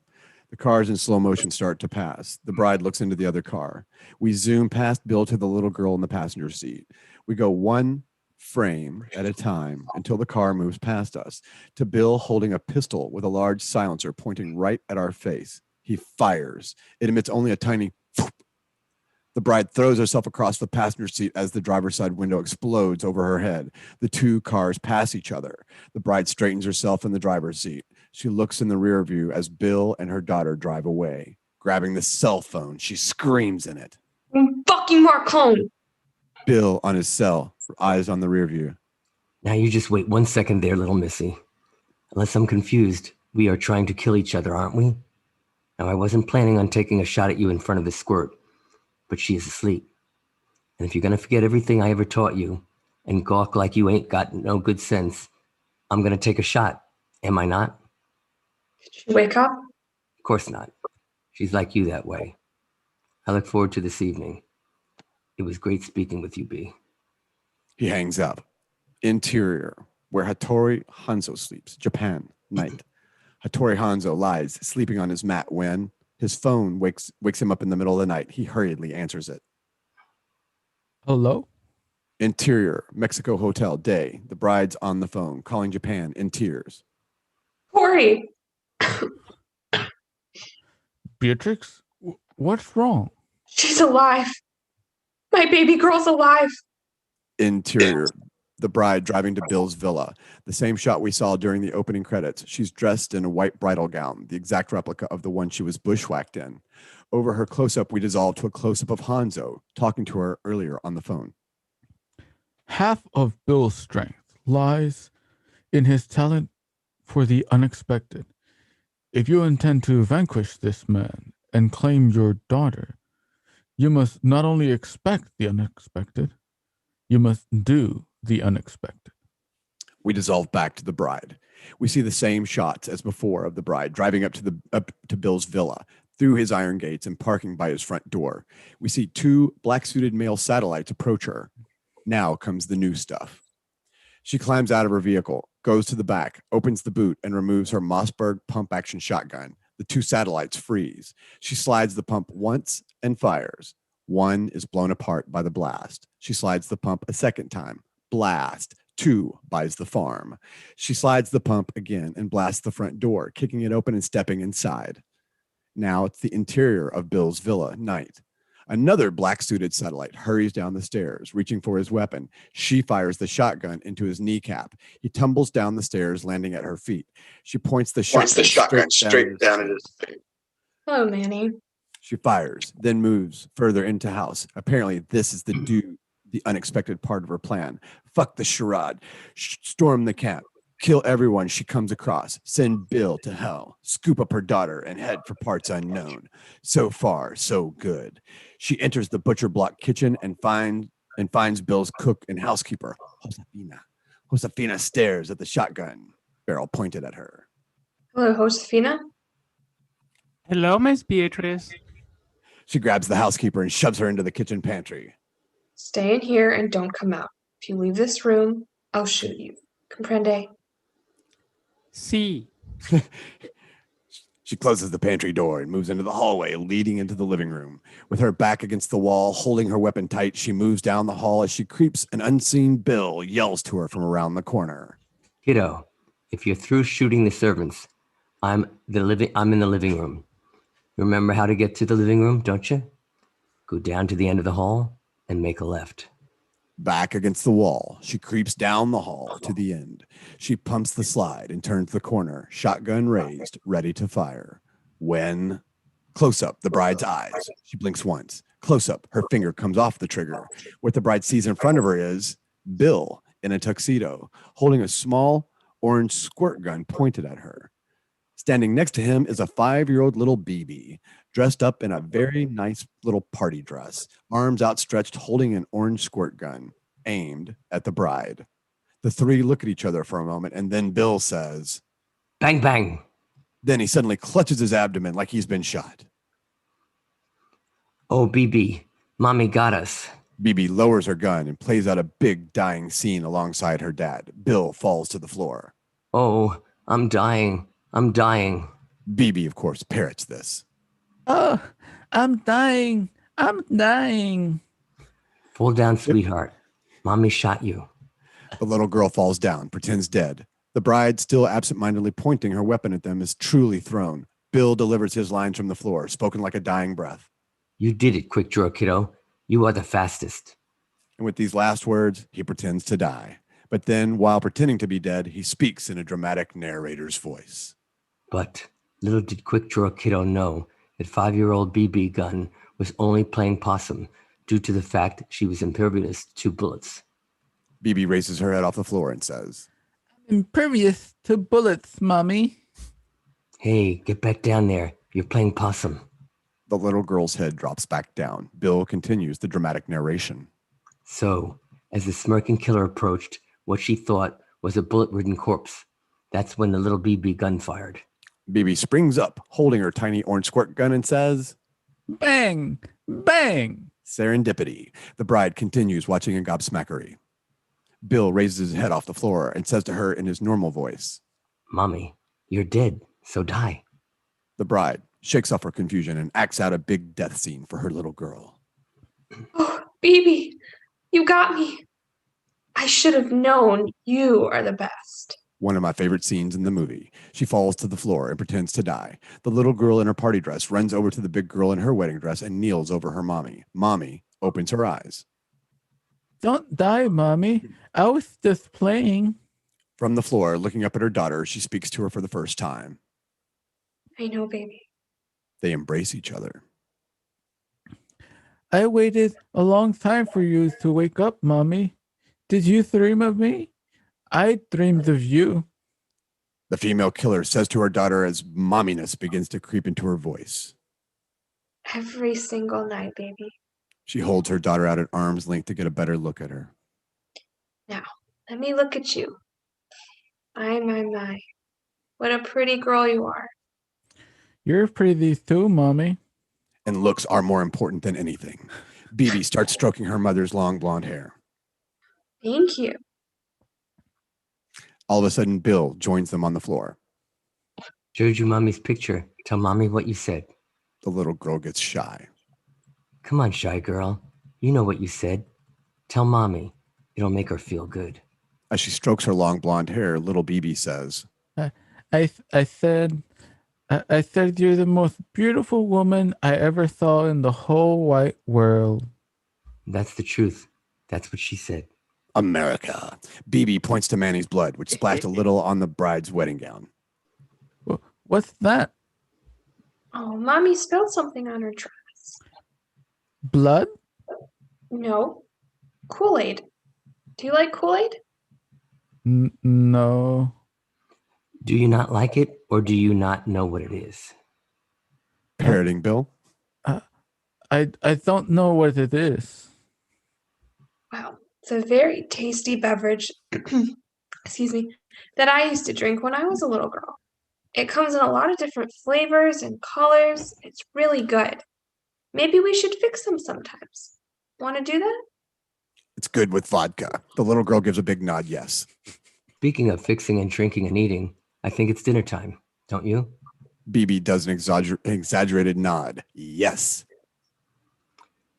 Speaker 3: The cars in slow motion start to pass. The bride looks into the other car. We zoom past Bill to the little girl in the passenger seat. We go one frame at a time until the car moves past us, to Bill holding a pistol with a large silencer pointing right at our face. He fires. It emits only a tiny phoop. The bride throws herself across the passenger seat as the driver's side window explodes over her head. The two cars pass each other. The bride straightens herself in the driver's seat. She looks in the rear view as Bill and her daughter drive away. Grabbing the cell phone, she screams in it.
Speaker 6: Fucking Marcone.
Speaker 3: Bill on his cell, eyes on the rear view.
Speaker 8: Now you just wait 1 second there, little missy. Unless I'm confused, we are trying to kill each other, aren't we? Now, I wasn't planning on taking a shot at you in front of the squirt, but she is asleep. And if you're going to forget everything I ever taught you and gawk like you ain't got no good sense, I'm going to take a shot. Am I not?
Speaker 6: Did she wake up?
Speaker 8: Of course not. She's like you that way. I look forward to this evening. It was great speaking with you, B.
Speaker 3: He hangs up. Interior, where Hattori Hanzo sleeps. Japan, night. Hattori Hanzo lies sleeping on his mat when his phone wakes him up in the middle of the night. He hurriedly answers it.
Speaker 1: Hello?
Speaker 3: Interior, Mexico Hotel, day. The bride's on the phone, calling Japan in tears.
Speaker 6: Tori.
Speaker 1: Beatrix? What's wrong?
Speaker 6: She's alive. My baby girl's alive.
Speaker 3: Interior, the bride driving to Bill's villa. The same shot we saw during the opening credits. She's dressed in a white bridal gown, the exact replica of the one she was bushwhacked in. Over her close-up, we dissolve to a close-up of Hanzo talking to her earlier on the phone.
Speaker 1: Half of Bill's strength lies in his talent for the unexpected. If you intend to vanquish this man and claim your daughter, you must not only expect the unexpected, you must do the unexpected.
Speaker 3: We dissolve back to the bride. We see the same shots as before of the bride driving up to Bill's villa, through his iron gates and parking by his front door. We see 2 black-suited male satellites approach her. Now comes the new stuff. She climbs out of her vehicle, goes to the back, opens the boot, and removes her Mossberg pump-action shotgun. The 2 satellites freeze. She slides the pump once and fires. One is blown apart by the blast. She slides the pump a second time. Blast. 2 buys the farm. She slides the pump again and blasts the front door, kicking it open and stepping inside. Now it's the interior of Bill's villa, night. Another black-suited satellite hurries down the stairs, reaching for his weapon. She fires the shotgun into his kneecap. He tumbles down the stairs, landing at her feet. She points the shotgun straight down at his face.
Speaker 6: Hello, Manny.
Speaker 3: She fires, then moves further into house. Apparently, this is the unexpected part of her plan. Fuck the charade. Storm the camp. Kill everyone she comes across. Send Bill to hell. Scoop up her daughter and head for parts unknown. So far, so good. She enters the butcher block kitchen and finds Bill's cook and housekeeper. Josefina stares at the shotgun barrel pointed at her.
Speaker 6: Hello, Josefina.
Speaker 4: Hello, Miss Beatrice.
Speaker 3: She grabs the housekeeper and shoves her into the kitchen pantry.
Speaker 6: Stay in here and don't come out. If you leave this room, I'll shoot you. Comprende?
Speaker 4: See.
Speaker 3: She closes the pantry door and moves into the hallway leading into the living room. With her back against the wall, holding her weapon tight, she moves down the hall. As she creeps, an unseen Bill yells to her from around the corner.
Speaker 8: Kiddo, if you're through shooting the servants, I'm in the living room. Remember how to get to the living room, don't you? Go down to the end of the hall and make a left.
Speaker 3: Back against the wall, she creeps down the hall to the end. She pumps the slide and turns the corner, shotgun raised, ready to fire. When, close up, the bride's eyes. She blinks once. Close up, her finger comes off the trigger. What the bride sees in front of her is Bill in a tuxedo, holding a small orange squirt gun pointed at her. Standing next to him is a 5-year-old little BB, dressed up in a very nice little party dress, arms outstretched, holding an orange squirt gun, aimed at the bride. The 3 look at each other for a moment, and then Bill says,
Speaker 8: "Bang, bang."
Speaker 3: Then he suddenly clutches his abdomen like he's been shot.
Speaker 8: Oh, BB, Mommy got us.
Speaker 3: BB lowers her gun and plays out a big dying scene alongside her dad. Bill falls to the floor.
Speaker 8: Oh, I'm dying. I'm dying.
Speaker 3: BB, of course, parrots this.
Speaker 1: Oh, I'm dying. I'm dying.
Speaker 8: Fall down, sweetheart. Mommy shot you.
Speaker 3: The little girl falls down, pretends dead. The bride, still absent-mindedly pointing her weapon at them, is truly thrown. Bill delivers his lines from the floor, spoken like a dying breath.
Speaker 8: You did it, quick draw, kiddo. You are the fastest.
Speaker 3: And with these last words, he pretends to die. But then, while pretending to be dead, he speaks in a dramatic narrator's voice.
Speaker 8: But little did quick draw kiddo know that 5-year-old BB gun was only playing possum due to the fact she was impervious to bullets.
Speaker 3: BB raises her head off the floor and says,
Speaker 1: Impervious to bullets, Mommy.
Speaker 8: Hey, get back down there. You're playing possum.
Speaker 3: The little girl's head drops back down. Bill continues the dramatic narration.
Speaker 8: So, as the smirking killer approached what she thought was a bullet-ridden corpse, that's when the little BB gun fired.
Speaker 3: BB springs up, holding her tiny orange squirt gun, and says,
Speaker 1: Bang! Bang!
Speaker 3: Serendipity. The bride continues watching in gobsmackery. Bill raises his head off the floor and says to her in his normal voice,
Speaker 8: Mommy, you're dead, so die.
Speaker 3: The bride shakes off her confusion and acts out a big death scene for her little girl.
Speaker 6: Oh, BB, you got me. I should have known you are the best.
Speaker 3: One of my favorite scenes in the movie. She falls to the floor and pretends to die. The little girl in her party dress runs over to the big girl in her wedding dress and kneels over her mommy. Mommy opens her eyes.
Speaker 1: Don't die, Mommy. I was just playing.
Speaker 3: From the floor, looking up at her daughter, she speaks to her for the first time.
Speaker 6: I know, baby.
Speaker 3: They embrace each other.
Speaker 1: I waited a long time for you to wake up, Mommy. Did you dream of me? I dreamed of you.
Speaker 3: The female killer says to her daughter as momminess begins to creep into her voice.
Speaker 6: Every single night, baby.
Speaker 3: She holds her daughter out at arm's length to get a better look at her.
Speaker 6: Now, let me look at you. My. What a pretty girl you are.
Speaker 1: You're pretty too, Mommy.
Speaker 3: And looks are more important than anything. BB starts stroking her mother's long blonde hair.
Speaker 6: Thank you.
Speaker 3: All of a sudden, Bill joins them on the floor.
Speaker 8: Showed you Mommy's picture. Tell Mommy what you said.
Speaker 3: The little girl gets shy.
Speaker 8: Come on, shy girl. You know what you said. Tell Mommy. It'll make her feel good.
Speaker 3: As she strokes her long blonde hair, little BB says,
Speaker 1: I said you're the most beautiful woman I ever saw in the whole wide world.
Speaker 8: That's the truth. That's what she said.
Speaker 3: America. BB points to Manny's blood, which splashed a little on the bride's wedding gown.
Speaker 1: What's that?
Speaker 6: Oh, Mommy spilled something on her dress.
Speaker 1: Blood?
Speaker 6: No. Kool-Aid. Do you like Kool-Aid?
Speaker 1: No.
Speaker 8: Do you not like it, or do you not know what it is?
Speaker 3: Parroting Bill.
Speaker 1: I don't know what it is.
Speaker 6: Wow. It's a very tasty beverage, excuse me, that I used to drink when I was a little girl. It comes in a lot of different flavors and colors. It's really good. Maybe we should fix them sometimes. Want to do that?
Speaker 3: It's good with vodka. The little girl gives a big nod, yes.
Speaker 8: Speaking of fixing and drinking and eating, I think it's dinner time, don't you?
Speaker 3: BB does an exaggerated nod. Yes.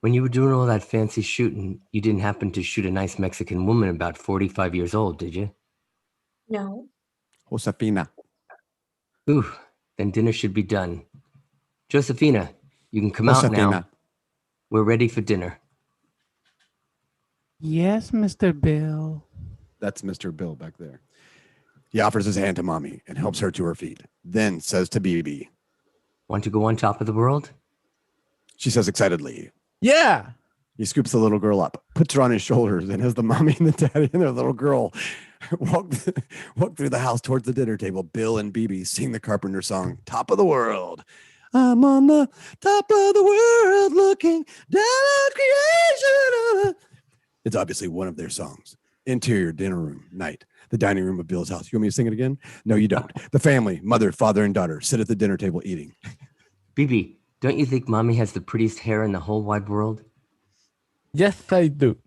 Speaker 8: When you were doing all that fancy shooting, you didn't happen to shoot a nice Mexican woman about 45 years old, did you?
Speaker 6: No.
Speaker 3: Josefina.
Speaker 8: Ooh, then dinner should be done. Josefina, you can come out now. We're ready for dinner.
Speaker 4: Yes, Mr. Bill.
Speaker 3: That's Mr. Bill back there. He offers his hand to Mommy and helps her to her feet, then says to BB,
Speaker 8: Want to go on top of the world?
Speaker 3: She says excitedly,
Speaker 1: Yeah.
Speaker 3: He scoops the little girl up, puts her on his shoulders, and as the mommy and the daddy and their little girl walk through the house towards the dinner table, Bill and BB sing the Carpenter song, Top of the World. I'm on the top of the world looking down at creation. It's obviously one of their songs. Interior dinner room, night. The dining room of Bill's house. You want me to sing it again? No, you don't. The family, mother, father, and daughter sit at the dinner table eating.
Speaker 8: BB, don't you think Mommy has the prettiest hair in the whole wide world?
Speaker 1: Yes, I do.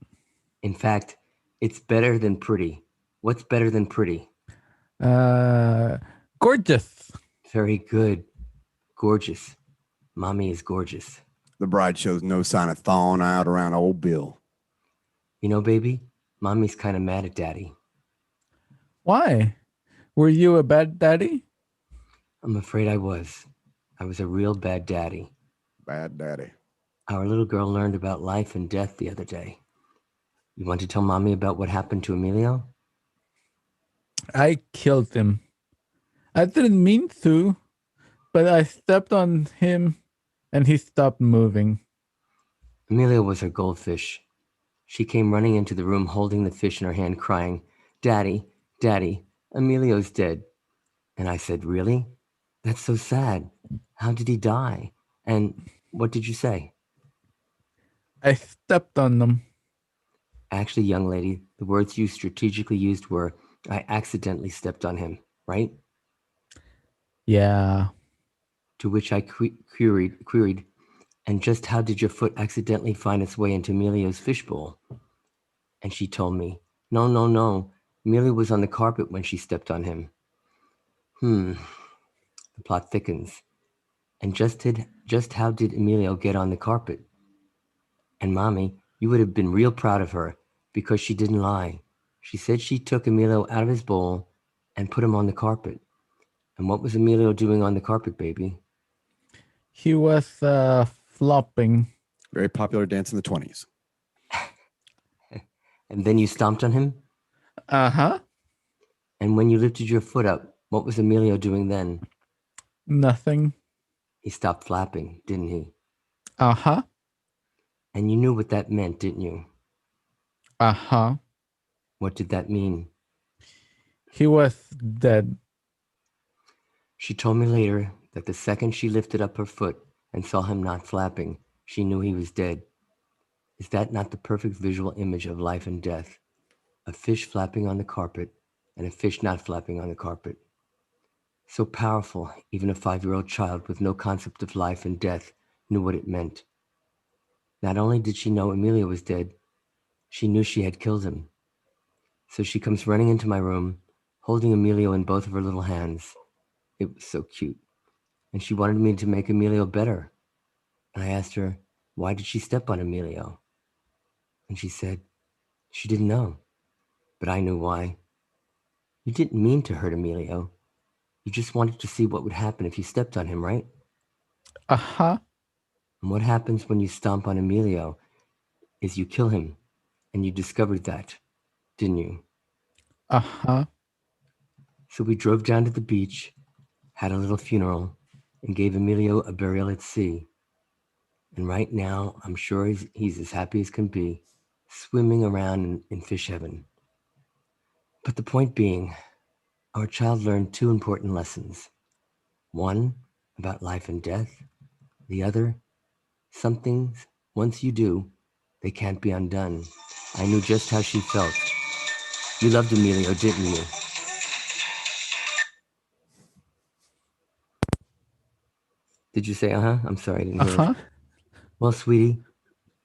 Speaker 8: In fact, it's better than pretty. What's better than pretty?
Speaker 1: Gorgeous.
Speaker 8: Very good. Gorgeous. Mommy is gorgeous.
Speaker 3: The bride shows no sign of thawing out around old Bill.
Speaker 8: You know, baby, Mommy's kind of mad at Daddy.
Speaker 1: Why? Were you a bad daddy?
Speaker 8: I'm afraid I was. I was a real bad daddy.
Speaker 3: Bad daddy.
Speaker 8: Our little girl learned about life and death the other day. You want to tell Mommy about what happened to Emilio?
Speaker 1: I killed him. I didn't mean to, but I stepped on him And he stopped moving.
Speaker 8: Amelia was her goldfish. She came running into the room holding the fish in her hand, crying, "Daddy, Daddy, Emilio's dead." And I said, "Really? That's so sad. How did he die? And what did you say?"
Speaker 1: I stepped on them.
Speaker 8: Actually, young lady, the words you strategically used were, "I accidentally stepped on him," right?
Speaker 1: Yeah.
Speaker 8: To which I queried, "And just how did your foot accidentally find its way into Emilio's fishbowl?" And she told me, No. Amelia was on the carpet when she stepped on him." The plot thickens. "And just how did Emilio get on the carpet?" And Mommy, you would have been real proud of her because she didn't lie. She said she took Emilio out of his bowl and put him on the carpet. And what was Emilio doing on the carpet, baby?
Speaker 1: He was flopping.
Speaker 3: Very popular dance in the 20s.
Speaker 8: And then you stomped on him?
Speaker 1: Uh-huh.
Speaker 8: And when you lifted your foot up, what was Emilio doing then?
Speaker 1: Nothing.
Speaker 8: He stopped flapping, didn't he?
Speaker 1: Uh-huh.
Speaker 8: And you knew what that meant, didn't you?
Speaker 1: Uh-huh.
Speaker 8: What did that mean?
Speaker 1: He was dead.
Speaker 8: She told me later that the second she lifted up her foot and saw him not flapping, she knew he was dead. Is that not the perfect visual image of life and death? A fish flapping on the carpet and a fish not flapping on the carpet. So powerful, even a 5-year-old child with no concept of life and death knew what it meant. Not only did she know Emilio was dead, she knew she had killed him. So she comes running into my room, holding Emilio in both of her little hands. It was so cute. And she wanted me to make Emilio better. And I asked her, why did she step on Emilio? And she said, she didn't know. But I knew why. You didn't mean to hurt Emilio. You just wanted to see what would happen if you stepped on him, right?
Speaker 1: Uh-huh.
Speaker 8: And what happens when you stomp on Emilio is you kill him. And you discovered that, didn't you?
Speaker 1: Uh-huh.
Speaker 8: So we drove down to the beach, had a little funeral, and gave Emilio a burial at sea. And right now, I'm sure he's as happy as can be, swimming around in fish heaven. But the point being, our child learned 2 important lessons. One, about life and death. The other, some things, once you do, they can't be undone. I knew just how she felt. You loved Emilio, didn't you? Did you say uh-huh? I'm sorry, I didn't hear
Speaker 1: Uh-huh.
Speaker 8: it. Well, sweetie,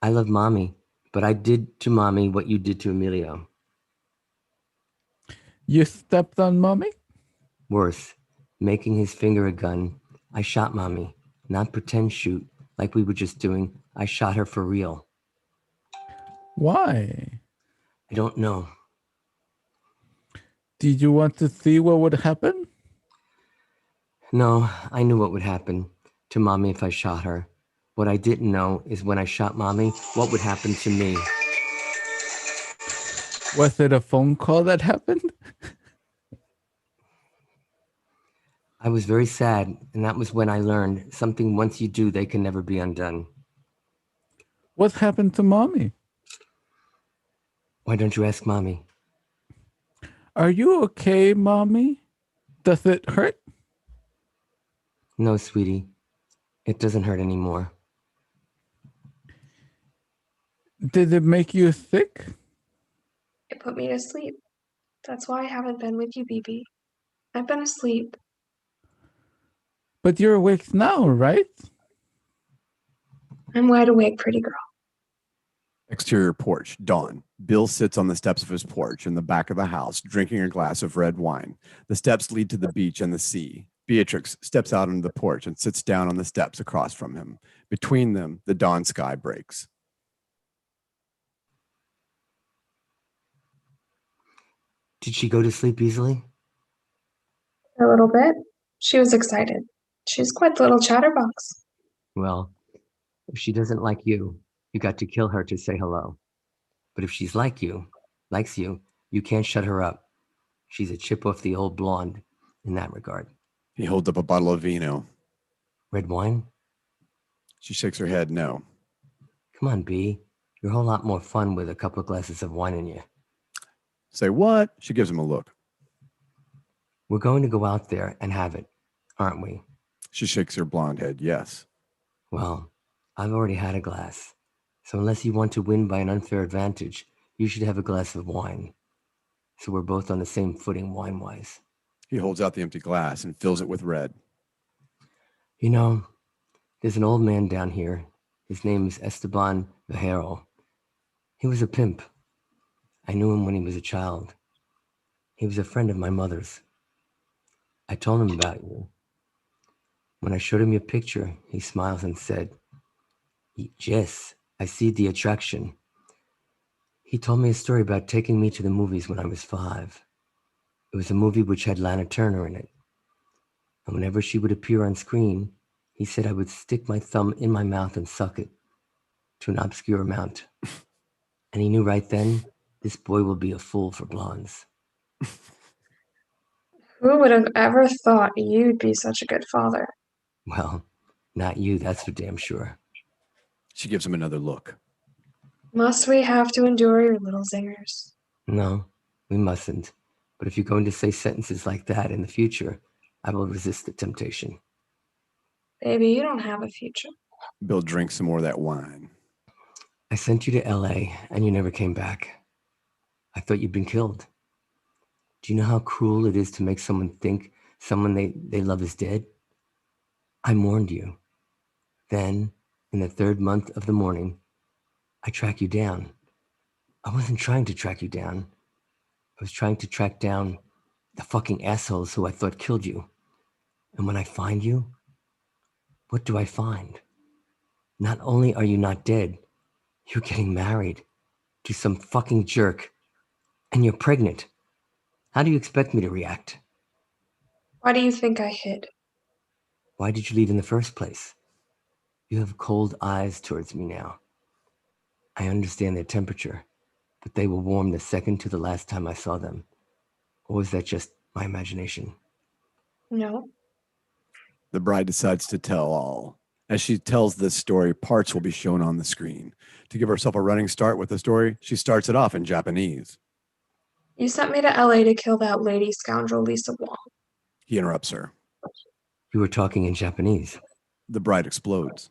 Speaker 8: I love Mommy, but I did to Mommy what you did to Emilio.
Speaker 1: You stepped on Mommy?
Speaker 8: Worse, making his finger a gun, I shot Mommy, not pretend shoot, like we were just doing. I shot her for real.
Speaker 1: Why?
Speaker 8: I don't know.
Speaker 1: Did you want to see what would happen?
Speaker 8: No, I knew what would happen to Mommy if I shot her. What I didn't know is when I shot Mommy, what would happen to me.
Speaker 1: Was it a phone call that happened?
Speaker 8: I was very sad, and that was when I learned something once you do, they can never be undone.
Speaker 1: What happened to Mommy?
Speaker 8: Why don't you ask Mommy?
Speaker 1: Are you okay, Mommy? Does it hurt?
Speaker 8: No, sweetie. It doesn't hurt anymore.
Speaker 1: Did it make you sick?
Speaker 6: It put me to sleep. That's why I haven't been with you, BB. I've been asleep.
Speaker 1: But you're awake now, right?
Speaker 6: I'm wide awake, pretty girl.
Speaker 3: Exterior porch, dawn. Bill sits on the steps of his porch in the back of the house, drinking a glass of red wine. The steps lead to the beach and the sea. Beatrix steps out onto the porch and sits down on the steps across from him. Between them, the dawn sky breaks.
Speaker 8: Did she go to sleep easily?
Speaker 6: A little bit. She was excited. She's quite the little chatterbox.
Speaker 8: Well, if she doesn't like you, you got to kill her to say hello. But if she's likes you, you can't shut her up. She's a chip off the old blonde in that regard.
Speaker 3: He holds up a bottle of vino.
Speaker 8: Red wine?
Speaker 3: She shakes her head no.
Speaker 8: Come on, B. You're a whole lot more fun with a couple of glasses of wine in you.
Speaker 3: Say what? She gives him a look.
Speaker 8: We're going to go out there and have it, aren't we?
Speaker 3: She shakes her blonde head yes.
Speaker 8: Well, I've already had a glass. So unless you want to win by an unfair advantage, you should have a glass of wine. So we're both on the same footing wine-wise.
Speaker 3: He holds out the empty glass and fills it with red.
Speaker 8: You know, there's an old man down here. His name is Esteban Vejero. He was a pimp. I knew him when he was a child. He was a friend of my mother's. I told him about you. When I showed him your picture, he smiles and said, "Yes, I see the attraction." He told me a story about taking me to the movies when I was 5. It was a movie which had Lana Turner in it. And whenever she would appear on screen, he said I would stick my thumb in my mouth and suck it to an obscure amount. And he knew right then, this boy will be a fool for blondes.
Speaker 6: Who would have ever thought you'd be such a good father?
Speaker 8: Well, not you, that's for damn sure.
Speaker 3: She gives him another look.
Speaker 6: Must we have to endure your little zingers?
Speaker 8: No, we mustn't. But if you're going to say sentences like that in the future, I will resist the temptation.
Speaker 6: Baby, you don't have a future.
Speaker 3: Bill drinks some more of that wine.
Speaker 8: I sent you to LA and you never came back. I thought you'd been killed. Do you know how cruel it is to make someone think someone they love is dead? I mourned you. Then, in the 3rd month of the morning, I track you down. I wasn't trying to track you down. I was trying to track down the fucking assholes who I thought killed you. And when I find you, what do I find? Not only are you not dead, you're getting married to some fucking jerk. And you're pregnant. How do you expect me to react?
Speaker 6: Why do you think I hid?
Speaker 8: Why did you leave in the first place? You have cold eyes towards me now. I understand their temperature, but they were warm the second to the last time I saw them. Or was that just my imagination?
Speaker 6: No.
Speaker 3: The bride decides to tell all. As she tells this story, parts will be shown on the screen. To give herself a running start with the story, she starts it off in Japanese.
Speaker 6: You sent me to LA to kill that lady scoundrel Lisa Wong.
Speaker 3: He interrupts her.
Speaker 8: You were talking in Japanese.
Speaker 3: The bride explodes.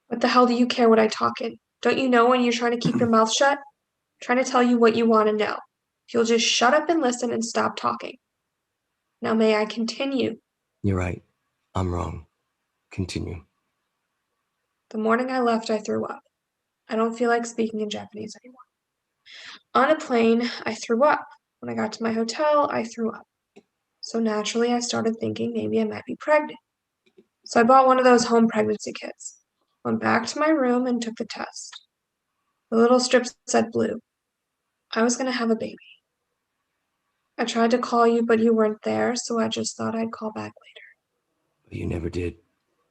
Speaker 6: What the hell do you care what I talk in? Don't you know when you're trying to keep your mouth shut? I'm trying to tell you what you want to know. If you'll just shut up and listen and stop talking. Now may I continue?
Speaker 8: You're right. I'm wrong. Continue.
Speaker 6: The morning I left, I threw up. I don't feel like speaking in Japanese anymore. On a plane, I threw up. When I got to my hotel, I threw up. So naturally, I started thinking maybe I might be pregnant. So I bought one of those home pregnancy kits. Went back to my room and took the test. The little strip said blue. I was going to have a baby. I tried to call you, but you weren't there, so I just thought I'd call back later.
Speaker 8: You never did.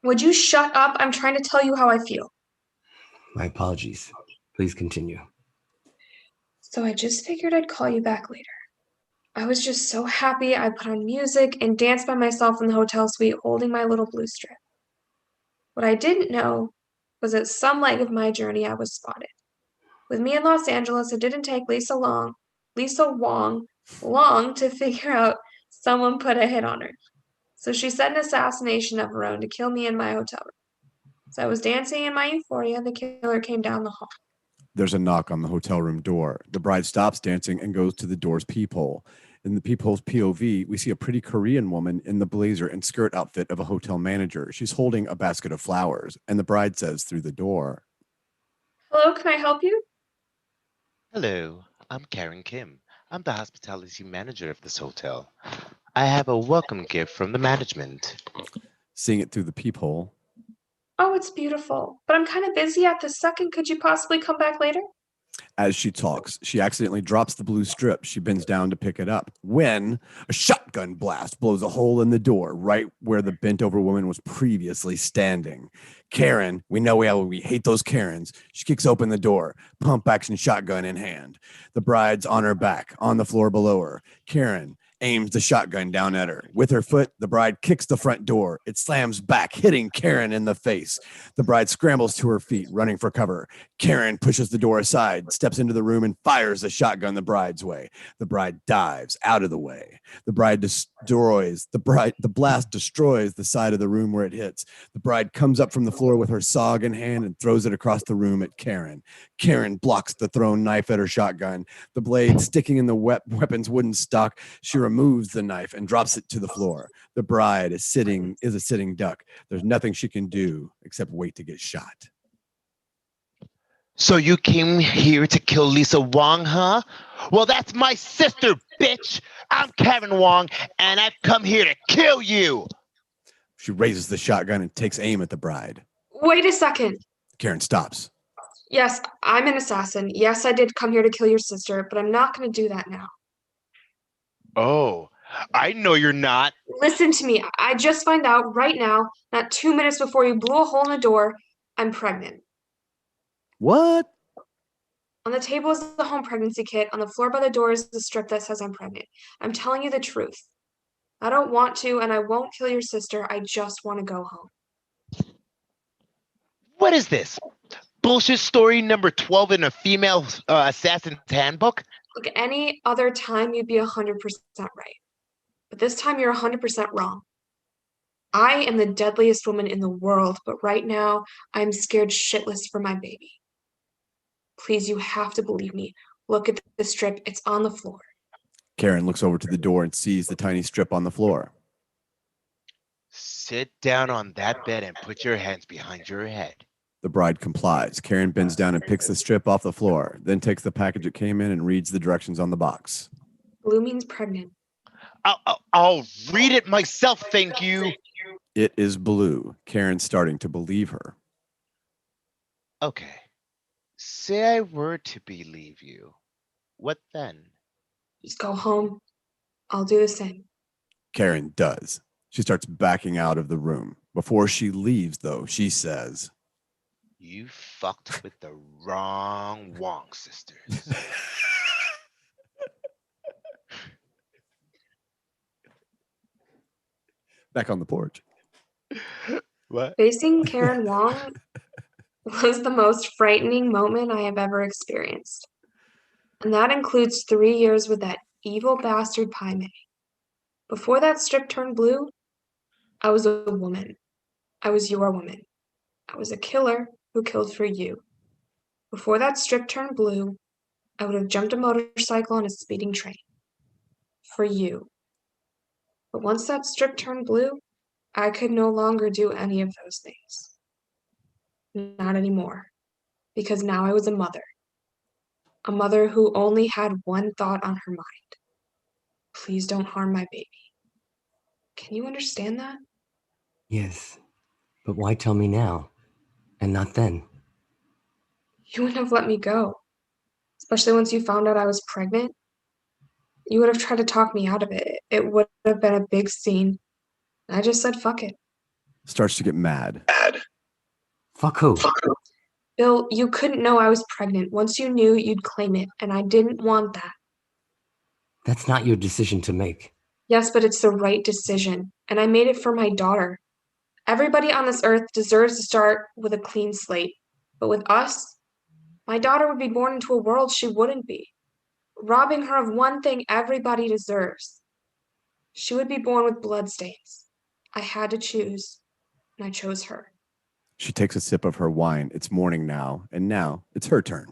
Speaker 6: Would you shut up? I'm trying to tell you how I feel.
Speaker 8: My apologies. Please continue.
Speaker 6: So I just figured I'd call you back later. I was just so happy I put on music and danced by myself in the hotel suite holding my little blue strip. What I didn't know was at some leg of my journey I was spotted. With me in Los Angeles, it didn't take Lisa Wong long to figure out someone put a hit on her. So she set an assassination of her own to kill me in my hotel room. So I was dancing in my euphoria, the killer came down the hall.
Speaker 3: There's a knock on the hotel room door. The bride stops dancing and goes to the door's peephole. In the peephole's POV, we see a pretty Korean woman in the blazer and skirt outfit of a hotel manager. She's holding a basket of flowers, and the bride says through the door,
Speaker 6: Hello, can I help you?
Speaker 9: Hello, I'm Karen Kim. I'm the hospitality manager of this hotel. I have a welcome gift from the management.
Speaker 3: seeing it through the peephole.
Speaker 6: Oh, it's beautiful, but I'm kind of busy at this second. Could you possibly come back later?
Speaker 3: As she talks, she accidentally drops the blue strip. She bends down to pick it up when a shotgun blast blows a hole in the door right where the bent-over woman was previously standing. Karen, we know how we hate those Karens. She kicks open the door, pump action shotgun in hand. The bride's on her back, on the floor below her. Karen aims the shotgun down at her. With her foot, the bride kicks the front door. It slams back, hitting Karen in the face. The bride scrambles to her feet, running for cover. Karen pushes the door aside, steps into the room, and fires a shotgun the bride's way. The bride dives out of the way. The blast destroys the side of the room where it hits. The bride comes up from the floor with her SOG in hand and throws it across the room at Karen. Karen blocks the thrown knife at her shotgun. The blade sticking in the weapon's wooden stock, she removes the knife and drops it to the floor. The bride is a sitting duck. There's nothing she can do except wait to get shot.
Speaker 9: So you came here to kill Lisa Wong, huh? Well, that's my sister, bitch. I'm Karen Wong, and I've come here to kill you.
Speaker 3: She raises the shotgun and takes aim at the bride.
Speaker 6: Wait a second.
Speaker 3: Karen stops.
Speaker 6: Yes, I'm an assassin. Yes, I did come here to kill your sister, but I'm not going to do that now.
Speaker 9: Oh, I know you're not.
Speaker 6: Listen to me. I just found out right now, not 2 minutes before you blew a hole in the door, I'm pregnant.
Speaker 3: What?
Speaker 6: On the table is the home pregnancy kit. On the floor by the door is the strip that says I'm pregnant. I'm telling you the truth. I don't want to, and I won't kill your sister. I just want to go home.
Speaker 9: What is this? Bullshit story number 12 in a female assassin's handbook?
Speaker 6: Look, any other time you'd be 100% right. But this time you're 100% wrong. I am the deadliest woman in the world, but right now I'm scared shitless for my baby. Please, you have to believe me. Look at the strip. It's on the floor.
Speaker 3: Karen looks over to the door and sees the tiny strip on the floor.
Speaker 9: Sit down on that bed and put your hands behind your head.
Speaker 3: The bride complies. Karen bends down and picks the strip off the floor, then takes the package it came in and reads the directions on the box.
Speaker 6: Blue means pregnant.
Speaker 9: I'll read it myself, thank you.
Speaker 3: It is blue. Karen's starting to believe her.
Speaker 9: Okay. Say I were to believe you. What then?
Speaker 6: Just go home. I'll do the same.
Speaker 3: Karen does. She starts backing out of the room. Before she leaves, though, she says,
Speaker 9: You fucked with the wrong Wong sisters.
Speaker 3: Back on the porch.
Speaker 9: What?
Speaker 6: Facing Karen Wong was the most frightening moment I have ever experienced. And that includes 3 years with that evil bastard Pai Mei. Before that strip turned blue, I was a woman. I was your woman. I was a killer who killed for you. Before that strip turned blue, I would have jumped a motorcycle on a speeding train. For you. But once that strip turned blue, I could no longer do any of those things. Not anymore. Because now I was a mother. A mother who only had one thought on her mind. Please don't harm my baby. Can you understand that?
Speaker 8: Yes, but why tell me now and not then?
Speaker 6: You wouldn't have let me go. Especially once you found out I was pregnant. You would have tried to talk me out of it. It would have been a big scene. I just said, fuck it.
Speaker 3: Starts to get mad.
Speaker 8: Fuck who?
Speaker 6: Bill, you couldn't know I was pregnant. Once you knew, you'd claim it, and I didn't want that.
Speaker 8: That's not your decision to make.
Speaker 6: Yes, but it's the right decision, and I made it for my daughter. Everybody on this earth deserves to start with a clean slate, but with us, my daughter would be born into a world she wouldn't be, robbing her of one thing everybody deserves. She would be born with bloodstains. I had to choose, and I chose her.
Speaker 3: She takes a sip of her wine. It's morning now, and now it's her turn.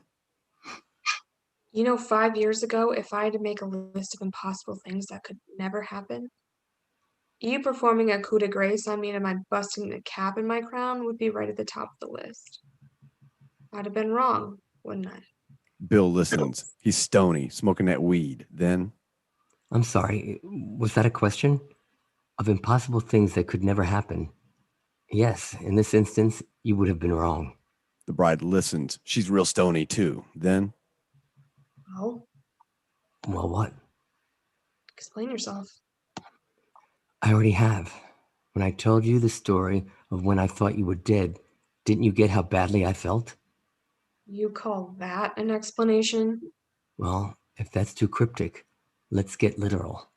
Speaker 6: You know, 5 years ago, if I had to make a list of impossible things that could never happen, you performing a coup de grace on me and my busting a cap in my crown would be right at the top of the list. I'd have been wrong, wouldn't I?
Speaker 3: Bill listens. He's stony, smoking that weed. Then,
Speaker 8: I'm sorry, was that a question? Of impossible things that could never happen? Yes, in this instance, you would have been wrong.
Speaker 3: the bride listens. She's real stony, too. Then,
Speaker 6: Well,
Speaker 8: Well, what?
Speaker 6: explain yourself.
Speaker 8: I already have. When I told you the story of when I thought you were dead, didn't you get how badly I felt?
Speaker 6: You call that an explanation?
Speaker 8: Well, if that's too cryptic, let's get literal.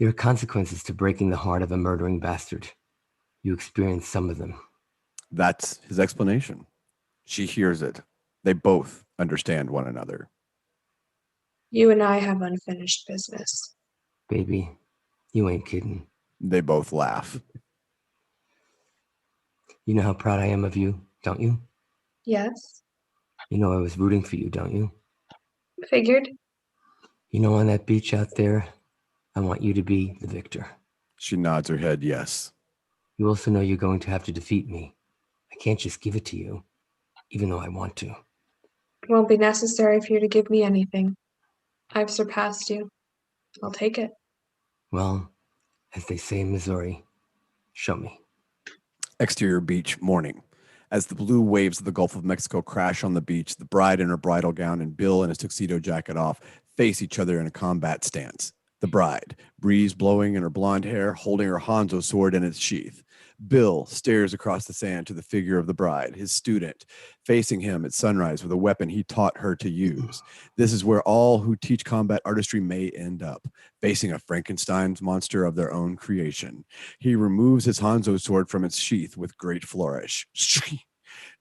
Speaker 8: There are consequences to breaking the heart of a murdering bastard. You experienced some of them.
Speaker 3: That's his explanation. She hears it. They both understand one another.
Speaker 6: You and I have unfinished business.
Speaker 8: Baby, you ain't kidding.
Speaker 3: They both laugh.
Speaker 8: You know how proud I am of you, don't you?
Speaker 6: Yes,
Speaker 8: You know I was rooting for you, don't you?
Speaker 6: figured.
Speaker 8: You know on that beach out there, I want you to be the victor.
Speaker 3: She nods her head yes.
Speaker 8: You also know you're going to have to defeat me. I can't just give it to you, even though I want to.
Speaker 6: It won't be necessary for you to give me anything. I've surpassed you. I'll take it.
Speaker 8: Well, as they say in Missouri, show me.
Speaker 3: Exterior beach, morning. As the blue waves of the Gulf of Mexico crash on the beach, the bride in her bridal gown and Bill in his tuxedo jacket off face each other in a combat stance. The bride, breeze blowing in her blonde hair, holding her Hanzo sword in its sheath. Bill stares across the sand to the figure of the bride, his student, facing him at sunrise with a weapon he taught her to use. This is where all who teach combat artistry may end up, facing a Frankenstein's monster of their own creation. He removes his Hanzo sword from its sheath with great flourish.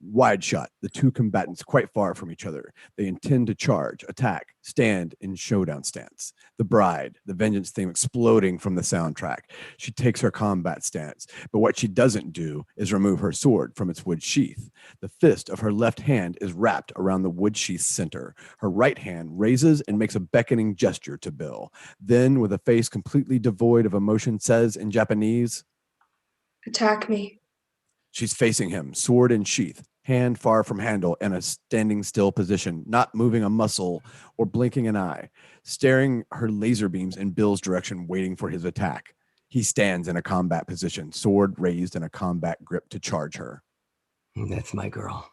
Speaker 3: Wide shot, the two combatants quite far from each other. They intend to charge, attack, stand in showdown stance. The bride, the vengeance theme exploding from the soundtrack. She takes her combat stance, but what she doesn't do is remove her sword from its wood sheath. The fist of her left hand is wrapped around the wood sheath's center. Her right hand raises and makes a beckoning gesture to Bill. Then, with a face completely devoid of emotion, says in Japanese,
Speaker 6: Attack me.
Speaker 3: She's facing him, sword in sheath, hand far from handle, in a standing still position, not moving a muscle or blinking an eye, staring her laser beams in Bill's direction, waiting for his attack. He stands in a combat position, sword raised in a combat grip to charge her.
Speaker 8: That's my girl.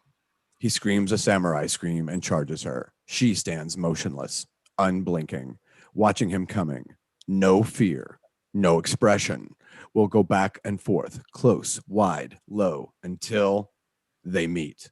Speaker 3: He screams a samurai scream and charges her. She stands motionless, unblinking, watching him coming. No fear, no expression. Will go back and forth, close, wide, low, until they meet.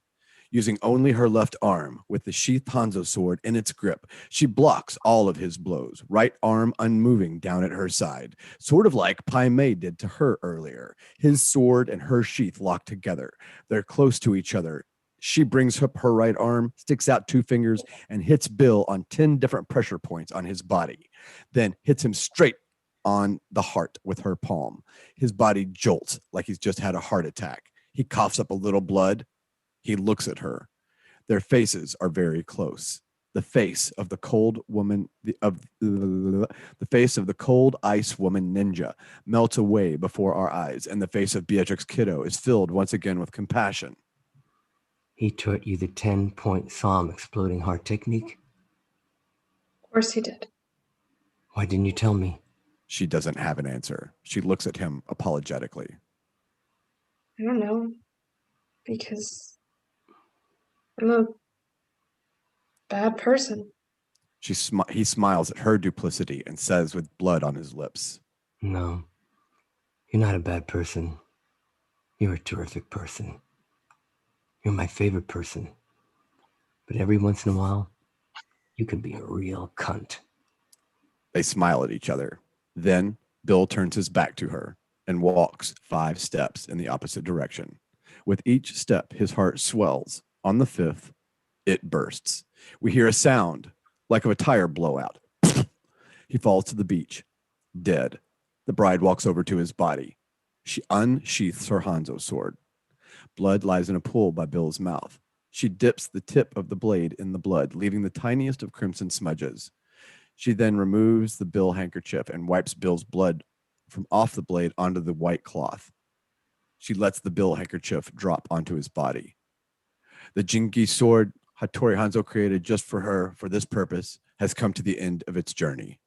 Speaker 3: Using only her left arm, with the sheathed Hanzo sword in its grip, she blocks all of his blows, right arm unmoving down at her side, sort of like Pai Mei did to her earlier. His sword and her sheath locked together. They're close to each other. She brings up her right arm, sticks out two fingers, and hits Bill on 10 different pressure points on his body, then hits him straight on the heart with her palm. His body jolts like he's just had a heart attack. He coughs up a little blood. He looks at her. Their faces are very close. The face of the cold woman, the face of the cold ice woman ninja melts away before our eyes, and the face of Beatrix Kiddo is filled once again with compassion.
Speaker 8: He taught you the 10-point psalm exploding heart technique?
Speaker 6: Of course he did.
Speaker 8: Why didn't you tell me?
Speaker 3: She doesn't have an answer. She looks at him apologetically.
Speaker 6: I don't know. Because I'm a bad person.
Speaker 3: He smiles at her duplicity and says with blood on his lips,
Speaker 8: No, you're not a bad person. You're a terrific person. You're my favorite person. But every once in a while, you can be a real cunt.
Speaker 3: They smile at each other. Then Bill turns his back to her and walks 5 steps in the opposite direction. With each step, his heart swells. On the 5th, it bursts. We hear a sound like of a tire blowout. He falls to the beach, dead. The bride walks over to his body. She unsheaths her Hanzo sword. Blood lies in a pool by Bill's mouth. She dips the tip of the blade in the blood, leaving the tiniest of crimson smudges. She then removes the Bill handkerchief and wipes Bill's blood from off the blade onto the white cloth. She lets the Bill handkerchief drop onto his body. The Jingi sword Hattori Hanzo created just for her for this purpose has come to the end of its journey.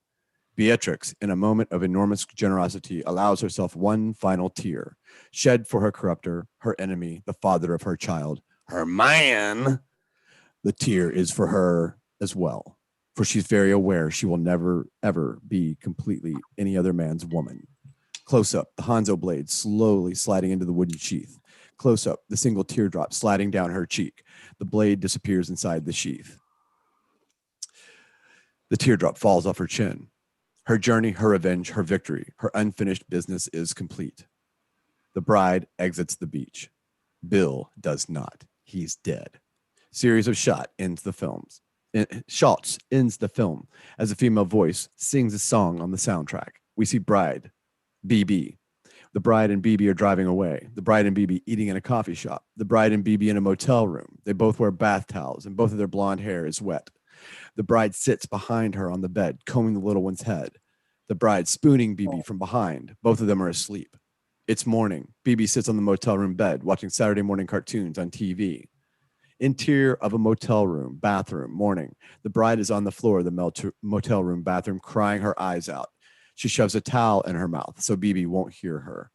Speaker 3: Beatrix, in a moment of enormous generosity, allows herself one final tear, shed for her corruptor, her enemy, the father of her child, her man. The tear is for her as well, for she's very aware she will never, ever be completely any other man's woman. Close up, the Hanzo blade slowly sliding into the wooden sheath. Close up, the single teardrop sliding down her cheek. The blade disappears inside the sheath. The teardrop falls off her chin. Her journey, her revenge, her victory, her unfinished business is complete. The bride exits the beach. Bill does not. He's dead. Series of shot ends the films. Schultz ends the film as a female voice sings a song on the soundtrack. We see bride, BB. The bride and BB are driving away. The bride and BB eating in a coffee shop. The bride and BB in a motel room. They both wear bath towels and both of their blonde hair is wet. The bride sits behind her on the bed, combing the little one's head. The bride spooning BB from behind. Both of them are asleep. It's morning. BB sits on the motel room bed watching Saturday morning cartoons on TV. Interior of a motel room, bathroom, morning. The bride is on the floor of the motel room bathroom, crying her eyes out. She shoves a towel in her mouth so BB won't hear her.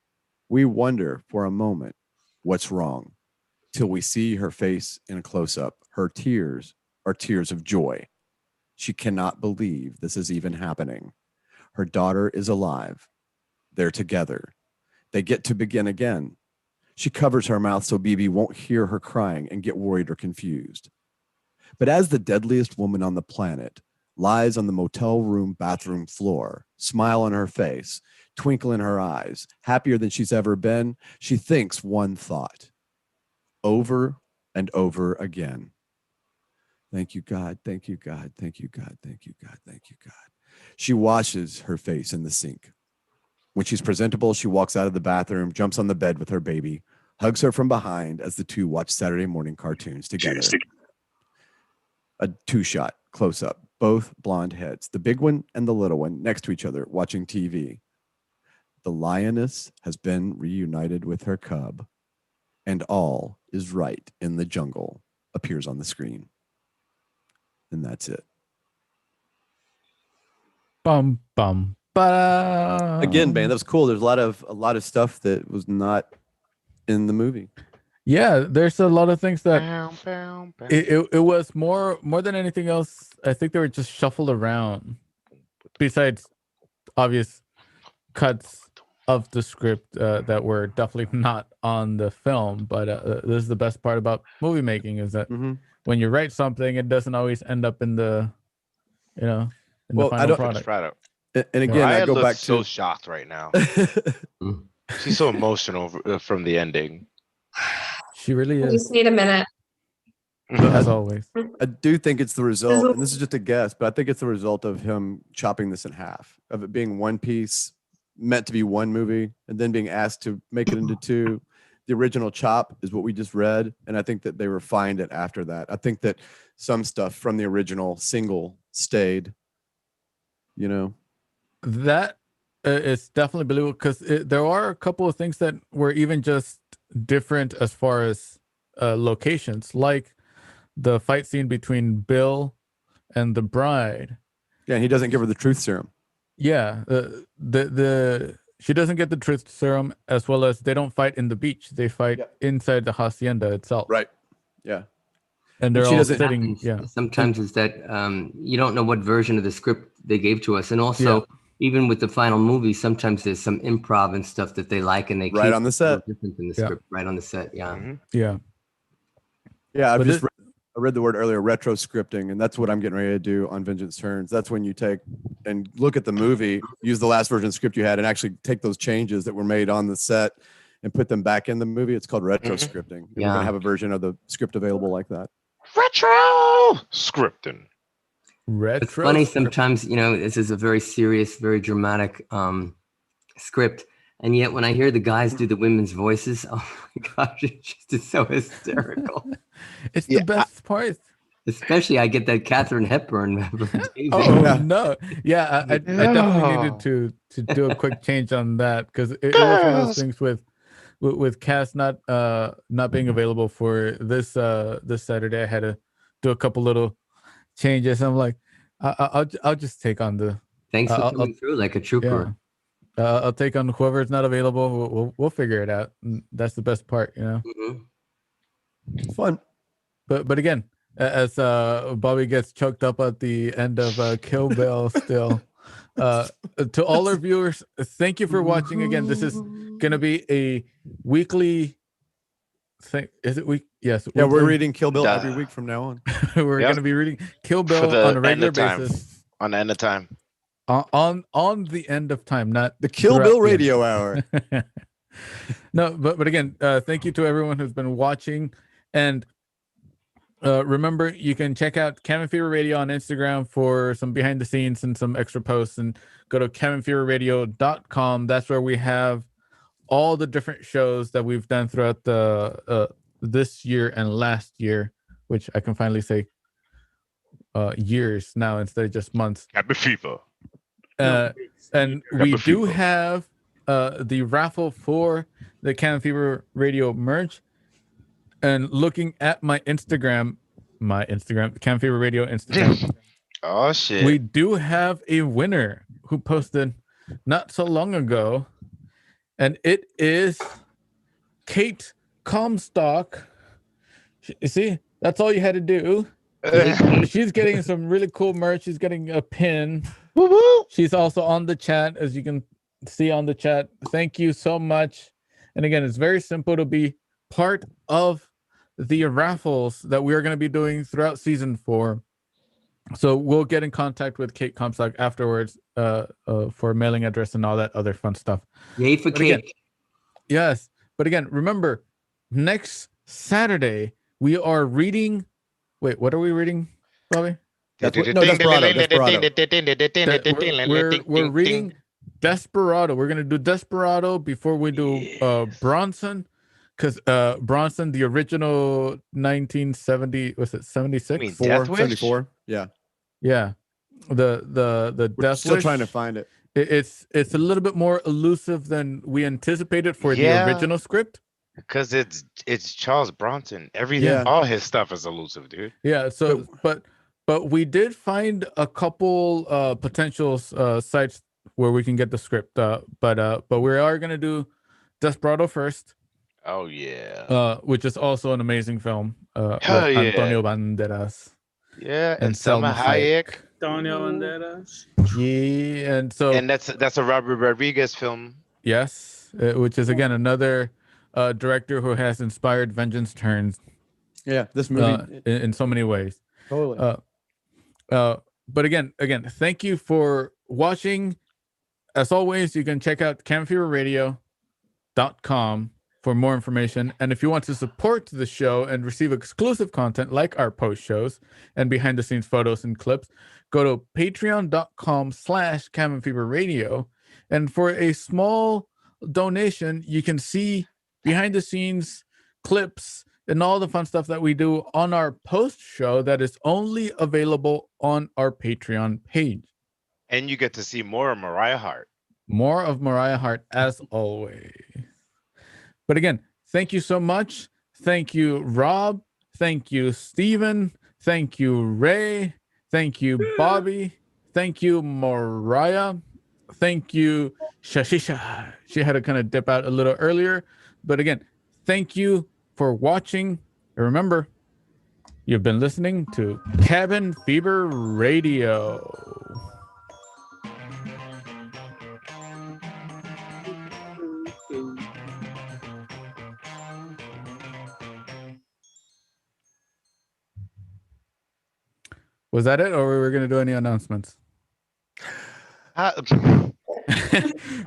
Speaker 3: We wonder for a moment what's wrong till we see her face in a close-up. Her tears are tears of joy. She cannot believe this is even happening. Her daughter is alive. They're together. They get to begin again. She covers her mouth so BB won't hear her crying and get worried or confused. But as the deadliest woman on the planet lies on the motel room bathroom floor, smile on her face, twinkle in her eyes, happier than she's ever been, she thinks one thought over and over again. Thank you, God. Thank you, God. Thank you, God. Thank you, God. Thank you, God. She washes her face in the sink. When she's presentable, she walks out of the bathroom, jumps on the bed with her baby, hugs her from behind as the two watch Saturday morning cartoons together. A two-shot close-up, both blonde heads, the big one and the little one next to each other watching TV. The lioness has been reunited with her cub, and all is right in the jungle appears on the screen. And that's it.
Speaker 1: Bum, bum.
Speaker 3: Again, man, that was cool. There's a lot of stuff that was not in the movie.
Speaker 1: Yeah, there's a lot of things that it was more than anything else. I think they were just shuffled around. Besides obvious cuts of the script that were definitely not on the film, but this is the best part about movie making is that when you write something, it doesn't always end up in the, the final product.
Speaker 3: And again, I go back to
Speaker 9: so shocked right now. She's so emotional from the ending.
Speaker 1: She really
Speaker 6: I
Speaker 1: is.
Speaker 6: just need a minute.
Speaker 1: As always.
Speaker 3: I do think it's the result, and this is just a guess, but I think it's the result of him chopping this in half, of it being one piece, meant to be one movie, and then being asked to make it into two. The original chop is what we just read, and I think that they refined it after that. I think that some stuff from the original single stayed,
Speaker 1: That is definitely believable because there are a couple of things that were even just different as far as locations, like the fight scene between Bill and the bride.
Speaker 3: Yeah, and he doesn't give her the truth serum.
Speaker 1: Yeah, she doesn't get the truth serum, as well as they don't fight in the beach. They fight inside the hacienda itself.
Speaker 3: Right. Yeah.
Speaker 1: And they're all sitting. Yeah.
Speaker 8: Sometimes it's that you don't know what version of the script they gave to us, and also even with the final movie, sometimes there's some improv and stuff that they like, and they
Speaker 3: right on the set,
Speaker 8: different than the script, right on the set. Yeah.
Speaker 1: Yeah.
Speaker 3: Yeah. I read the word earlier, retro scripting, and that's what I'm getting ready to do on Vengeance Turns. That's when you take and look at the movie, use the last version of the script you had, and actually take those changes that were made on the set and put them back in the movie. It's called retro scripting. We're going to have a version of the script available like that.
Speaker 9: Retro scripting.
Speaker 8: It's funny sometimes, this is a very serious, very dramatic script. And yet when I hear the guys do the women's voices, oh my gosh, it's just so hysterical.
Speaker 1: It's the best part.
Speaker 8: Especially I get that Katharine Hepburn.
Speaker 1: No. Yeah, I definitely needed to do a quick change on that because it was one of those things with Cass not being available for this Saturday. I had to do a couple little changes. I'm like, I'll just take on the.
Speaker 8: Thanks for coming through like a trooper.
Speaker 1: Yeah. I'll take on whoever's not available. We'll figure it out. And that's the best part,
Speaker 3: It's fun.
Speaker 1: But again, as Bobby gets choked up at the end of Kill Bill, still. To all our viewers, thank you for watching. Again, this is gonna be a weekly thing. Is it week? Yes.
Speaker 3: Yeah, we're reading Kill Bill every week from now on.
Speaker 1: We're gonna be reading Kill Bill on a regular basis.
Speaker 9: On the end of time.
Speaker 1: on the end of time, not
Speaker 3: The Kill
Speaker 1: throughout
Speaker 3: Bill
Speaker 1: the end.
Speaker 3: Radio Hour.
Speaker 1: No, but again, thank you to everyone who's been watching. And remember, you can check out Cabin Fever Radio on Instagram for some behind the scenes and some extra posts, and go to cabinfeverradio.com. That's where we have all the different shows that we've done throughout the this year and last year, which I can finally say years now instead of just months.
Speaker 7: Cabin Fever.
Speaker 1: And we do have the raffle for the Cabin Fever Radio merch. And looking at my Instagram, Cabin Fever Radio Instagram,
Speaker 9: Oh shit.
Speaker 1: we do have a winner who posted not so long ago, and it is Kate Comstock. You see, that's all you had to do. She's getting some really cool merch. She's getting a pin.
Speaker 9: Woo-woo.
Speaker 1: She's also on the chat, as you can see on the chat. Thank you so much. And again, it's very simple to be part of the raffles that we are going to be doing throughout season 4. So we'll get in contact with Kate Comstock afterwards for mailing address and all that other fun stuff.
Speaker 8: Yay for
Speaker 1: But again,
Speaker 8: cake.
Speaker 1: yes. But again, remember, next Saturday, we are reading. Wait, what are we reading, Bobby?
Speaker 3: Desperado.
Speaker 1: We're reading Desperado. We're going to do Desperado before we do Bronson. Because Bronson, the original 1970, was it 76?
Speaker 9: You mean Death Wish?
Speaker 3: 74. Yeah.
Speaker 1: Yeah. The
Speaker 3: We're
Speaker 1: Death
Speaker 3: still
Speaker 1: Wish,
Speaker 3: trying to find it.
Speaker 1: It's a little bit more elusive than we anticipated for
Speaker 9: Yeah.
Speaker 1: the original script.
Speaker 9: Because it's Charles Bronson.
Speaker 3: Yeah.
Speaker 9: All his stuff is elusive, dude.
Speaker 1: Yeah. So, but we did find a couple potential sites where we can get the script. But we are gonna do Desperado first.
Speaker 9: Oh yeah.
Speaker 1: Which is also an amazing film. With
Speaker 9: Hell yeah.
Speaker 1: Antonio Banderas
Speaker 9: Yeah.
Speaker 1: and Selma Hayek.
Speaker 4: Antonio Banderas.
Speaker 1: Yeah, and so
Speaker 9: And that's a Robert Rodriguez film.
Speaker 1: yes, which is again another director who has inspired Vengeance Turns
Speaker 3: Yeah. This movie.
Speaker 1: in so many ways.
Speaker 3: Totally.
Speaker 1: But again, thank you for watching. As always, you can check out cabinfeverradio.com for more information. And if you want to support the show and receive exclusive content like our post shows and behind the scenes photos and clips, go to patreon.com/cabinfeverradio. And for a small donation, you can see behind the scenes clips and all the fun stuff that we do on our post show that is only available on our Patreon page.
Speaker 9: And you get to see more of Moriah Hart.
Speaker 1: More of Moriah Hart as always. But again, thank you so much. Thank you, Rob. Thank you, Steven. Thank you, Ray. Thank you, Bobby. Thank you, Moriah. Thank you, Shashisha. She had to kind of dip out a little earlier. But again, thank you for watching. And remember, you've been listening to Cabin Fever Radio. Was that it, or were we going to do any announcements?
Speaker 9: Are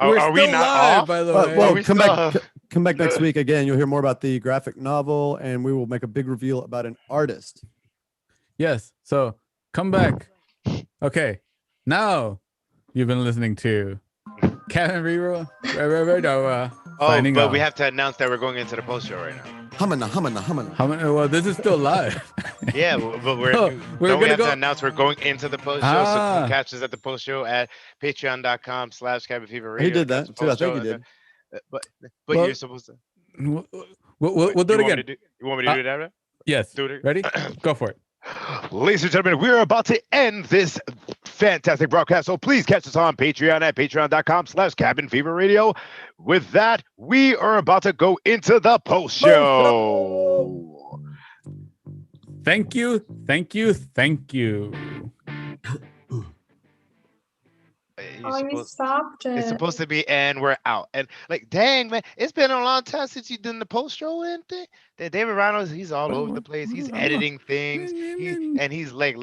Speaker 1: We're
Speaker 9: we
Speaker 1: still
Speaker 9: not
Speaker 1: live,
Speaker 9: off?
Speaker 1: by the way.
Speaker 3: Well,
Speaker 9: we
Speaker 3: come
Speaker 9: still-
Speaker 3: back. Come back next week again. You'll hear more about the graphic novel, and we will make a big reveal about an artist.
Speaker 1: Yes. So come back. Okay. Now you've been listening to Cabin Fever Radio.
Speaker 9: Oh,
Speaker 1: signing
Speaker 9: but
Speaker 1: off.
Speaker 9: we have to announce that we're going into the post show right now.
Speaker 3: Humana.
Speaker 1: How many? Well, this is still live.
Speaker 9: Yeah, but we're
Speaker 1: Oh, we're
Speaker 9: don't we
Speaker 1: gonna
Speaker 9: have
Speaker 1: go-
Speaker 9: to announce we're going into the post show. So
Speaker 1: Ah.
Speaker 9: come catch us at the post show at patreon.com/cabinfever radio.
Speaker 3: He did that
Speaker 9: That's the
Speaker 3: too. I
Speaker 9: post
Speaker 3: think he
Speaker 9: show.
Speaker 3: did.
Speaker 9: But
Speaker 1: Well,
Speaker 9: you're supposed to.
Speaker 1: We'll do it again.
Speaker 9: You want me to do that? Right?
Speaker 1: Yes.
Speaker 9: Do it.
Speaker 1: Ready? Go for it.
Speaker 7: Ladies and gentlemen, we're about to end this fantastic broadcast. So please catch us on Patreon at patreon.com/Cabin Fever Radio. With that, we are about to go into the post show.
Speaker 1: Thank you. Thank you. Thank you.
Speaker 6: You stopped it.
Speaker 9: It's supposed to be, and we're out. And like, dang, man, it's been a long time since you done the post show and thing. David Ruano, he's all over the place. He's editing things. He's like,